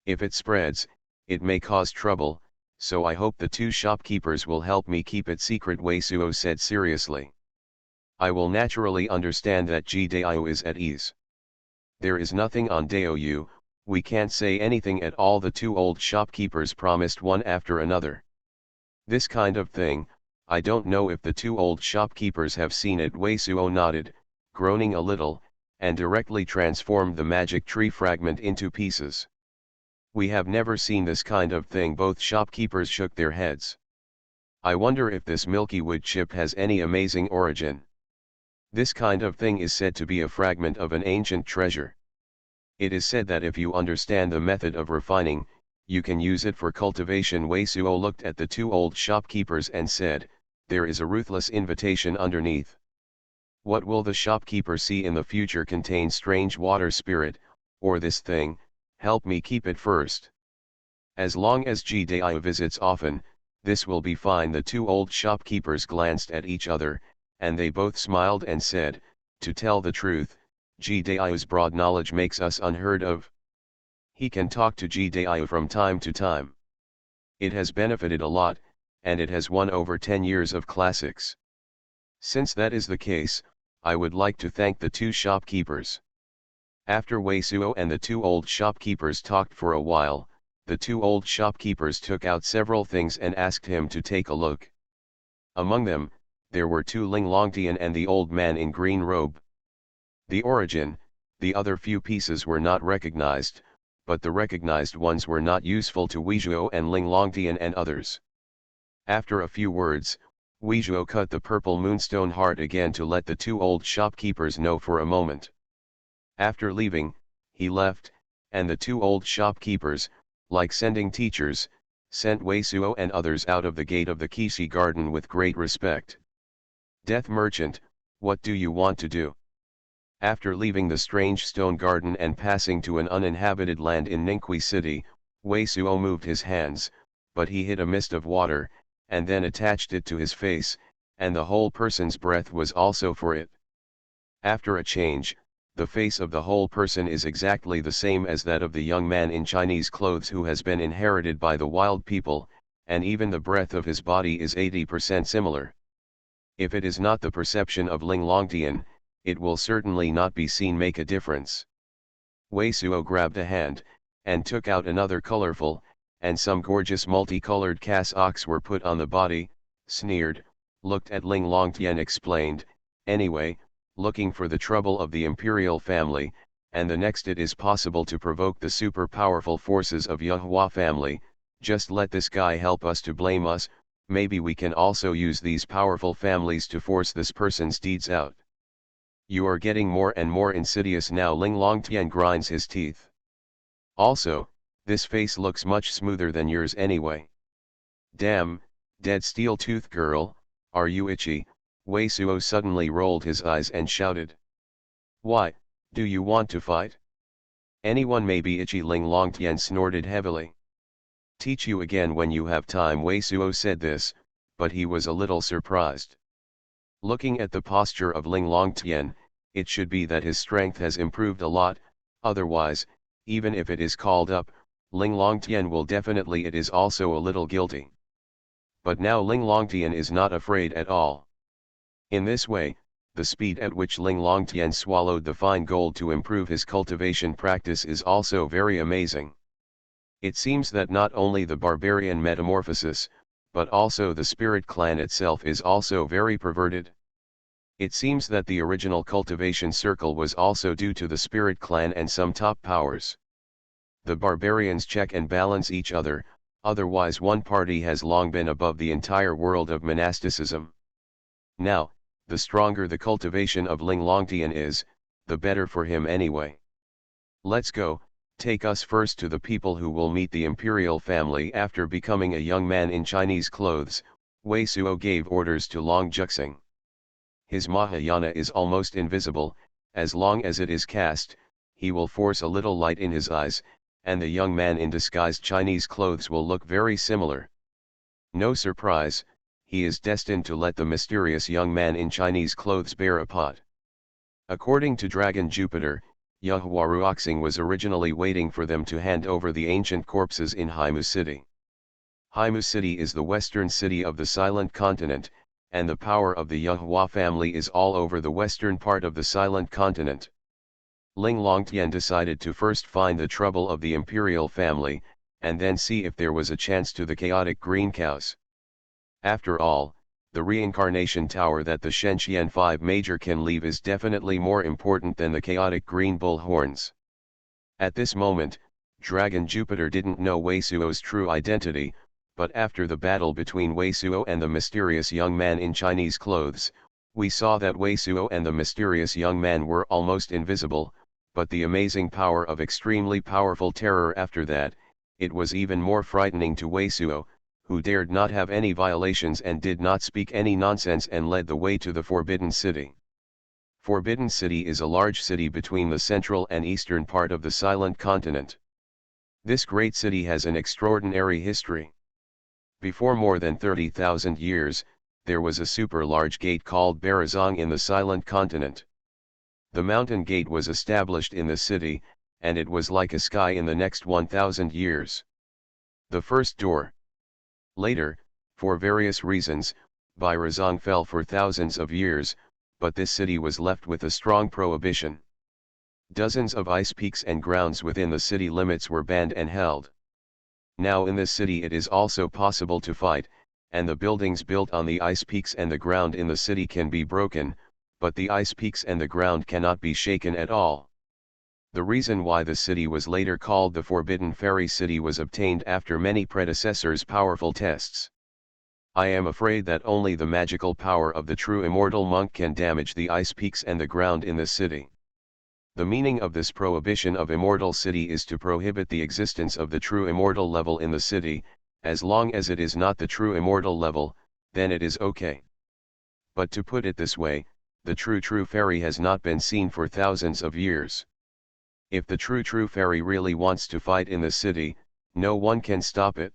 Speaker 1: If it spreads, it may cause trouble, so I hope the two shopkeepers will help me keep it secret, Wei Suo said seriously. I will naturally understand that Ji Daiu is at ease. There is nothing on Daiu, we can't say anything at all, the two old shopkeepers promised one after another. This kind of thing, I don't know if the two old shopkeepers have seen it. Wei Suo nodded, groaning a little, and directly transformed the magic tree fragment into pieces. We have never seen this kind of thing. Both shopkeepers shook their heads. I wonder if this Milky Wood chip has any amazing origin. This kind of thing is said to be a fragment of an ancient treasure. It is said that if you understand the method of refining, you can use it for cultivation. Wei Suo looked at the two old shopkeepers and said, there is a ruthless invitation underneath. What will the shopkeeper see in the future? Contain strange water spirit, or this thing, help me keep it first. As long as Ji Daiu visits often, this will be fine. The two old shopkeepers glanced at each other, and they both smiled and said, to tell the truth, Ji Daiu's broad knowledge makes us unheard of. He can talk to Ji Daiu from time to time. It has benefited a lot, and it has won over 10 years of classics. Since that is the case, I would like to thank the two shopkeepers. After Wei Suo and the two old shopkeepers talked for a while, the two old shopkeepers took out several things and asked him to take a look. Among them, there were two Ling Longtian and the old man in green robe. The origin, the other few pieces were not recognized, but the recognized ones were not useful to Weizhuo and Ling Longtian and others. After a few words, Weizhuo cut the purple moonstone heart again to let the two old shopkeepers know for a moment. After leaving, he left, and the two old shopkeepers, like sending teachers, sent Wei Suo and others out of the gate of the Qixi garden with great respect. Death merchant, what do you want to do? After leaving the strange stone garden and passing to an uninhabited land in Ningqi city, Wei Suo moved his hands, but he hit a mist of water, and then attached it to his face, and the whole person's breath was also for it. After a change, the face of the whole person is exactly the same as that of the young man in Chinese clothes who has been inherited by the wild people, and even the breath of his body is 80% similar. If it is not the perception of Ling Longtian, it will certainly not be seen make a difference. Wei Suo grabbed a hand, and took out another colorful, and some gorgeous multicolored cassocks were put on the body, sneered, looked at Ling Longtian, explained, Anyway, looking for the trouble of the imperial family, and the next it is possible to provoke the super powerful forces of Xuanhuan family. Just let this guy help us to blame us, maybe we can also use these powerful families to force this person's deeds out. You are getting more and more insidious now. Ling Longtian grinds his teeth. Also, this face looks much smoother than yours anyway. Damn, dead steel tooth girl, are you itchy? Wei Suo suddenly rolled his eyes and shouted. Why, do you want to fight? Anyone may be itchy. Ling Longtian snorted heavily. Teach you again when you have time. Wei Suo said this, but he was a little surprised. Looking at the posture of Ling Longtian, it should be that his strength has improved a lot, otherwise, even if it is called up, Ling Longtian will definitely it is also a little guilty. But now Ling Longtian is not afraid at all. In this way, the speed at which Ling Longtian swallowed the fine gold to improve his cultivation practice is also very amazing. It seems that not only the barbarian metamorphosis, but also the spirit clan itself is also very perverted. It seems that the original cultivation circle was also due to the spirit clan and some top powers. The barbarians check and balance each other, otherwise one party has long been above the entire world of monasticism. Now, the stronger the cultivation of Ling Longtian is, the better for him anyway. Let's go. Take us first to the people who will meet the imperial family after becoming a young man in Chinese clothes. Wei Suo gave orders to Long Juxing. His Mahayana is almost invisible, as long as it is cast, he will force a little light in his eyes, and the young man in disguised Chinese clothes will look very similar. No surprise, he is destined to let the mysterious young man in Chinese clothes bear a pot. According to Dragon Jupiter, Yahuaruoxing was originally waiting for them to hand over the ancient corpses in Haimu City. Haimu City is the western city of the Silent Continent, and the power of the Yahuah family is all over the western part of the Silent Continent. Ling Longtian decided to first find the trouble of the imperial family, and then see if there was a chance to the chaotic green cows. After all, the reincarnation tower that the Shenxian 5 Major can leave is definitely more important than the chaotic green bull horns. At this moment, Dragon Jupiter didn't know Wei Suo's true identity, but after the battle between Wei Suo and the mysterious young man in Chinese clothes, we saw that Wei Suo and the mysterious young man were almost invisible, but the amazing power of extremely powerful terror after that, it was even more frightening to Wei Suo, who dared not have any violations and did not speak any nonsense and led the way to the Forbidden City. Forbidden City is a large city between the central and eastern part of the Silent Continent. This great city has an extraordinary history. Before more than 30,000 years, there was a super large gate called Barazong in the Silent Continent. The mountain gate was established in the city, and it was like a sky in the next 1,000 years. The first door. Later, for various reasons, Barazong fell for thousands of years, but this city was left with a strong prohibition. Dozens of ice peaks and grounds within the city limits were banned and held. Now in this city it is also possible to fight, and the buildings built on the ice peaks and the ground in the city can be broken, but the ice peaks and the ground cannot be shaken at all. The reason why the city was later called the Forbidden Fairy City was obtained after many predecessors' powerful tests. I am afraid that only the magical power of the true immortal monk can damage the ice peaks and the ground in the city. The meaning of this prohibition of immortal city is to prohibit the existence of the true immortal level in the city. As long as it is not the true immortal level, then it is okay. But to put it this way, the true fairy has not been seen for thousands of years. If the true fairy really wants to fight in the city, no one can stop it.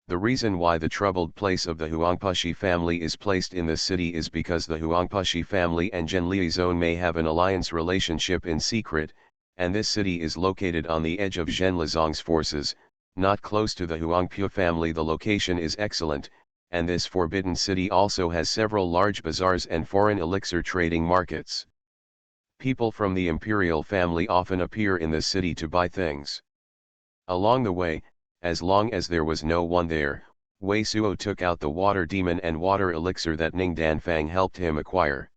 Speaker 1: The reason why the troubled place of the Huangpushi family is placed in the city is because the Huangpushi family and Zhenli Zone may have an alliance relationship in secret, and this city is located on the edge of Zhenlizong's forces, not close to the Huangpu family. The location is excellent, and this forbidden city also has several large bazaars and foreign elixir trading markets. People from the imperial family often appear in the city to buy things. Along the way, as long as there was no one there, Wei Suo took out the water demon and water elixir that Ning Danfang helped him acquire.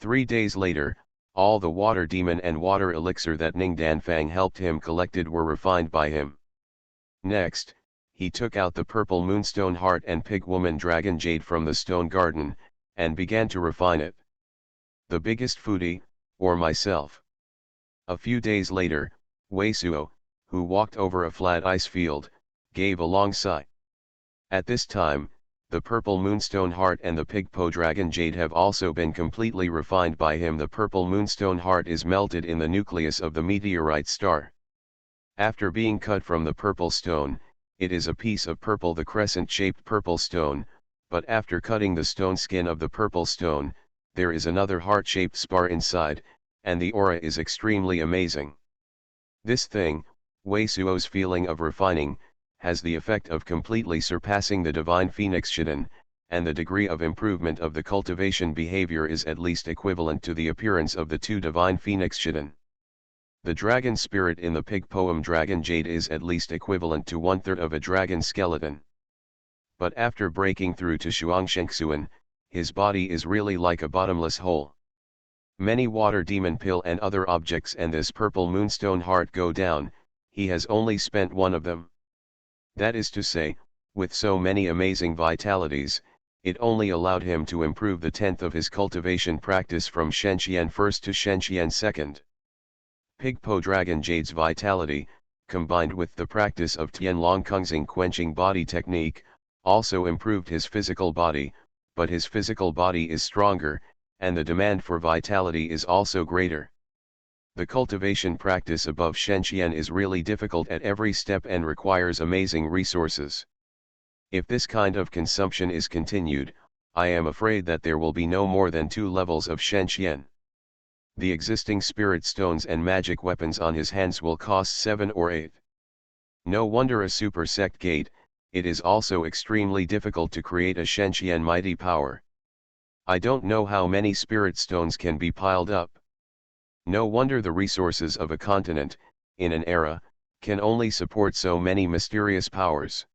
Speaker 1: 3 days later, all the water demon and water elixir that Ning Danfang helped him collected were refined by him. Next, he took out the purple moonstone heart and pig woman dragon jade from the stone garden, and began to refine it. The biggest foodie, or myself. A few days later, Wei Suo, who walked over a flat ice field, gave a long sigh. At this time, the purple moonstone heart and the pig po dragon jade have also been completely refined by him. The purple moonstone heart is melted in the nucleus of the meteorite star. After being cut from the purple stone, it is a piece of purple, the crescent-shaped purple stone, but after cutting the stone skin of the purple stone, there is another heart-shaped spar inside, and the aura is extremely amazing. This thing, Wei Suo's feeling of refining, has the effect of completely surpassing the divine phoenix Shiden, and the degree of improvement of the cultivation behavior is at least equivalent to the appearance of the two divine phoenix Shiden. The dragon spirit in the pig poem Dragon Jade is at least equivalent to 1/3 of a dragon skeleton. But after breaking through to Xuanhuan, his body is really like a bottomless hole. Many water demon pill and other objects and this purple moonstone heart go down, he has only spent one of them. That is to say, with so many amazing vitalities, it only allowed him to improve the 10th of his cultivation practice from Shenqian first to Shenqian second. Pig Po Dragon Jade's vitality, combined with the practice of Tianlong Kungxing quenching body technique, also improved his physical body, but his physical body is stronger, and the demand for vitality is also greater. The cultivation practice above Shenqian is really difficult at every step and requires amazing resources. If this kind of consumption is continued, I am afraid that there will be no more than 2 levels of Shenqian. The existing spirit stones and magic weapons on his hands will cost 7 or 8. No wonder a super sect gate, it is also extremely difficult to create a Shenqian mighty power. I don't know how many spirit stones can be piled up. No wonder the resources of a continent, in an era, can only support so many mysterious powers.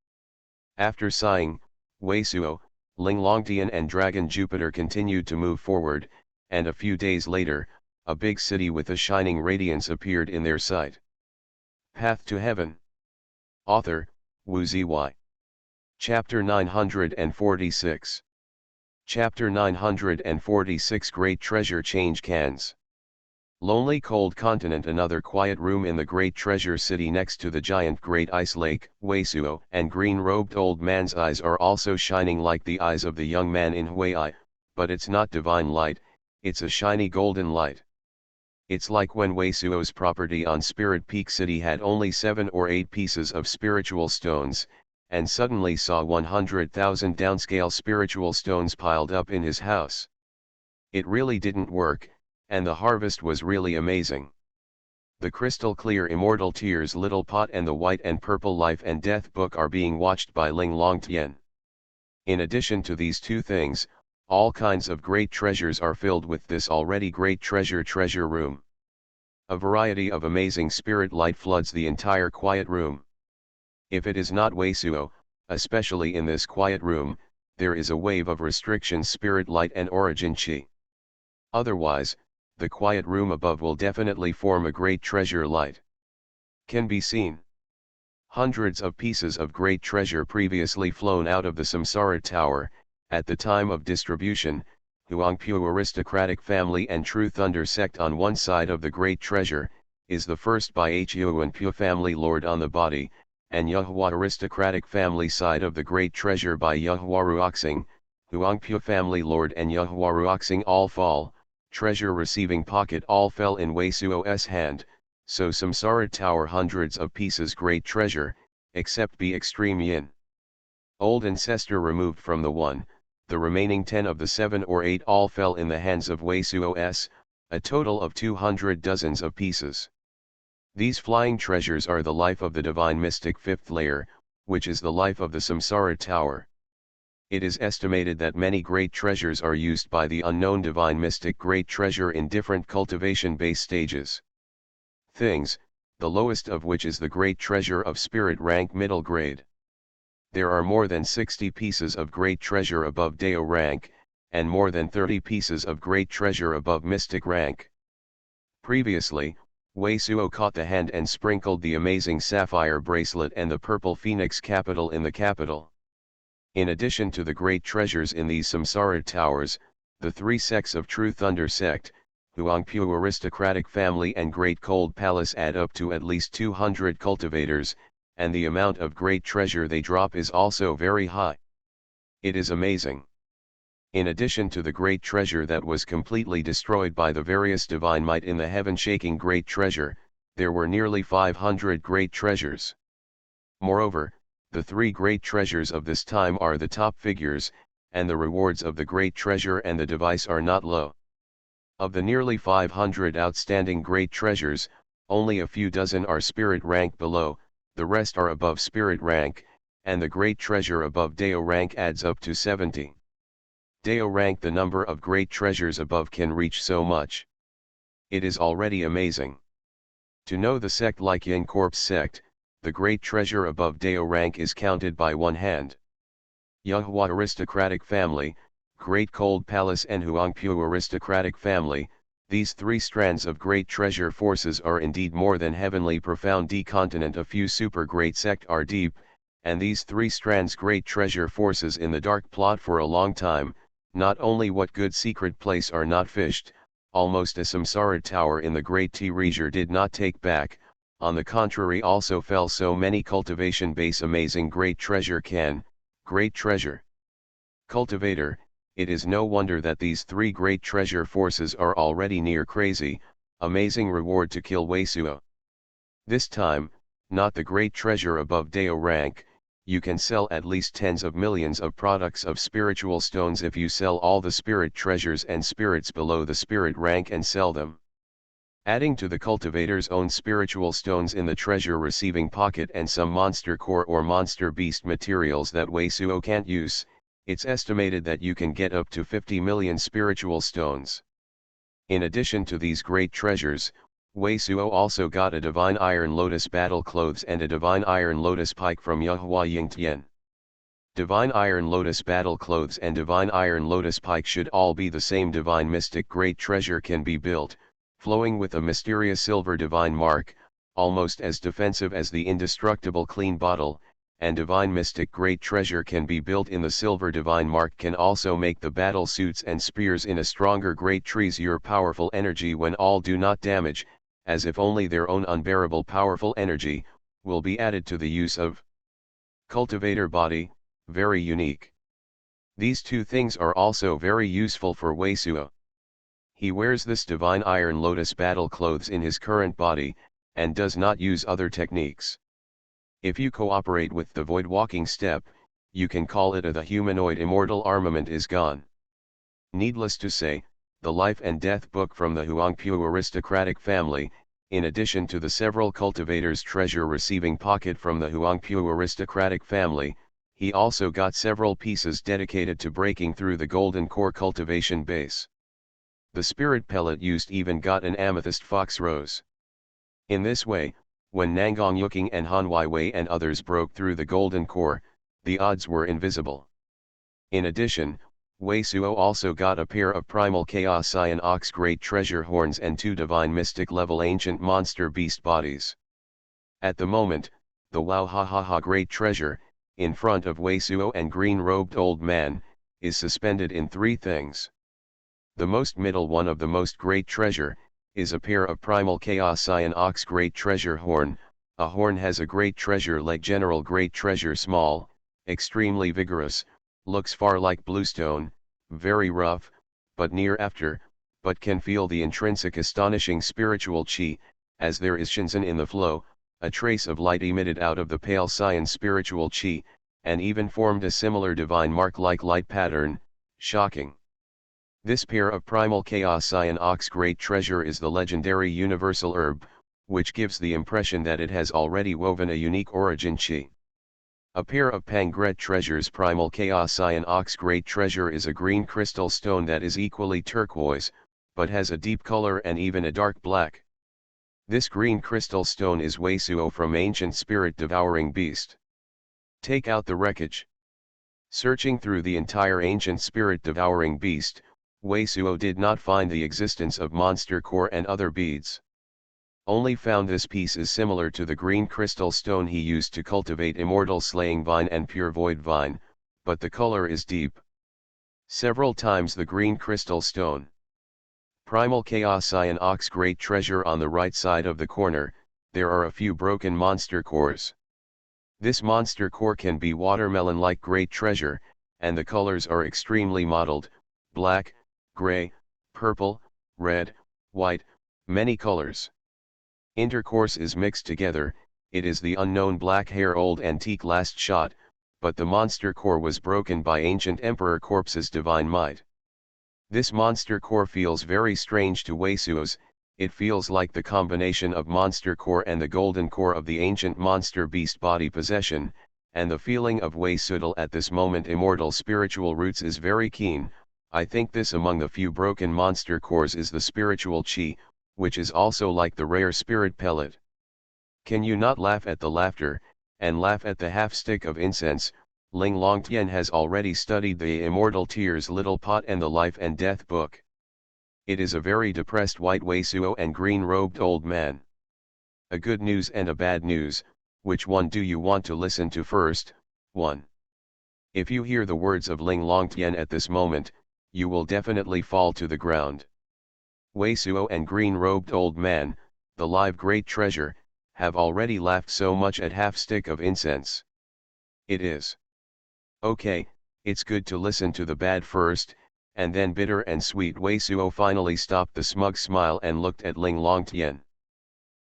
Speaker 1: After sighing, Wei Suo, Ling Longtian and Dragon Jupiter continued to move forward, and a few days later, a big city with a shining radiance appeared in their sight. Path to Heaven. Author, Wu Zy. Chapter 946. Chapter 946 Great Treasure Change Cans. Lonely cold continent. Another quiet room in the great treasure city next to the giant great ice lake. Wei Suo and green-robed old man's eyes are also shining like the eyes of the young man in Huai, but it's not divine light, it's a shiny golden light. It's like when Wei Suo's property on Spirit Peak City had only 7 or 8 pieces of spiritual stones, and suddenly saw 100,000 downscale spiritual stones piled up in his house. It really didn't work, and the harvest was really amazing. The crystal clear Immortal Tears little pot and the white and purple Life and Death book are being watched by Ling Longtian. In addition to these two things, all kinds of great treasures are filled with this already great treasure room. A variety of amazing spirit light floods the entire quiet room. If it is not Wei Suo, especially in this quiet room, there is a wave of restriction spirit light and origin chi. Otherwise, the quiet room above will definitely form a great treasure light. Can be seen. Hundreds of pieces of great treasure previously flown out of the Samsara Tower, at the time of distribution, Huangpu aristocratic family and True Thunder sect on one side of the great treasure, is the first by Huanpu family lord on the body, and Yehua aristocratic family side of the great treasure by Yehua Ruoxing, Huangpu family lord and Yehua Ruoxing all fall. Treasure receiving pocket all fell in Wei Suo's hand, so Samsara Tower hundreds of pieces great treasure, except be extreme yin. Old ancestor removed from the one, the remaining 10 of the 7 or 8 all fell in the hands of Wei Suo's, a total of 200 dozens of pieces. These flying treasures are the life of the divine mystic 5th layer, which is the life of the Samsara Tower. It is estimated that many great treasures are used by the unknown divine mystic great treasure in different cultivation base stages. Things, the lowest of which is the great treasure of spirit rank middle grade. There are more than 60 pieces of great treasure above Dao rank, and more than 30 pieces of great treasure above mystic rank. Previously, Wei Suo caught the hand and sprinkled the amazing sapphire bracelet and the purple phoenix capital in the capital. In addition to the great treasures in these samsara towers, the three sects of True Thunder sect, Huangpu aristocratic family and Great Cold Palace add up to at least 200 cultivators, and the amount of great treasure they drop is also very high. It is amazing. In addition to the great treasure that was completely destroyed by the various divine might in the heaven-shaking great treasure, there were nearly 500 great treasures. Moreover, the three great treasures of this time are the top figures, and the rewards of the great treasure and the device are not low. Of the nearly 500 outstanding great treasures, only a few dozen are spirit rank below, the rest are above spirit rank, and the great treasure above Deo rank adds up to 70. Deo rank, the number of great treasures above can reach so much. It is already amazing. To know the sect like Yin Corpse sect, the great treasure above Deo rank is counted by one hand. Xuanhuan aristocratic family, Great Cold Palace and Huangpu aristocratic family, these three strands of great treasure forces are indeed more than heavenly profound. D continent, a few super great sect are deep, and these three strands great treasure forces in the dark plot for a long time. Not only what good secret place are not fished, almost a samsara tower in the great treasure did not take back, on the contrary also fell so many cultivation base amazing great treasure great treasure. Cultivator, it is no wonder that these three great treasure forces are already near crazy, amazing reward to kill Wei Suo. This time, not the great treasure above Deo rank. You can sell at least tens of millions of products of spiritual stones if you sell all the spirit treasures and spirits below the spirit rank and sell them. Adding to the cultivator's own spiritual stones in the treasure receiving pocket and some monster core or monster beast materials that Wei Suo can't use, it's estimated that you can get up to 50 million spiritual stones. In addition to these great treasures, Wei Suo also got a divine iron lotus battle clothes and a divine iron lotus pike from Yehua Yingtian. Divine iron lotus battle clothes and divine iron lotus pike should all be the same divine mystic great treasure can be built, flowing with a mysterious silver divine mark, almost as defensive as the indestructible clean bottle, and divine mystic great treasure can be built in the silver divine mark can also make the battle suits and spears in a stronger great treasure powerful energy when all do not damage, as if only their own unbearable powerful energy, will be added to the use of cultivator body, very unique. These two things are also very useful for Wei Suo. He wears this divine iron lotus battle clothes in his current body, and does not use other techniques. If you cooperate with the void walking step, you can call it the humanoid immortal armament is gone. Needless to say, the life and death book from the Huangpu aristocratic family, in addition to the several cultivators treasure receiving pocket from the Huangpu aristocratic family, he also got several pieces dedicated to breaking through the golden core cultivation base. The spirit pellet used even got an amethyst fox rose. In this way, when Nangong Yuking and Han Wei and others broke through the golden core, the odds were invisible. In addition, Wei Suo also got a pair of primal chaos Cyan ox great treasure horns and 2 divine mystic level ancient monster beast bodies. At the moment, the Wow Ha Ha Ha great treasure, in front of Wei Suo and green robed old man, is suspended in 3 things. The most middle one of the most great treasure, is a pair of primal chaos Cyan ox great treasure horn. A horn has a great treasure like general great treasure small, extremely vigorous, looks far like bluestone, very rough, but near after, but can feel the intrinsic astonishing spiritual chi, as there is shinzen in the flow, a trace of light emitted out of the pale cyan spiritual chi, and even formed a similar divine mark-like light pattern, shocking. This pair of primal chaos cyan ox great treasure is the legendary universal herb, which gives the impression that it has already woven a unique origin chi. A pair of Pangret treasures primal chaos cyan ox great treasure is a green crystal stone that is equally turquoise, but has a deep color and even a dark black. This green crystal stone is Wei Suo from ancient spirit devouring beast. Take out the wreckage. Searching through the entire ancient spirit-devouring beast, Wei Suo did not find the existence of monster core and other beads. Only found this piece is similar to the green crystal stone he used to cultivate immortal slaying vine and pure void vine, but the color is deep. Several times the green crystal stone. Primal Chaos Ion Ox Great Treasure on the right side of the corner, there are a few broken monster cores. This monster core can be watermelon-like great treasure, and the colors are extremely mottled, black, gray, purple, red, white, many colors. Intercourse is mixed together, it is the unknown black hair old antique last shot, but the monster core was broken by ancient emperor corpse's divine might. This monster core feels very strange to Wei Suo's, it feels like the combination of monster core and the golden core of the ancient monster beast body possession, and the feeling of Wei Suodal at this moment immortal spiritual roots is very keen. I think this among the few broken monster cores is the spiritual chi, which is also like the rare spirit pellet. Can you not laugh at the laughter, and laugh at the half-stick of incense? Ling Longtian has already studied the Immortal Tears Little Pot and the Life and Death book. It is a very depressed white Wei Suo and green-robed old man. A good news and a bad news, which one do you want to listen to first? 1. If you hear the words of Ling Longtian at this moment, you will definitely fall to the ground. Wei Suo and green-robed old man, the live great treasure, have already laughed so much at half-stick of incense. It is. Okay, it's good to listen to the bad first, and then bitter and sweet. Wei Suo finally stopped the smug smile and looked at Ling Longtian.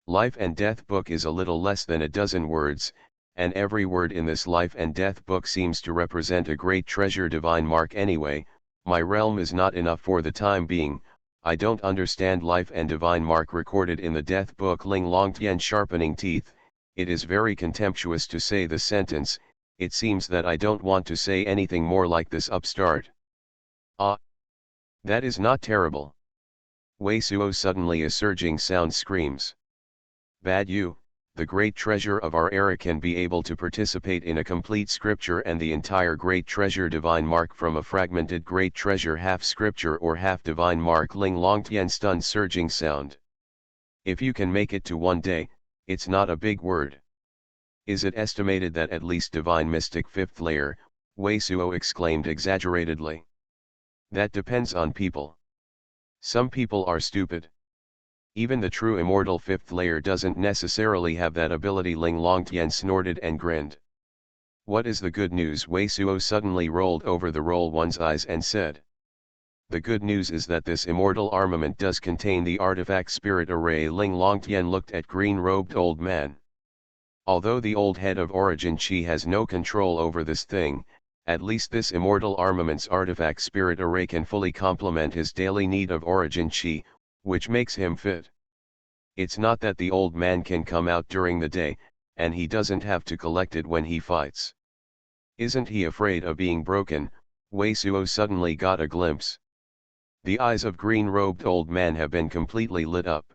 Speaker 1: Life and Death book is a little less than a dozen words, and every word in this Life and Death book seems to represent a great treasure divine mark anyway. My realm is not enough for the time being, I don't understand life and divine mark recorded in the Death book. Ling Longtian sharpening teeth, it is very contemptuous to say the sentence, it seems that I don't want to say anything more like this upstart. Ah! That is not terrible. Wei Suo suddenly a surging sound screams. Bad you, the great treasure of our era can be able to participate in a complete scripture and the entire great treasure divine mark from a fragmented great treasure half scripture or half divine mark. Ling Longtian stunned surging sound. If you can make it to one day, it's not a big word. Is it estimated that at least divine mystic fifth layer? Wei Suo exclaimed exaggeratedly. That depends on people. Some people are stupid. Even the true immortal fifth layer doesn't necessarily have that ability. Ling Longtian snorted and grinned. What is the good news? Wei Suo suddenly rolled over the roll one's eyes and said. The good news is that this immortal armament does contain the artifact spirit array. Ling Longtian looked at green-robed old man. Although the old head of Origin Chi has no control over this thing, at least this immortal armament's artifact spirit array can fully complement his daily need of Origin Chi, which makes him fit. It's not that the old man can come out during the day, and he doesn't have to collect it when he fights. Isn't he afraid of being broken? Wei Suo suddenly got a glimpse. The eyes of green-robed old man have been completely lit up.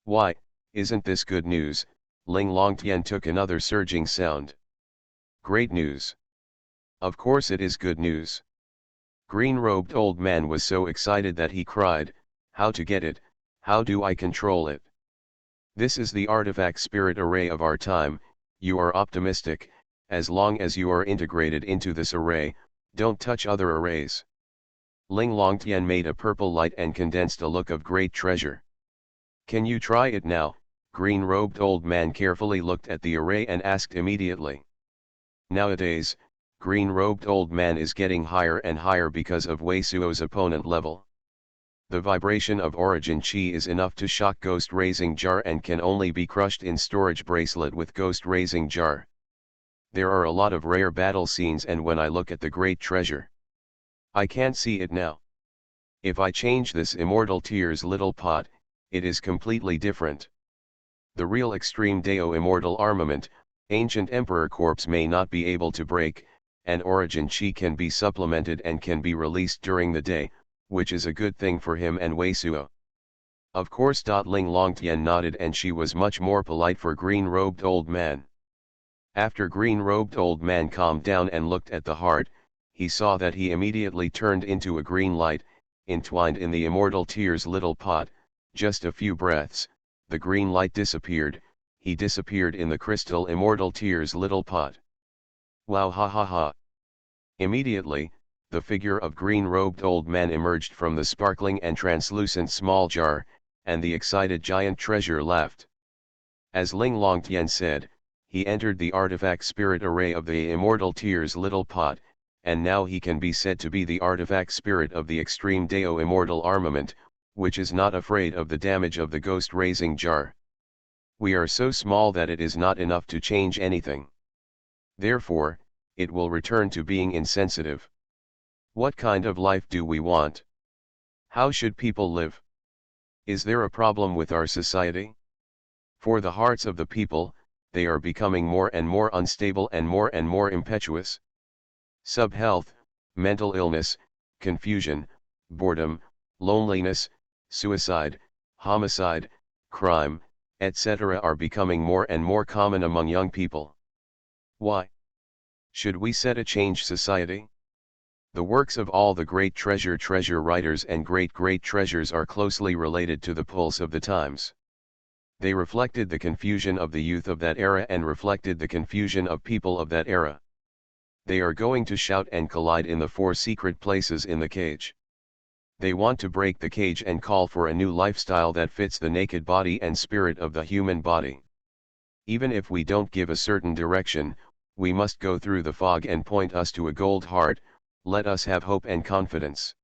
Speaker 1: Why, isn't this good news? Ling Longtian took another surging sound. Great news. Of course it is good news. Green-robed old man was so excited that he cried, how to get it, how do I control it? This is the artifact spirit array of our time, you are optimistic, as long as you are integrated into this array, don't touch other arrays. Ling Longtian made a purple light and condensed a look of great treasure. Can you try it now? Green-robed old man carefully looked at the array and asked immediately. Nowadays, green-robed old man is getting higher and higher because of Wei Suo's opponent level. The vibration of Origin Chi is enough to shock Ghost Raising Jar and can only be crushed in storage bracelet with Ghost Raising Jar. There are a lot of rare battle scenes, and when I look at the great treasure, I can't see it now. If I change this Immortal Tears Little Pot, it is completely different. The real Extreme Deo Immortal Armament, Ancient Emperor Corpse may not be able to break, and Origin Chi can be supplemented and can be released during the day, which is a good thing for him and Wei Suo. Of course. Ling Longtian nodded, and she was much more polite for green-robed old man. After green-robed old man calmed down and looked at the heart, he saw that he immediately turned into a green light, entwined in the immortal tear's little pot. Just a few breaths, the green light disappeared, he disappeared in the crystal immortal tear's little pot. Wow, ha ha ha. Immediately, the figure of green-robed old man emerged from the sparkling and translucent small jar, and the excited giant treasure left. As Ling Longtian said, he entered the artifact spirit array of the immortal tear's little pot, and now he can be said to be the artifact spirit of the extreme Dao immortal armament, which is not afraid of the damage of the ghost-raising jar. We are so small that it is not enough to change anything. Therefore, it will return to being insensitive. What kind of life do we want? How should people live? Is there a problem with our society? For the hearts of the people, they are becoming more and more unstable and more impetuous. Subhealth, mental illness, confusion, boredom, loneliness, suicide, homicide, crime, etc. are becoming more and more common among young people. Why? Should we set a change society? The works of all the great treasure writers and great treasures are closely related to the pulse of the times. They reflected the confusion of the youth of that era and reflected the confusion of people of that era. They are going to shout and collide in the 4 secret places in the cage. They want to break the cage and call for a new lifestyle that fits the naked body and spirit of the human body. Even if we don't give a certain direction, we must go through the fog and point us to a gold heart. Let us have hope and confidence.